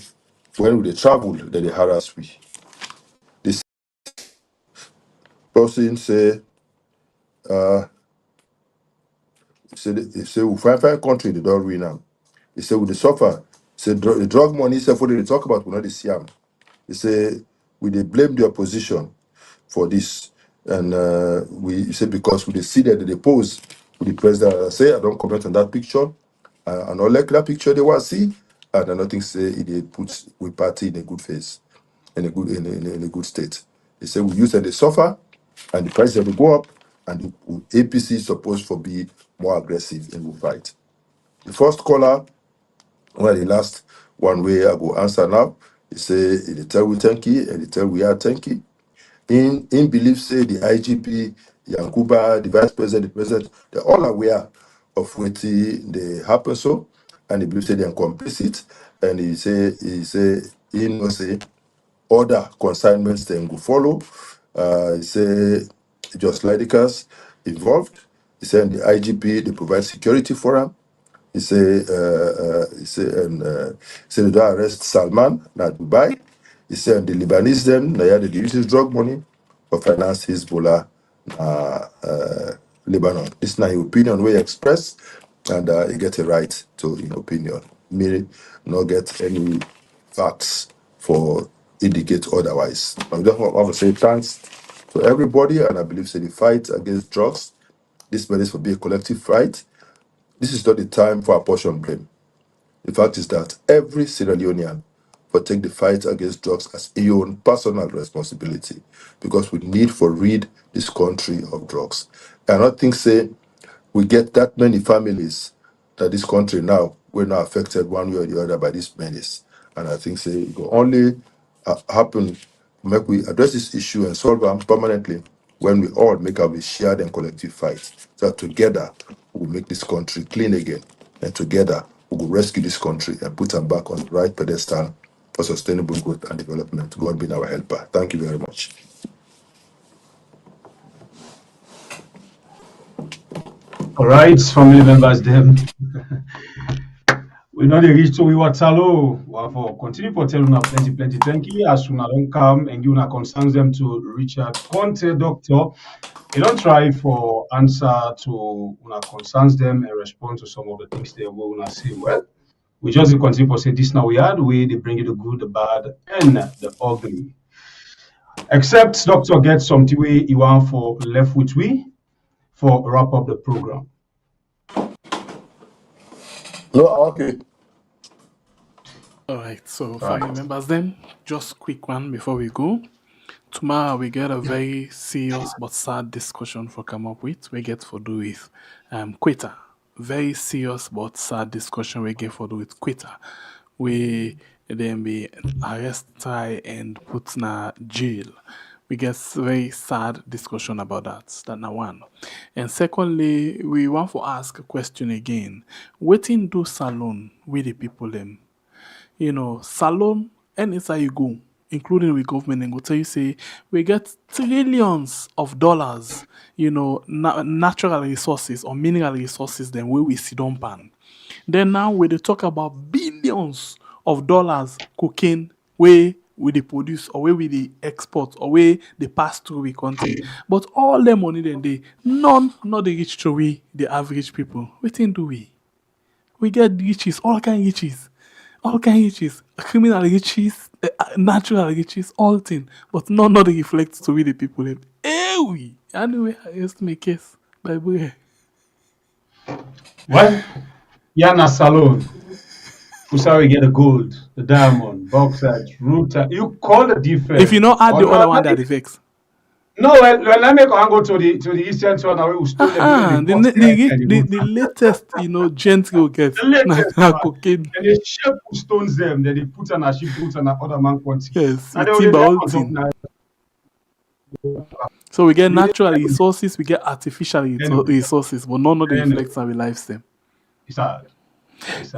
Speaker 4: when we travel, that they harass we. This person say he say we find country they don't win now. He say we dey suffer. Say the drug money say for they talk about we not dey see am. He say we they blame the opposition for this, and we he say because we dey see that they pose with the president. I say I don't comment on that picture. I not like that picture they want to see, and I nothing say they put we party in a good face, in a good state. They say we use that they suffer, and the price will go up, and the APC is supposed to be more aggressive in the fight. The first caller, well, the last one way I go answer now, he say he tell we thank you, and he tell we are thank you. In belief say the IGP, Yankuba, the vice president, the president, they're all aware of what they happen so, and he believes say they're complicit, and he know say other consignments then go follow. He say just like the cars involved. He said the IGP they provide security for him. He say they don't arrest Salman na Dubai. He said the Lebanese them they had the use drug money for finance Hezbollah Lebanon. This is not your opinion we express, and you get a right to an opinion. Me not get any facts for indicate otherwise. I just want to say thanks to everybody, and I believe say the fight against drugs, this must be a collective fight. This is not the time for apportion blame. The fact is that every Sierra Leonean will take the fight against drugs as a own personal responsibility, because we need for rid this country of drugs. And I don't think say we get that many families that this country now we're not affected one way or the other by this menace. And I think say it will only happen make we address this issue and solve them permanently when we all make our shared and collective fight. So that together we'll make this country clean again, and together we will rescue this country and put them back on the right pedestal for sustainable growth and development. God be our helper. Thank you very much.
Speaker 2: All right, family members, them. We know they reach to we Watalo. For continue for telling us plenty. Thank you. As soon as don't come and give una concerns them to Richard Konteh, doctor. You don't try for answer to una concerns them and respond to some of the things they will una say. Well, we just continue for say this now we had way they bring you the good, the bad, and the ugly. Except doctor gets something way you want for left with we for wrap up the program.
Speaker 4: No, okay.
Speaker 3: All right, so
Speaker 2: All
Speaker 3: family
Speaker 2: right.
Speaker 3: members, then just quick one before we go. Tomorrow we get a very serious but sad discussion for come up with. We get for do with Quetta. Very serious but sad discussion we get for do with Quetta. We then be arrest, try and put in jail. We get very sad discussion about that. That now one. And secondly, we want to ask a question again. Waiting do salon with the people them. Salon, anytime you go, including with government, and go tell you say we get trillions of dollars, natural resources or mineral resources, then we sit on pan. Then now we they talk about billions of dollars cocaine where we they produce or where we they export or where they pass through we country. But all the money then they none not they reach to we the average people. Waiting do we? We get riches, all kind riches, criminal riches, natural riches, all things, but none of the reflects to we the people. We anyway, I just make case. Bible.
Speaker 2: Well, Yana Salon. Usa we get the gold, the diamond, bauxite, rutile. You call the difference.
Speaker 3: If you not add the other one that affects.
Speaker 2: No, when I make I go to the eastern one, I will stole
Speaker 3: the latest, gent will get
Speaker 2: the latest one.
Speaker 3: cocaine.
Speaker 2: And they shape who stones them, then they put on a ship, put on other man quantity.
Speaker 3: Yes,
Speaker 2: And
Speaker 3: it's about thing. So we get natural resources, we get artificial resources, but none of the reflects our lifestyle.
Speaker 2: It's hard.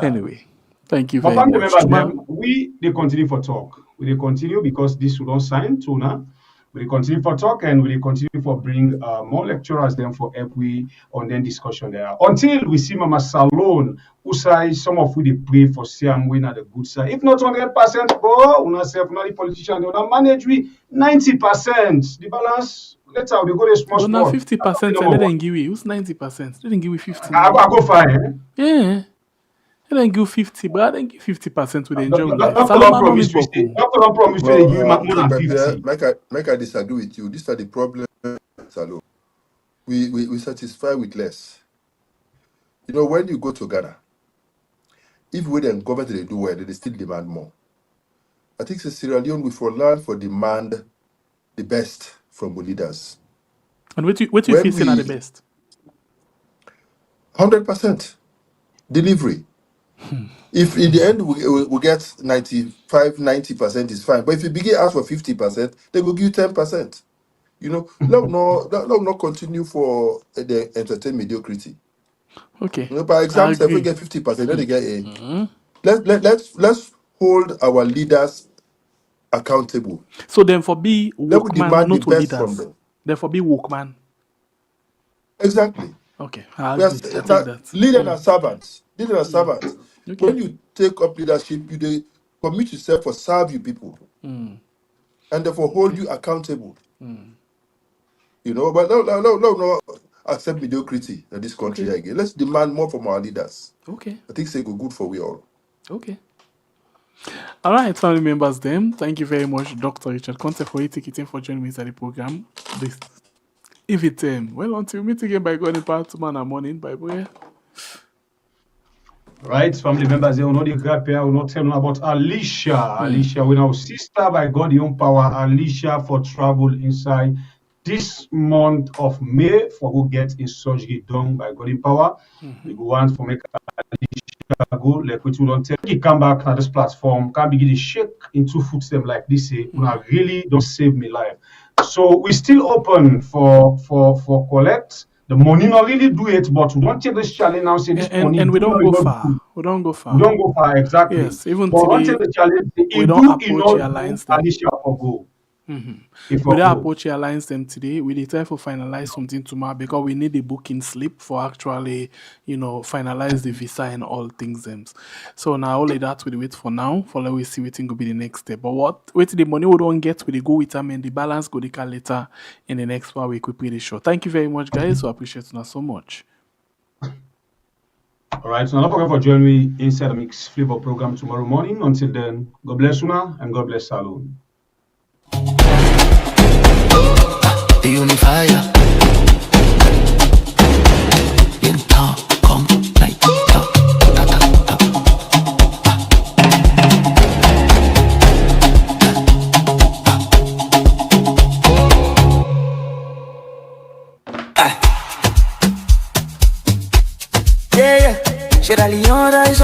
Speaker 3: Anyway, thank you very much.
Speaker 2: Remember, they continue for talk. We continue because this will not sign to now. We continue for talk and we continue for bring more lecturers then for every on then discussion there. Until we see Mama Salon, who say some of we they pray for Siam win at the good side. If not 100%, but we not self not the politician, they will manage we 90%. The balance later we go to small sport.
Speaker 3: Now 50% and then give you who's 90%? They didn't give you 50.
Speaker 2: I go fine.
Speaker 3: Yeah. They didn't give 50, but I didn't give 50% with the enjoy life.
Speaker 2: Don't promise to give you more than 50.
Speaker 4: Make I disagree with you. These are the problems, Salon. We satisfy with less. When you go to Ghana, if we then government they do well, they still demand more. I think Sierra Leone we for learn for demand the best from the leaders.
Speaker 3: And what you facing are the best?
Speaker 4: 100% delivery. If in the end we get 95, 90% is fine. But if you begin ask for 50%, they will give you 10%. Let not continue for the entertain mediocrity.
Speaker 3: Okay.
Speaker 4: By example, if we get 50%, then they get A. Let's hold our leaders accountable.
Speaker 3: So then for be workman, not to leaders.
Speaker 4: From them.
Speaker 3: Then for be workman.
Speaker 4: Exactly.
Speaker 3: Okay. I take that.
Speaker 4: Leaders and servants. Leaders and servants.
Speaker 3: Okay.
Speaker 4: When you take up leadership, you commit yourself for serve you people. And therefore hold you accountable. But no accept mediocrity in this country again. Let's demand more from our leaders.
Speaker 3: Okay.
Speaker 4: I think it's good for we all.
Speaker 3: Okay. All right, family members, thank you very much, Dr. Richard Konteh, for taking for joining me inside the program. If it's until we meet again by God in part tomorrow morning, by way.
Speaker 2: Right, family members, they will know the grab here, will not tell them about Alicia. Alicia, we know sister by God, the own power, Alicia for travel inside this month of May for who get a surgery done by God in power. We go on for make Alicia go, like we don't tell you, come back on this platform, can begin to shake into footsteps like this, really don't save me life. So we still open for collect. The money not really do it, but we don't take this challenge now. Say this money,
Speaker 3: and we don't go far. We don't go far.
Speaker 2: We don't go far, exactly.
Speaker 3: Yes, even
Speaker 2: but
Speaker 3: today,
Speaker 2: the challenge,
Speaker 3: we don't approach the alliance.
Speaker 2: Alicia for go.
Speaker 3: We don't approach the alliance them today. We try to finalize something tomorrow because we need a booking slip for actually, finalize the visa and all things them. So now only that we wait for now. For let we see what will be the next step. But wait the money we don't get, we go with them and the balance go the later in the next 1 week. We pretty sure. Thank you very much, guys. We appreciate you so much.
Speaker 2: All right, so don't forget for joining me inside the Mix Flavor program tomorrow morning. Until then, God bless Una and God bless Salon.
Speaker 1: The unifier in town, come night, Sierra Leone.